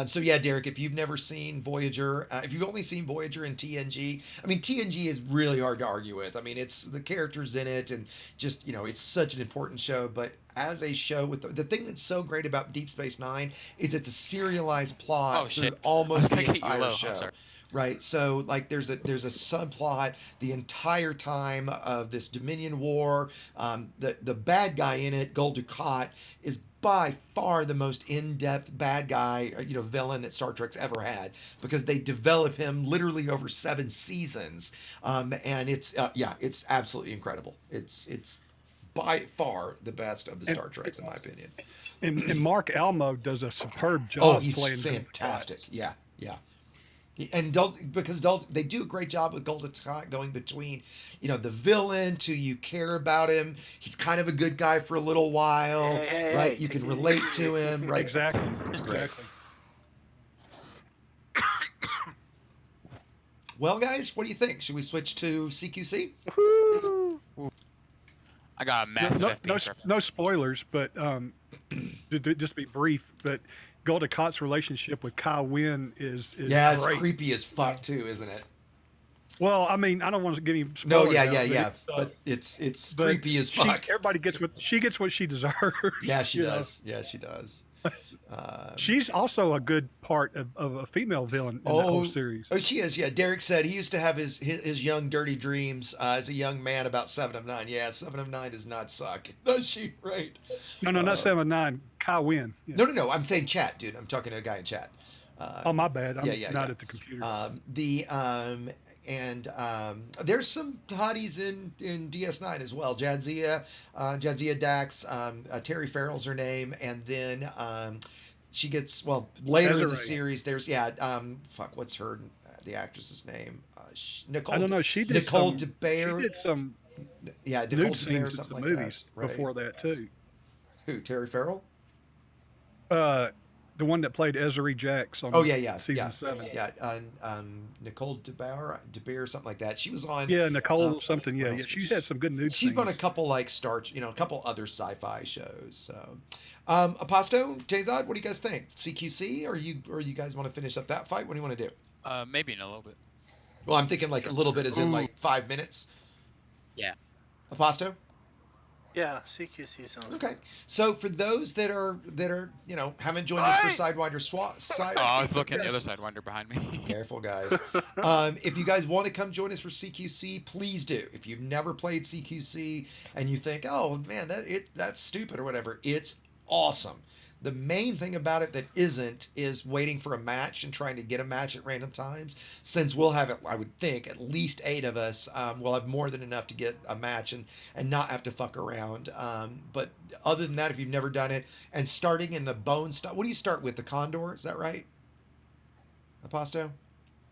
So yeah, Derek, if you've never seen Voyager, if you've only seen Voyager and TNG, I mean, TNG is really hard to argue with. I mean, it's the characters in it and just, it's such an important show. But as a show, with the thing that's so great about Deep Space Nine is it's a serialized plot through almost the entire show. Right, so like there's a subplot the entire time of this Dominion War. The bad guy in it, Gul Dukat, is by far the most in-depth bad guy, villain that Star Trek's ever had, because they develop him literally over 7 seasons, and it's absolutely incredible. It's by far the best of the Star Treks, in my opinion. And Mark Almo does a superb job. Oh, he's fantastic. Yeah. And because they do a great job with Gul Dukat going between, the villain to you care about him. He's kind of a good guy for a little while, right? You can relate to him, right? Exactly. It's great. Well, guys, what do you think? Should we switch to CQC? I got a massive no spoilers, but just to be brief, but Gul Dukat's relationship with Kai Wynn is it's great. Creepy as fuck too, isn't it? Well, I mean, I don't want to give him spoilers. No, but it's creepy as fuck. Everybody gets what she deserves. Yeah, she does. Yeah, she does. She's also a good part of a female villain in the whole series. Oh, she is. Yeah, Derek said he used to have his young dirty dreams as a young man about 7 of 9. Yeah, 7 of 9 does not suck, does she? Right? No, not 7 of 9. Kai Wynn. Yeah. No. I'm saying chat, dude. I'm talking to a guy in chat. Oh, my bad. I'm not at the computer. There's some hotties in DS9 as well. Jadzia Dax, Terry Farrell's her name, and then she gets later in the series. There's what's the actress's name? Nicole. I don't know. She did Nicole DeBaer. She did some. Yeah, Nicole DeBaer, something like movies that. Right. Before that too. Who? Terry Farrell? The one that played Ezra Jax on season 7. Yeah, Nicole DeBaer, something like that. She was on. Yeah, Nicole something. Yeah. She had some good nude She's scenes. on a couple a couple other sci-fi shows. So, Aposto, Jayzod, what do you guys think? CQC, or you guys want to finish up that fight? What do you want to do? Maybe in a little bit. Well, I'm thinking like a little bit, as in like 5 minutes. Yeah. Aposto? Yeah, CQC sounds Okay, fun. so for those that are haven't joined us for Sidewinder side. Oh, I was looking at the other Sidewinder behind me. Careful, guys. If you guys want to come join us for CQC, please do. If you've never played CQC and you think, oh man, that's stupid or whatever, it's awesome. The main thing about it that isn't is waiting for a match and trying to get a match at random times. Since we'll have it, I would think at least 8 of us. We'll have more than enough to get a match and not have to fuck around. But other than that, if you've never done it, and starting in the bone stuff, what do you start with? The Condor, is that right? Aposto?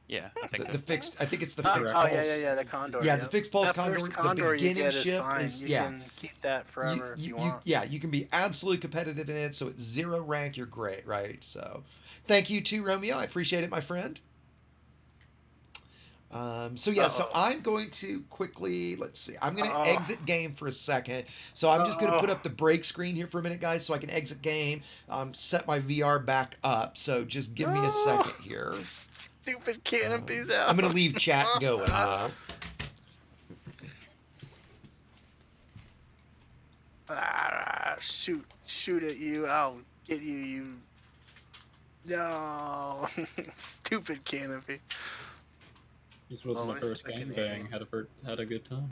Yeah, I think so. The fixed, I think it's the Oh, fixed oh, pulse. yeah, the Condor. Yeah, yep. the fixed pulse That Condor. first Condor The beginning you get ship is fine. is You yeah. can keep that forever if you want. Yeah, you can be absolutely competitive in it. So it's 0 rank, you're great, right? So, thank you to Romeo. I appreciate it, my friend. So yeah, so I'm going to quickly, let's see, I'm going to exit game for a second. So I'm just going to put up the break screen here for a minute, guys, so I can exit game, set my VR back up. So just give me a second here. Stupid canopies out. I'm going to leave chat going, though. Shoot at you. I'll get you, you. No. Stupid canopy. This was my first game bang. Had a good time.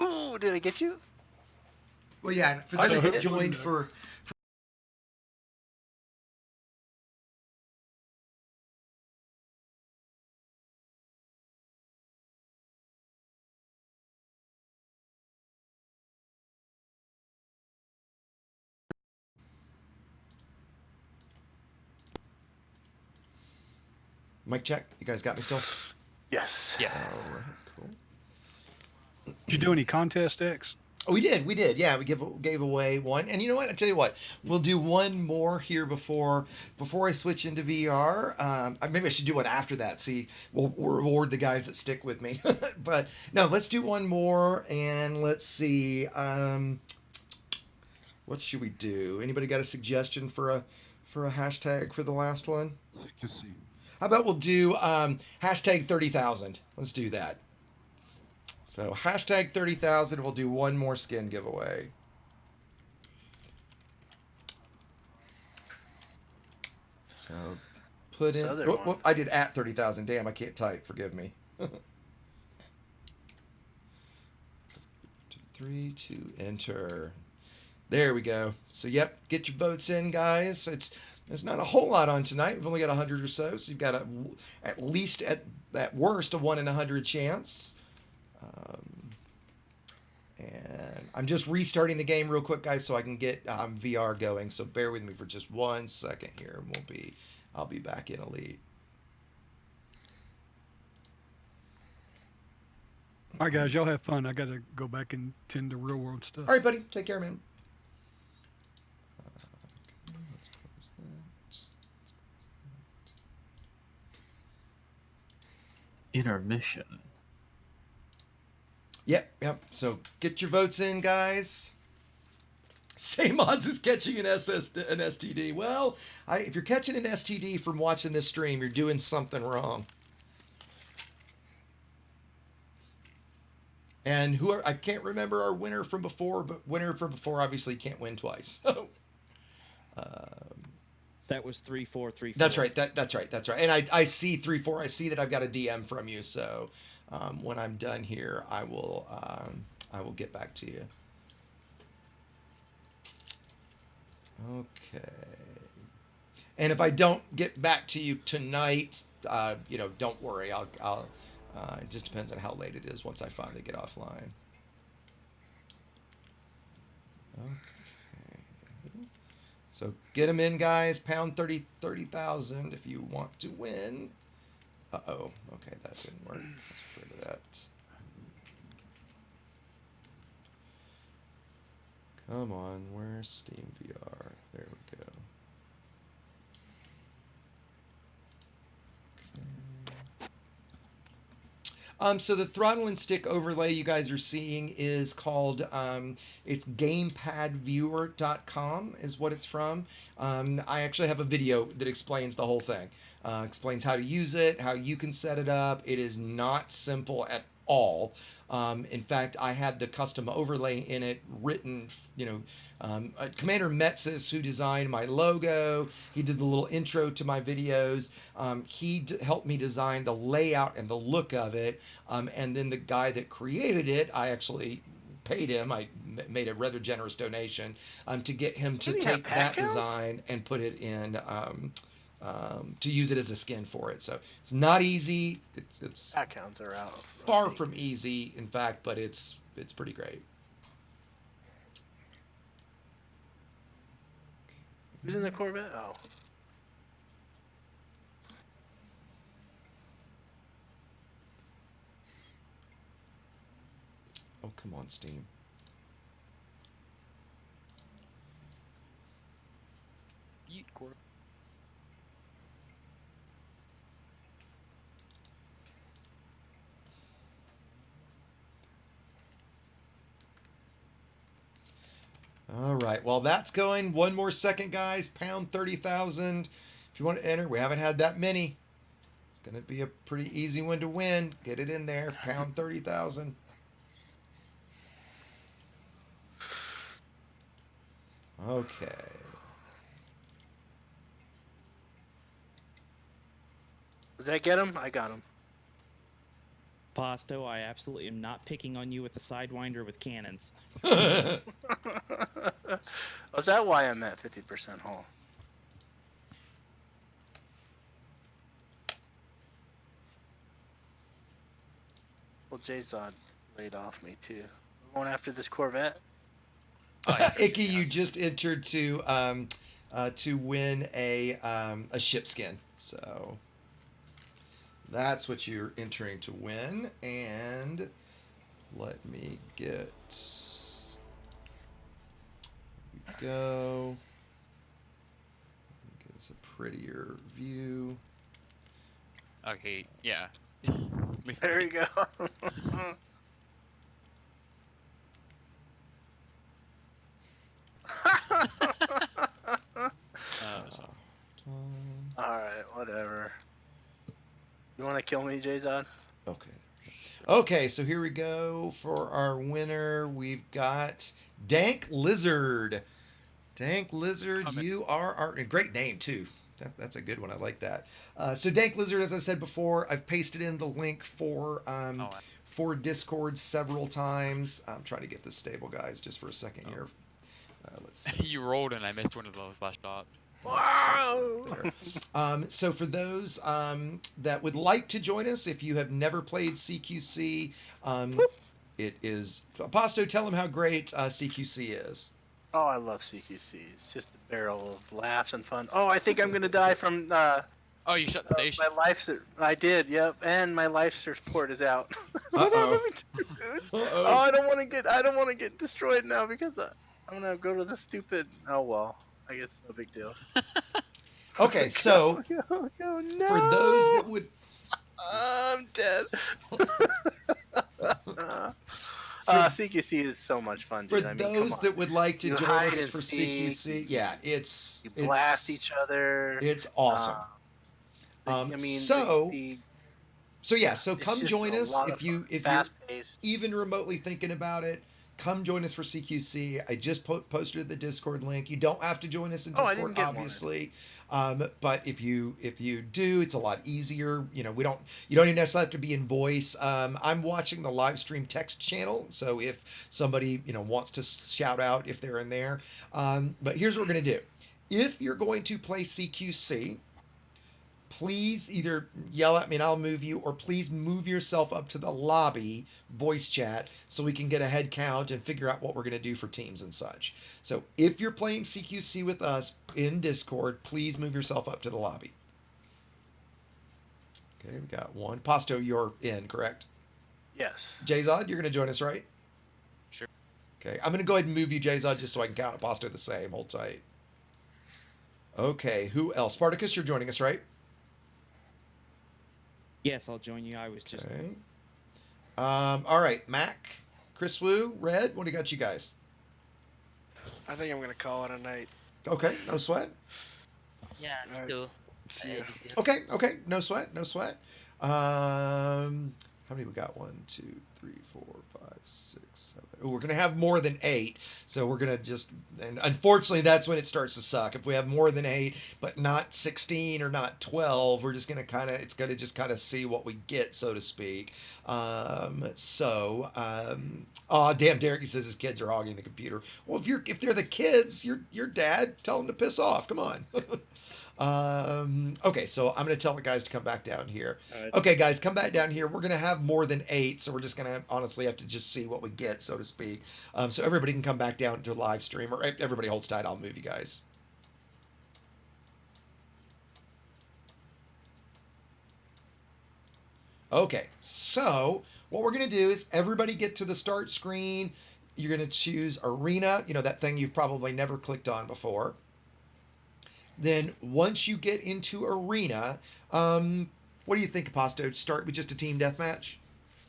Ooh, did I get you? Well, yeah, for those that joined for mic check. You guys got me still? Yes. Yeah. All right, cool. Did you do any contest X? Oh, we did. Yeah, we gave away one, and you know what? I tell you what, we'll do one more here before I switch into VR. Maybe I should do one after that. See, we'll reward the guys that stick with me. But no, let's do one more, and let's see. What should we do? Anybody got a suggestion for a hashtag for the last one? CQC. How about we'll do hashtag 30,000? Let's do that. So hashtag 30,000. We'll do one more skin giveaway. So put in. I did at 30,000. Damn, I can't type. Forgive me. 3, 2, enter. There we go. So yep, get your votes in, guys. There's not a whole lot on tonight. We've only got 100 or so. So you've got at least at worst a 1 in 100 chance. And I'm just restarting the game real quick, guys, so I can get VR going. So bear with me for just 1 second here, and I'll be back in Elite. All right, guys, y'all have fun. I got to go back and tend to real world stuff. All right, buddy. Take care, man. Let's close that. Intermission. Yep. So get your votes in, guys. Same odds as catching an STD. Well, if you're catching an STD from watching this stream, you're doing something wrong. And I can't remember our winner from before, but winner from before obviously can't win twice. That was 3-4-3-4. That's right. That's right. And I see 3-4. I see that I've got a DM from you. So when I'm done here, I will get back to you. Okay. And if I don't get back to you tonight, don't worry. I'll it just depends on how late it is once I finally get offline. Okay. So get them in, guys. Pound 30,000 if you want to win. Uh-oh. Okay, that didn't work. I was afraid of that. Come on, where's Steam VR? There we go. So the throttle and stick overlay you guys are seeing is called, it's gamepadviewer.com is what it's from. I actually have a video that explains the whole thing, explains how to use it, how you can set it up. It is not simple at all. In fact, I had the custom overlay in it written, Commander Metzis, who designed my logo. He did the little intro to my videos. He helped me design the layout and the look of it. And then the guy that created it, I actually paid him. I made a rather generous donation to get him to take that design and put it in, to use it as a skin for it. So it's not easy. It's Pack counts are out. far from easy, in fact, but it's pretty great. Who's in the Corvette? Oh. Oh, come on, Steam. Yeet, Corvette. All right. Well, that's going. One more second, guys. Pound 30,000. If you want to enter, we haven't had that many. It's going to be a pretty easy one to win. Get it in there. Pound 30,000. Okay. Did I get him? I got him. Pasto, I absolutely am not picking on you with the Sidewinder with cannons. Oh, is that why I'm at 50% hull? Well, Jzod laid off me too. We're going after this Corvette. Icky, you just entered to win a ship skin. So that's what you're entering to win. And let me get. Here we go. Let me get us a prettier view. Okay, yeah. There you go. Alright, whatever. You want to kill me, Jzod? Okay. Okay, so here we go for our winner. We've got Dank Lizard. Dank Lizard, you are our great name too. That's a good one. I like that. So Dank Lizard, as I said before, I've pasted in the link for Discord several times. I'm trying to get this stable, guys, just for a second here. Let's see. You rolled and I missed one of those last shots. Wow! So for those that would like to join us, if you have never played CQC, it is... Pasto, tell them how great CQC is. Oh, I love CQC. It's just a barrel of laughs and fun. Oh, I think I'm going to die from... oh, you shut the station? My life... I did, yep. And my life support is out. Uh-oh. Oh, I don't want to get destroyed now because... I'm gonna go to the stupid. Oh well, I guess no big deal. Okay, so no. For those that would, I'm dead. CQC is so much fun, dude. For those that would like to join us for CQC, yeah, it's blast each other. It's awesome. So come join us if you're even remotely thinking about it. Come join us for CQC. I just posted the Discord link. You don't have to join us in Discord, obviously, but if you do, it's a lot easier. You don't even necessarily have to be in voice. I'm watching the live stream text channel, so if somebody wants to shout out if they're in there. But here's what we're gonna do. If you're going to play CQC, please either yell at me and I'll move you, or please move yourself up to the lobby voice chat so we can get a head count and figure out what we're going to do for teams and such. So if you're playing CQC with us in Discord, please move yourself up to the lobby. Okay, we got one. Pasto, you're in, correct? Yes. Jzod, you're going to join us, right? Sure. Okay, I'm going to go ahead and move you, Jzod, just so I can count Pasto the same. Hold tight. Okay, who else? Spartacus, you're joining us, right? Yes, I'll join you. I was just All right, Mac, Chris Wu, Red. What do you got, you guys? I think I'm gonna call it a night. Okay, no sweat. Yeah, me too. See ya. Okay, no sweat, no sweat. How many we got? 1, 2, 3, 4, 5, 6, 7. Oh, we're gonna have more than 8, so we're gonna just. And unfortunately, that's when it starts to suck. If we have more than 8, but not 16 or not 12, we're just gonna it's gonna just kind of see what we get, so to speak. Oh damn, Derek, he says his kids are hogging the computer. Well, if they're the kids, your dad, tell them to piss off. Come on. Okay, so I'm going to tell the guys to come back down here. Right. Okay, guys, come back down here. We're going to have more than 8, so we're just going to honestly have to just see what we get, so to speak. So everybody can come back down to live stream, or everybody holds tight. I'll move you guys. Okay, so what we're going to do is everybody get to the start screen. You're going to choose Arena, that thing you've probably never clicked on before. Then once you get into Arena, what do you think, Aposto? Start with just a team deathmatch?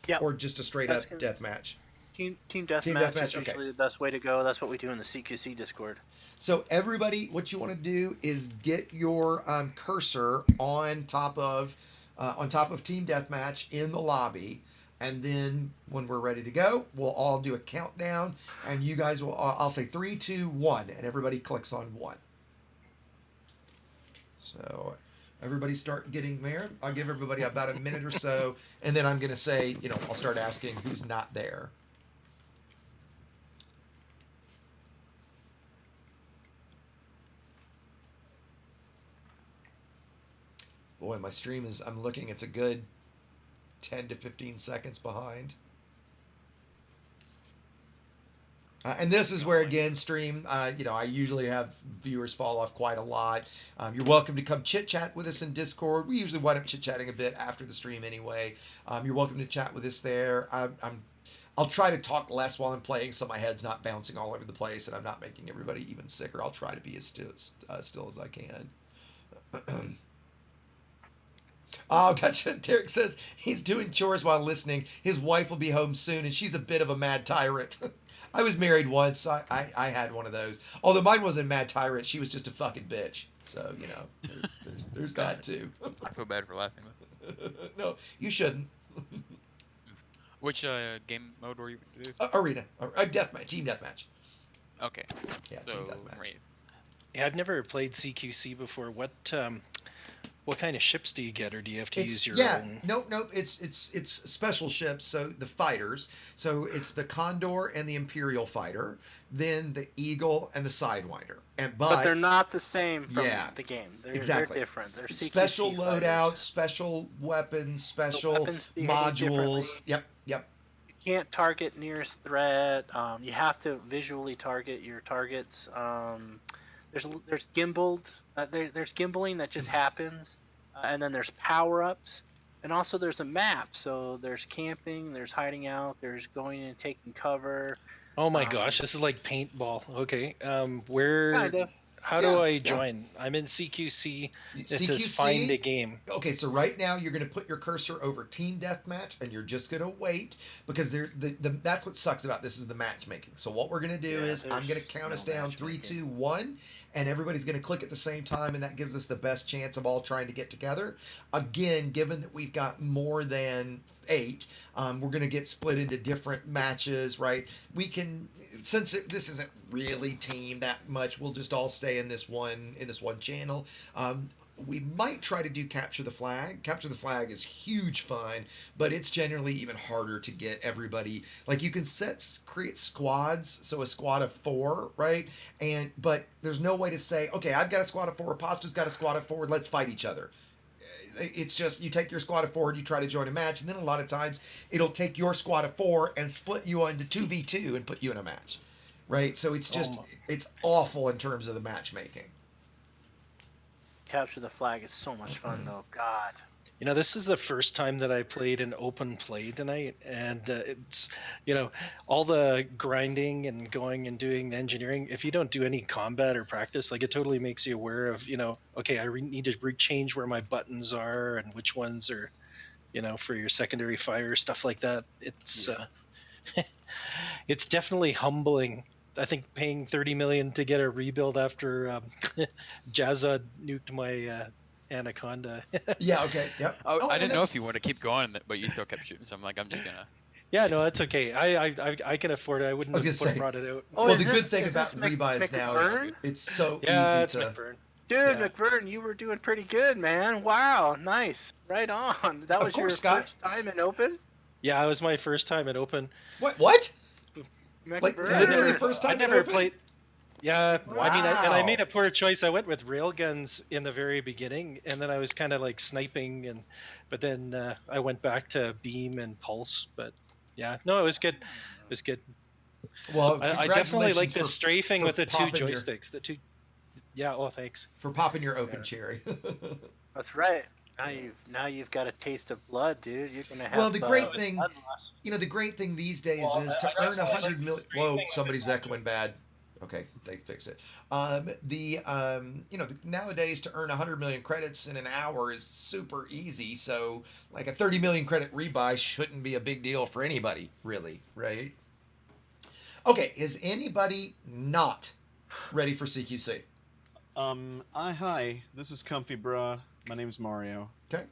Yeah. Or just a straight up deathmatch? Team deathmatch is usually the best way to go. That's what we do in the CQC Discord. So everybody, what you want to do is get your cursor on top of team deathmatch in the lobby. And then when we're ready to go, we'll all do a countdown, and you guys will. I'll say 3, 2, 1, and everybody clicks on 1. So everybody start getting there. I'll give everybody about a minute or so, and then I'm going to say, I'll start asking who's not there. Boy, my stream is, I'm looking, it's a good 10 to 15 seconds behind. And this is where, again, stream, I usually have viewers fall off quite a lot. You're welcome to come chit-chat with us in Discord. We usually wind up chit-chatting a bit after the stream anyway. You're welcome to chat with us there. I'll try to talk less while I'm playing so my head's not bouncing all over the place and I'm not making everybody even sicker. I'll try to be as still as I can. Oh, gotcha. Derek says he's doing chores while listening. His wife will be home soon, and she's a bit of a mad tyrant. I was married once. So I had one of those. Although mine wasn't a mad tyrant. She was just a fucking bitch. So, there's that too. I feel bad for laughing. No, you shouldn't. Which game mode were you going to do? Arena. Deathmatch. Team deathmatch. Okay. Yeah, so, team deathmatch. Right. Yeah, I've never played CQC before. What kind of ships do you get, or do you have to use your own? Nope. It's special ships. So the fighters. So it's the Condor and the Imperial fighter, then the Eagle and the Sidewinder. But they're not the same from the game. Exactly. They're different. They're CQC special fighters. loadouts, special weapons, special weapons behave modules. differently. Yep. You can't target nearest threat. You have to visually target your targets. There's gimbaled. There's gimbaling that just happens, and then there's power ups, and also there's a map. So there's camping, there's hiding out, there's going and taking cover. Oh my gosh, this is like paintball. Okay, where? Kind of. How do I join? I'm in CQC. It says find a game. Okay, so right now you're going to put your cursor over Team Deathmatch, and you're just going to wait because that's what sucks about this is the matchmaking. So what we're going to do is I'm going to count us down 3, 2, 1, and everybody's going to click at the same time, and that gives us the best chance of all trying to get together. Again, given that we've got more than 8, we're going to get split into different matches, right? We can, since this isn't really team that much, we'll just all stay in this one channel. We might try to do capture the flag. Capture the flag is huge fun, but it's generally even harder to get everybody. Like you can create squads, so a squad of 4, right? But there's no way to say, okay, I've got a squad of 4, Aposto's got a squad of 4, let's fight each other. It's just you take your squad of 4 and you try to join a match, and then a lot of times it'll take your squad of 4 and split you into 2v2 and put you in a match, right? So it's just it's awful in terms of the matchmaking. Capture the flag is so much fun, though. God. This is the first time that I played an open play tonight, and it's, all the grinding and going and doing the engineering. If you don't do any combat or practice, like it totally makes you aware of, okay, I need to change where my buttons are and which ones are, for your secondary fire, stuff like that. It's it's definitely humbling. I think paying 30 million to get a rebuild after Jazza nuked my Anaconda. Yeah. Okay. Yep. Oh, I didn't know if you wanted to keep going, but you still kept shooting. So I'm like, I'm just gonna. Yeah, no, it's okay. I can afford it. I wouldn't have brought it out. Well, the good thing about rebuys now is it's so easy to. McBurn. Dude, McBurn, you were doing pretty good, man. Wow, nice. Right on. That was your first time in Open? Yeah, it was my first time at Open. What? Like literally first time I in never Open? played. Yeah, Wow. I mean, and I made a poor choice. I went with railguns in the very beginning, and then I was kind of like sniping, but then I went back to beam and pulse. But yeah, no, it was good. It was good. Well, I definitely like the for strafing with the two popping your- joysticks. The two. Yeah. Oh, thanks. For popping your open cherry. That's right. Now you've got a taste of blood, dude. You're gonna have. Well, the great thing, bloodlust. the great thing these days is to earn 100 million. Whoa, somebody's echoing bad. Okay, they fixed it. Nowadays to earn 100 million credits in an hour is super easy. So, like a 30 million credit rebuy shouldn't be a big deal for anybody, really, right? Okay, is anybody not ready for CQC? Hi. This is Comfy Bruh. My name's Mario. Okay.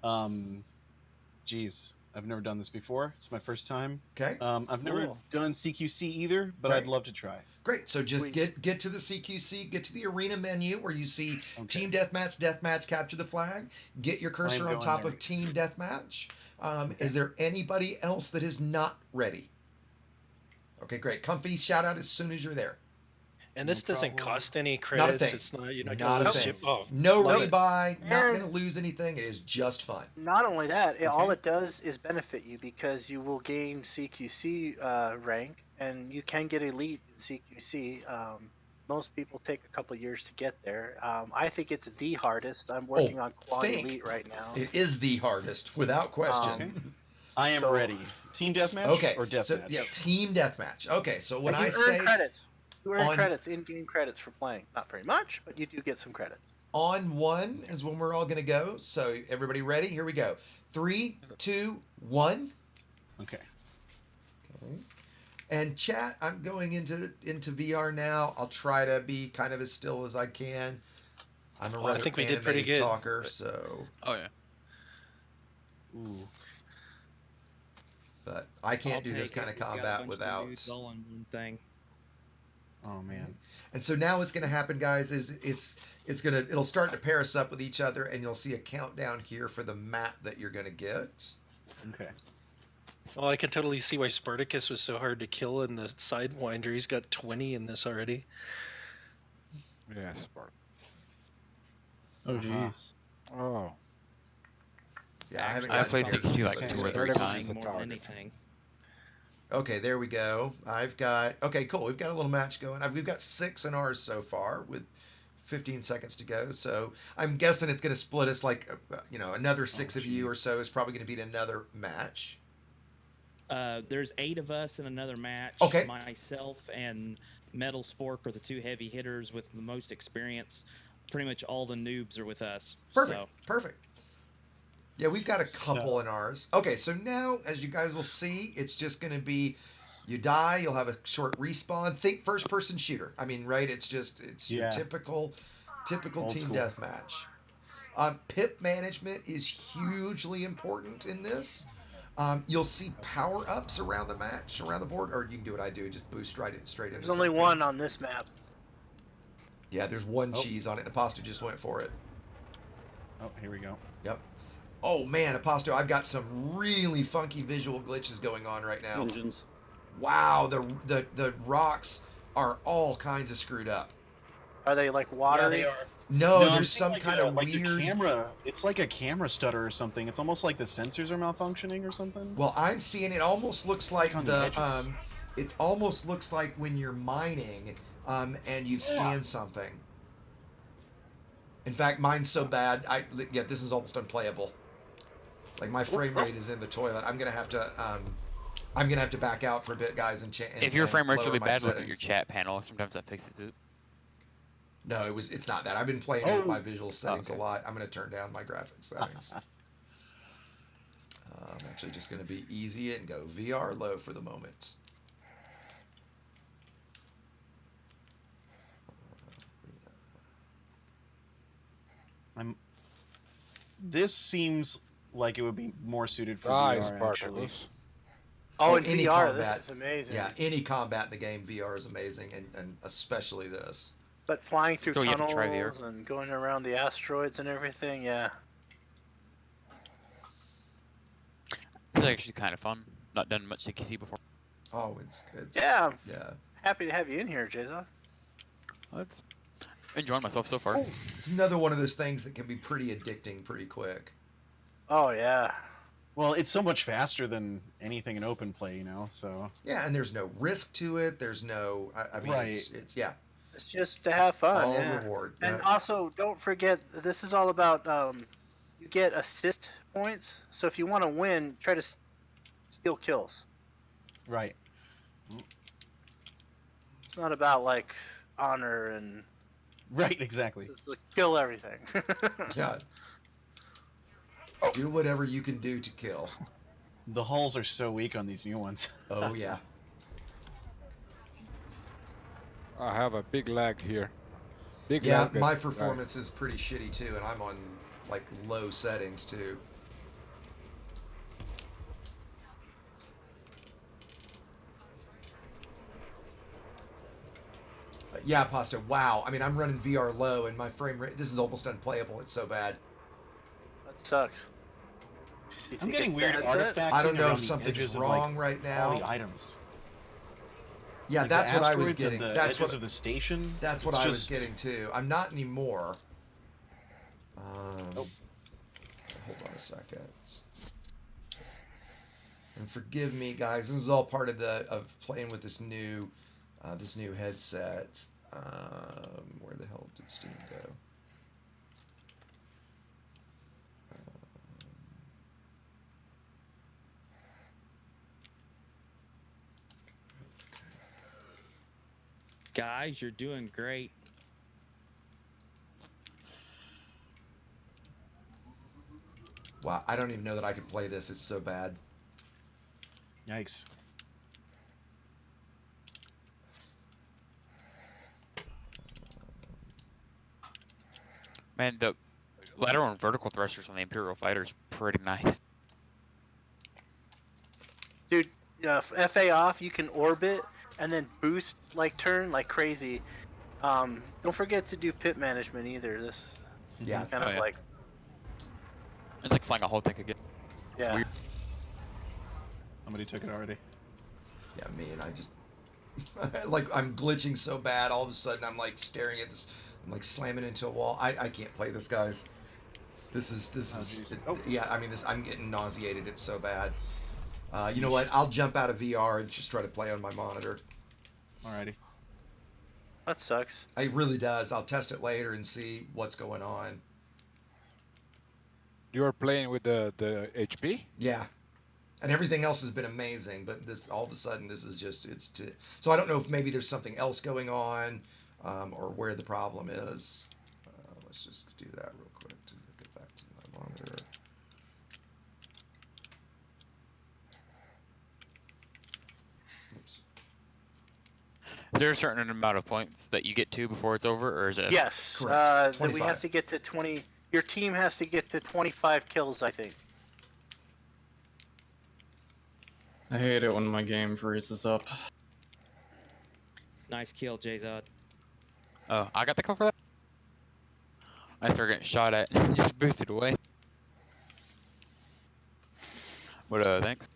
Geez, I've never done this before. It's my first time. Okay. I've never Cool. done CQC either, but Okay. I'd love to try. Great. So just get to the CQC, get to the arena menu where you see Team Deathmatch, capture the flag. Get your cursor on going top there. of Team Deathmatch. Is there anybody else that is not ready? Okay, great. Comfy, shout out as soon as you're there. And this doesn't cost any Not a credits. thing. It's not. You're not Not gonna a thing. ship. Oh, No love it. rebuy, not And- going to lose anything. It is just fun. Not only that, all it does is benefit you because you will gain CQC rank, and you can get elite in CQC. Most people take a couple years to get there. I think it's the hardest. I'm working on quad elite right now. It is the hardest, without question. I am So- ready. Team deathmatch Okay, or deathmatch? so yeah, team deathmatch. Okay, so when And I you say earn credits. You earn on- credits, in-game credits for playing. Not very much, but you do get some credits. on one is when we're all going to go. So everybody ready? Here we go. 3, 2, 1. Okay. And chat, I'm going into VR now. I'll try to be kind of as still as I can. I'm a Well, I rather think we did pretty animated good, talker, but- so. Oh yeah. Ooh. But I can't I'll do this take kind it. of We've got a combat bunch of without. dudes all in one thing. Oh man. And so now what's going to happen, guys, is it'll start to pair us up with each other, and you'll see a countdown here for the map that you're going to get. Okay. Well, I can totally see why Spartacus was so hard to kill in the Sidewinder. He's got 20 in this already. Yeah, Spark. Oh jeez. Oh. Yeah, I haven't I gotten played here. CQC like 2 or 3 times. More than anything. Okay, there we go. Okay, cool. We've got a little match going. We've got 6 in ours so far with 15 seconds to go. So I'm guessing it's going to split us like, another 6 of you or so is probably going to be another match. There's 8 of us in another match. Okay. Myself and Metal Spork are the 2 heavy hitters with the most experience. Pretty much all the noobs are with us. Perfect. So. Perfect. Yeah, we've got a couple in ours. Okay, so now, as you guys will see, it's just going to be, you die, you'll have a short respawn. Think first-person shooter. I mean, right? It's your typical Old team school. deathmatch. Pip management is hugely important in this. You'll see power-ups around the match, around the board, or you can do what I do, just boost straight into There's only something. one on this map. Yeah, there's one cheese on it. Apostle just went for it. Oh, here we go. Yep. Oh man, Aposto, I've got some really funky visual glitches going on right now. Engines. Wow, the rocks are all kinds of screwed up. Are they like watery? they are. No, I'm there's some thinking kind of like the weird. camera. It's like a camera stutter or something. It's almost like the sensors are malfunctioning or something. Well, I'm seeing it almost looks like on the edges. it almost looks like when you're mining, and you've scanned something. In fact, mine's so bad, this is almost unplayable. Like my frame rate is in the toilet. I'm gonna have to back out for a bit, guys, and If your frame rate's lower really my bad, look at your settings. chat panel. Sometimes that fixes it. No, it's not that. I've been playing with my visual settings a lot. I'm gonna turn down my graphics settings. I'm actually just going to be easy and go VR low for the moment. This seems like it would be more suited for Nice, VR, actually. Spartacus. Oh, in any VR, combat, this is amazing. Yeah, any combat in the game, VR is amazing, and especially this. But flying through Still yet to try tunnels and going around the asteroids and everything, yeah. It's actually kind of fun. Not done much CQC before. Oh, it's Yeah. yeah. Happy to have you in here, Jason. It's enjoying myself so far. It's another one of those things that can be pretty addicting pretty quick. Oh yeah. Well, it's so much faster than anything in open play, you know. So Yeah, and there's no risk to it. There's no. I mean, Right. it's yeah. It's just to have fun. All yeah. reward. And Yeah. also, don't forget, this is all about you get assist points. So if you want to win, try to steal kills. right. It's not about like honor and Right, exactly. it's like, kill everything. Yeah. Do whatever you can do to kill. The hulls are so weak on these new ones. Oh yeah. I have a big lag here. Big Yeah, lag. my performance is pretty shitty too, and I'm on like low settings too. Yeah, Pasta. Wow. I mean, I'm running VR low, and my frame rate. This is almost unplayable. It's so bad. That sucks. You I'm think getting it's weird the headset? artifacts. I don't know around if the something's edges of, wrong like, right now. All the items. Yeah, Like, that's the what I was asteroids getting. and the That's edges what. of the station. That's what it's I was just- getting too. I'm not anymore. Hold on a second. And forgive me, guys. This is all part of playing with this new headset. Where the hell did Steam go? Guys, you're doing great. Wow, I don't even know that I could play this. It's so bad. Yikes. Man, the lateral and vertical thrusters on the Imperial fighter is pretty nice. Dude, FA off, you can orbit and then boost like turn like crazy. Don't forget to do pit management either. This Yeah. kind of like It's like flying a whole tank again. yeah. Weird. Somebody took it already. Yeah, me and I just like I'm glitching so bad. All of a sudden, I'm like staring at this. I'm like slamming into a wall. I can't play this, guys. This is yeah. I mean, I'm getting nauseated. It's so bad. You know what? I'll jump out of VR and just try to play on my monitor. Alrighty. That sucks. It really does. I'll test it later and see what's going on. You're playing with the HP? Yeah. And everything else has been amazing, but this all of a sudden this is just so I don't know if maybe there's something else going on, or where the problem is. Let's just do that real quick to get back to my monitor. Oops. Is there a certain amount of points that you get to before it's over, or is it? Yes. Correct. Then we 25. have to get to 20. Your team has to get to 25 kills, I think. I hate it when my game freezes up. Nice kill, Jzod. Oh, I got the kill for that? I started getting shot at and just boosted away. But, thanks.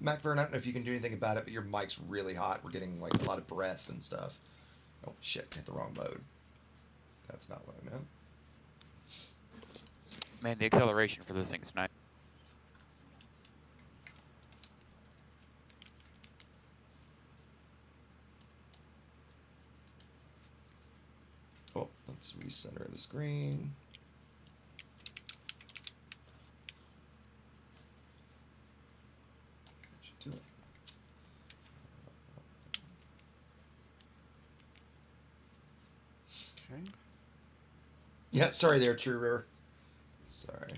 MacVern, I don't know if you can do anything about it, but your mic's really hot. We're getting like a lot of breath and stuff. Oh shit, hit the wrong mode. That's not what I meant. Man, the acceleration for this thing is nice. Oh, let's recenter the screen. Should do it. Okay. Yeah, sorry there, True River. Sorry.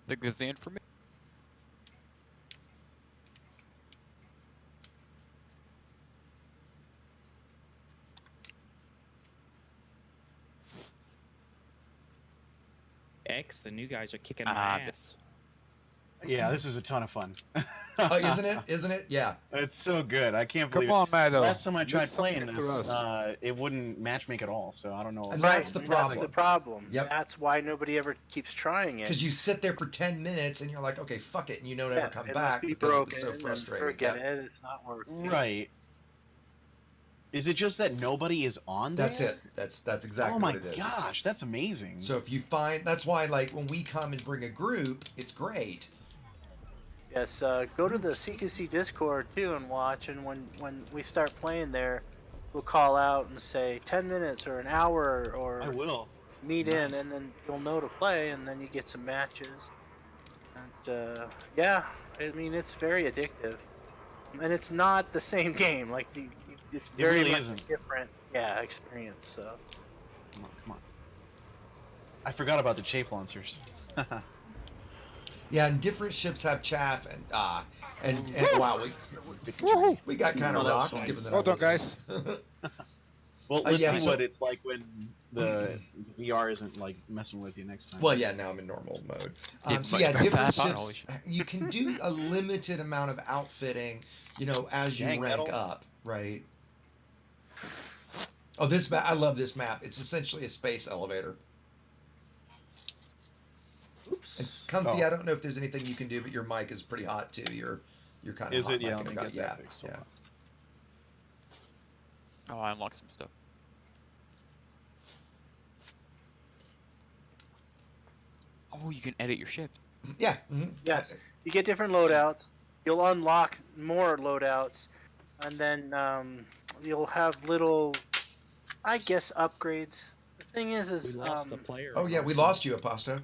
think this is the end for me. X, the new guys are kicking my ass. Yeah, this is a ton of fun. Oh, isn't it? Isn't it? Yeah. It's so good. I can't believe Come on, it. Mado. Last time I tried Make something playing for this, us. it wouldn't matchmake at all. So I don't know. And Right, that's the and problem. That's the problem. Yep. That's why nobody ever keeps trying it. Because you sit there for 10 minutes and you're like, okay, fuck it, and you don't ever come it back must be because it broken was so and frustrating. forget Yep. it. It's not working. Right. Is it just that nobody is on there? That's it. That's exactly oh my what it is. gosh, that's amazing. So if you find, that's why like when we come and bring a group, it's great. Yes, go to the CQC Discord too and watch. And when we start playing there, we'll call out and say 10 minutes or an hour or I will meet in, and then you'll know to play, and then you get some matches. And yeah, I mean it's very addictive, and it's not the same game. Like it's very really much isn't. a different experience. So Come on. I forgot about the chafe lancers. Yeah, and different ships have chaff and wow, we got kind of rocked given that. Hold on, guys. Well, let's yeah, see so- what it's like when the VR isn't like messing with you next time. Well, yeah, now I'm in normal mode. Yeah, So much yeah, better different tap on ships. You can do a limited amount of outfitting, as you Dang, rank metal. up, right? Oh, this map! I love this map. It's essentially a space elevator. oops. And Comfy, Oh. I don't know if there's anything you can do, but your mic is pretty hot too. You're kind of Is hot. it? Yeah, mic let me and I get got- that fixed. Hold yeah. on. Oh, I unlocked some stuff. Oh, you can edit your ship. Yeah. Mm-hmm. Yes, you get different loadouts. You'll unlock more loadouts, and then you'll have little, I guess, upgrades. The thing is We lost the player. Oh yeah, we lost you, Aposto.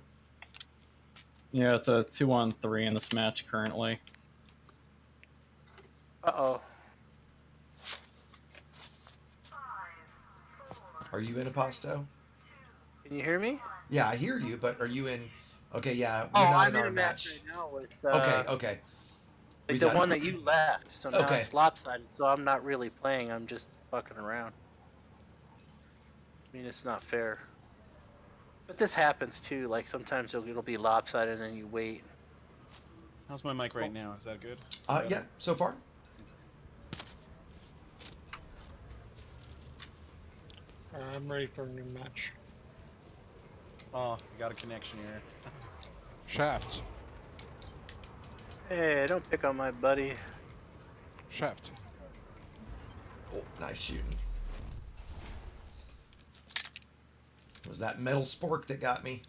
Yeah, it's a 2-on-3 in this match currently. uh-oh. Are you in Aposto? Can you hear me? Yeah, I hear you, but are you in? Okay, yeah, Oh, you're not I'm in our a match. right now with Okay. We like the got- one that you left. So now Okay. it's lopsided. So I'm not really playing. I'm just fucking around. I mean, it's not fair. But this happens too. Like sometimes it'll be lopsided, and then you wait. How's my mic right now? Is that good? Yeah, so far. I'm ready for a new match. Oh, I got a connection here. Shaft. Hey, don't pick on my buddy. Shaft. Oh, nice shooting. It was that metal spork that got me.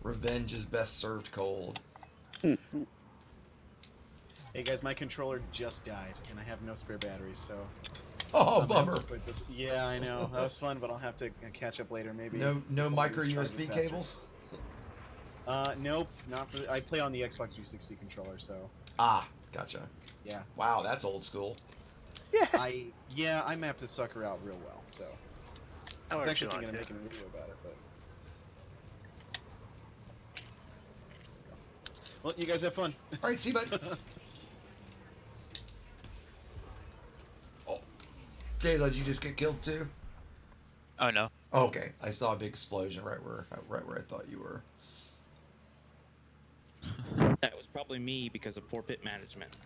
Revenge is best served cold. Hey guys, my controller just died, and I have no spare batteries, so. Oh, I'm gonna bummer. have to quit this. Yeah, I know. That was fun, but I'll have to catch up later, maybe. No micro Charge it USB faster. cables. Nope, not for. I play on the Xbox 360 controller, so. Ah, gotcha. Yeah. Wow, that's old school. I mapped this sucker out real well, so. I was actually thinking of making a video about it, but. Well, you guys have fun. All right, see you, bud. Oh, Taylor, did you just get killed too? Oh no. Oh, okay, I saw a big explosion right where I thought you were. That was probably me because of poor pit management.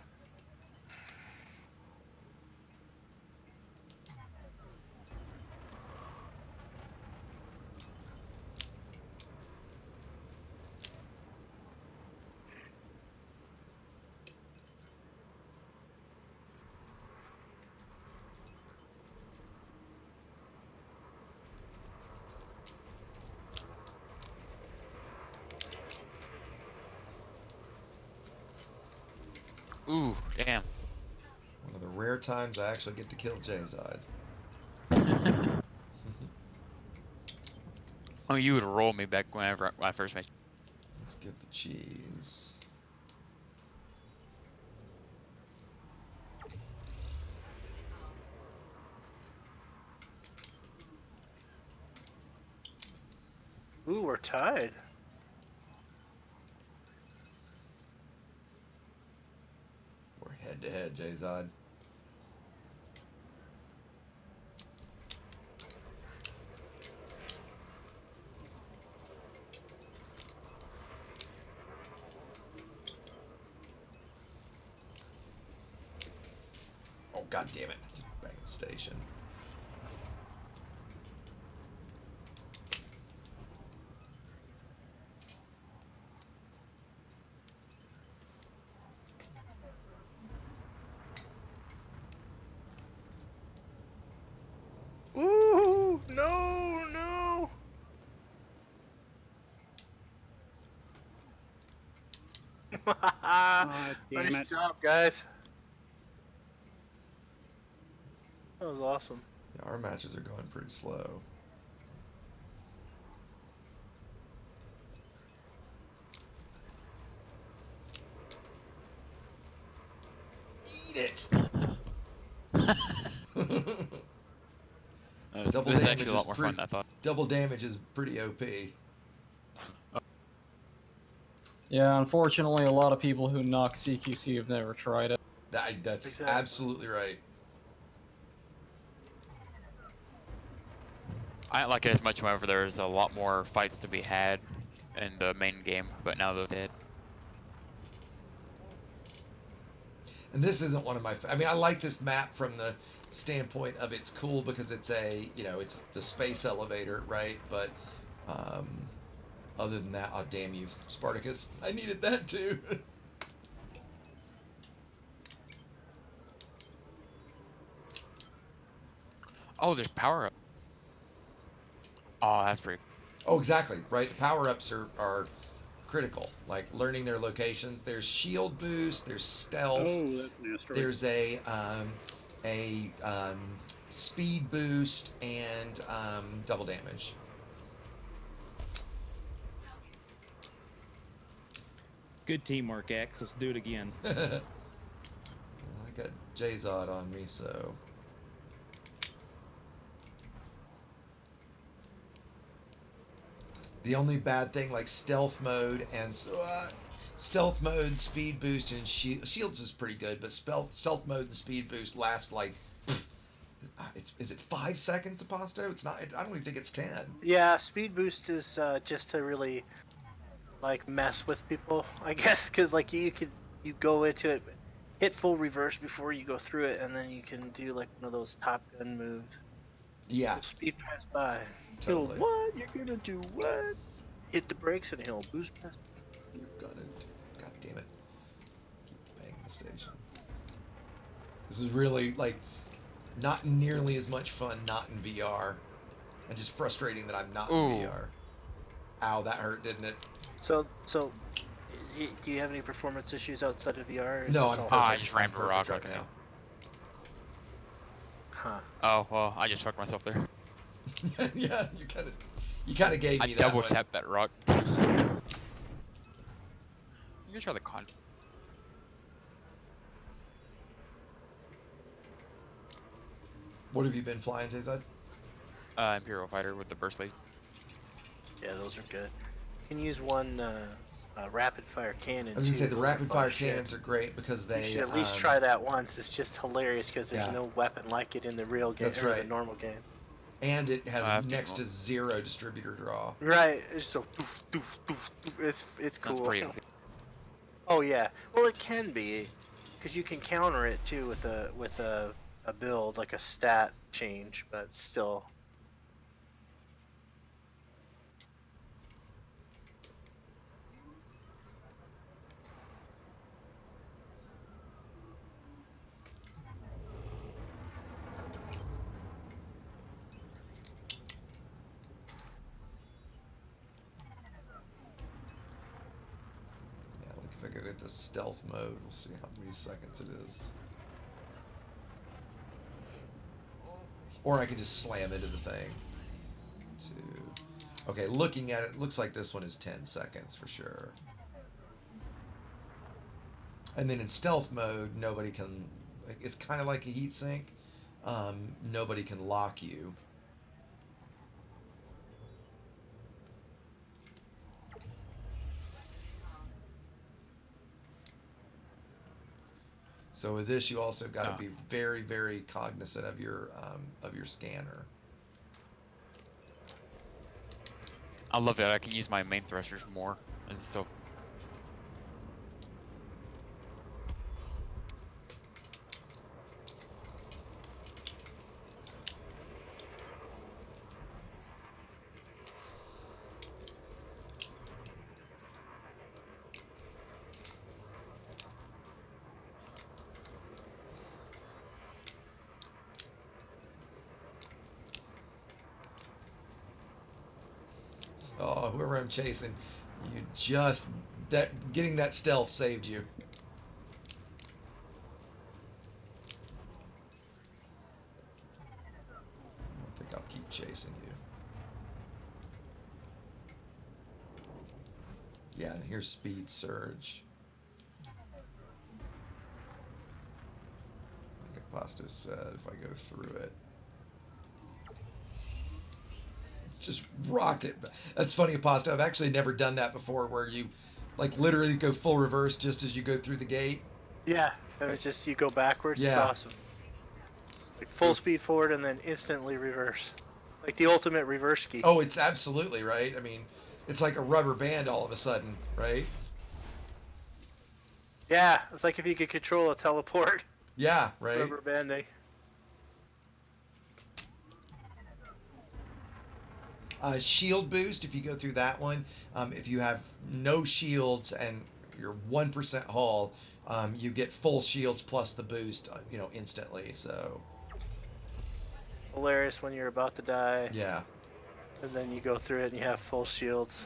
Ooh, damn. One of the rare times I actually get to kill Jayzod. Oh, you would roll me back when I first met you. Let's get the cheese. Ooh, we're tied. We're head to head, Jay-Zod. Oh, god damn it. Just bang the station. Ooh, no. Damn Nice it. job, guys. That was awesome. Yeah, our matches are going pretty slow. Eat it! Double This is damage actually a lot more fun than I thought. Double damage is pretty OP. Yeah, unfortunately, a lot of people who knock CQC have never tried it. That's Exactly. absolutely right. I don't like it as much whenever there's a lot more fights to be had in the main game, but now they're dead. And this isn't one of my... I mean, I like this map from the standpoint of it's cool because it's a, you know, it's the space elevator, right? But other than that, oh, damn you, Spartacus. I needed that too. Oh, there's power up. Oh, that's pretty. Oh, exactly, right? The power-ups are critical. Like, learning their locations. There's shield boost, there's stealth. Oh, that's an asteroid. There's a speed boost and double damage. Good teamwork, X. Let's do it again. I got J-Zod on me, so... The only bad thing, like stealth mode and stealth mode, speed boost, and shields is pretty good, but stealth mode and speed boost last like, is it 5 seconds, Aposto? It's not. I don't even think it's 10. Yeah, speed boost is just to really like mess with people, I guess, because like you go into it, hit full reverse before you go through it, and then you can do like one of those Top Gun moves. Yeah. Speed pass by. Totally. He'll what? You're gonna do what? Hit the brakes and he'll boost past. You got it. God damn it. Keep banging the station. This is really like not nearly as much fun not in VR, and just frustrating that I'm not in VR. Ow, that hurt, didn't it? So, do you have any performance issues outside of VR? Or is No, this I'm all perfect. I just ran I'm for a rock perfect right now. Huh. Oh well, I just fucked myself there. Yeah, you kind of gave me I that double one. tapped that rock. You can try the con. What have you been flying, Jay-Zod? Imperial fighter with the burst laser. Yeah, those are good. You can use one rapid fire cannon. I was gonna say too. the Those are rapid fun fire shit. cannons are great because they You should at least try that once. It's just hilarious because there's Yeah. no weapon like it in the real game. That's or right. The normal game. And it I have has to next go. to zero distributor draw. Right. It's so doof, doof, doof, doof. It's Sounds cool. pretty okay. Oh yeah. Well, it can be, because you can counter it too with a build like a stat change, but still. Yeah, look, if I go get the stealth mode, we'll see how many seconds it is. Or I can just slam into the thing. 2. Okay, looking at it, looks like this one is 10 seconds for sure. And then in stealth mode, nobody can... It's kind of like a heat sink. Nobody can lock you. So with this, you also got to be very, very cognizant of your scanner. I love it. I can use my main thrusters more. This is so. Oh, whoever I'm chasing, you just getting that stealth saved you. I don't think I'll keep chasing you. Yeah, and here's speed surge. Like Aposto said, if I go through it. Just rocket. That's funny, Aposto. I've actually never done that before where you like literally go full reverse just as you go through the gate. Yeah, it's just you go backwards. Yeah. It's awesome. Like full speed forward and then instantly reverse. Like the ultimate reverse ski. Oh, it's absolutely right. I mean, it's like a rubber band all of a sudden, right? Yeah, it's like if you could control a teleport. Yeah, right. Rubber banding. Shield boost, if you go through that one, if you have no shields and you're 1% hull, you get full shields plus the boost, instantly. So Hilarious when you're about to die. yeah. And then you go through it and you have full shields.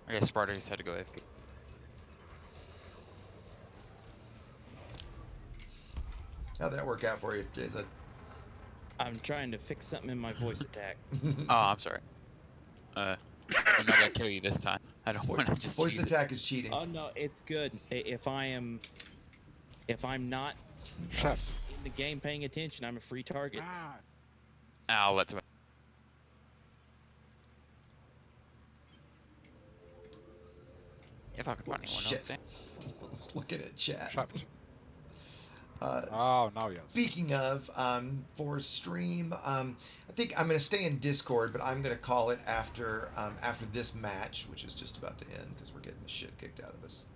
I guess Spartacus had to go AFK. How'd that work out for you, Jason? I'm trying to fix something in my voice attack. Oh, I'm sorry. I'm not gonna kill you this time. I don't want to just. Voice use attack is cheating. Oh no, it's good. If I'm not in the game paying attention, I'm a free target. Ow, that's. If I could find anyone else. Shit. I was looking at chat. Oh, now yes. Speaking of, for stream, I think I'm going to stay in Discord, but I'm going to call it after this match, which is just about to end because we're getting the shit kicked out of us.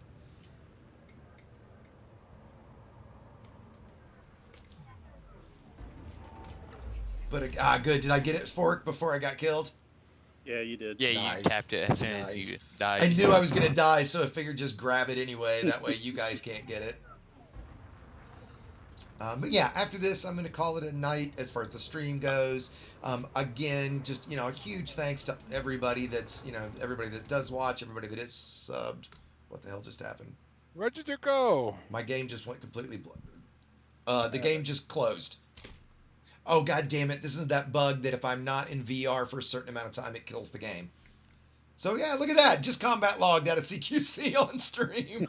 But good. Did I get it, Spork, before I got killed? Yeah, you did. Yeah, Nice. you tapped it as soon as you died. I knew I was going to die, so I figured just grab it anyway. That way you guys can't get it. But yeah, after this, I'm going to call it a night as far as the stream goes. Again, just, a huge thanks to everybody that's, everybody that does watch, everybody that is subbed. What the hell just happened? Where did you go? My game just went completely the game just closed. Oh, god damn it. This is that bug that if I'm not in VR for a certain amount of time, it kills the game. So yeah, look at that. Just combat logged out of CQC on stream.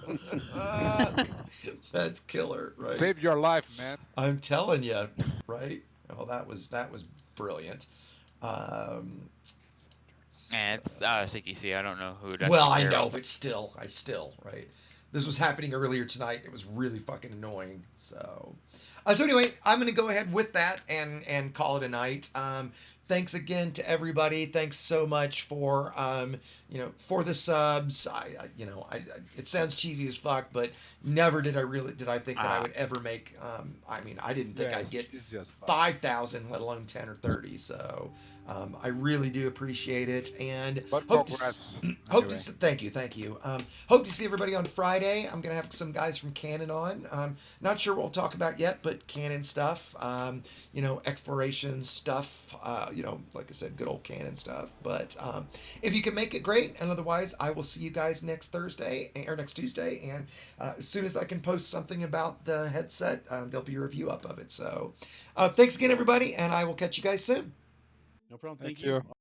That's killer, right? Save your life, man. I'm telling you, right? Oh, that was brilliant. It's CQC. I don't know who. Well, I know, but still, right? This was happening earlier tonight. It was really fucking annoying. So anyway, I'm gonna go ahead with that and call it a night. Thanks again to everybody. Thanks so much for for the subs. It sounds cheesy as fuck, but never did I think that I would ever make. I didn't think I'd get 5,000, let alone 10 or 30. So I really do appreciate it, and hope to thank you. Hope to see everybody on Friday. I'm gonna have some guys from Canon on. Not sure what we'll talk about yet, but good Canon stuff, exploration stuff, like I said, good old Canon stuff. But if you can make it, great. And otherwise, I will see you guys next Thursday or next Tuesday. And as soon as I can post something about the headset, there'll be a review up of it. So thanks again, everybody, and I will catch you guys soon. No problem. Thank Thank you. you.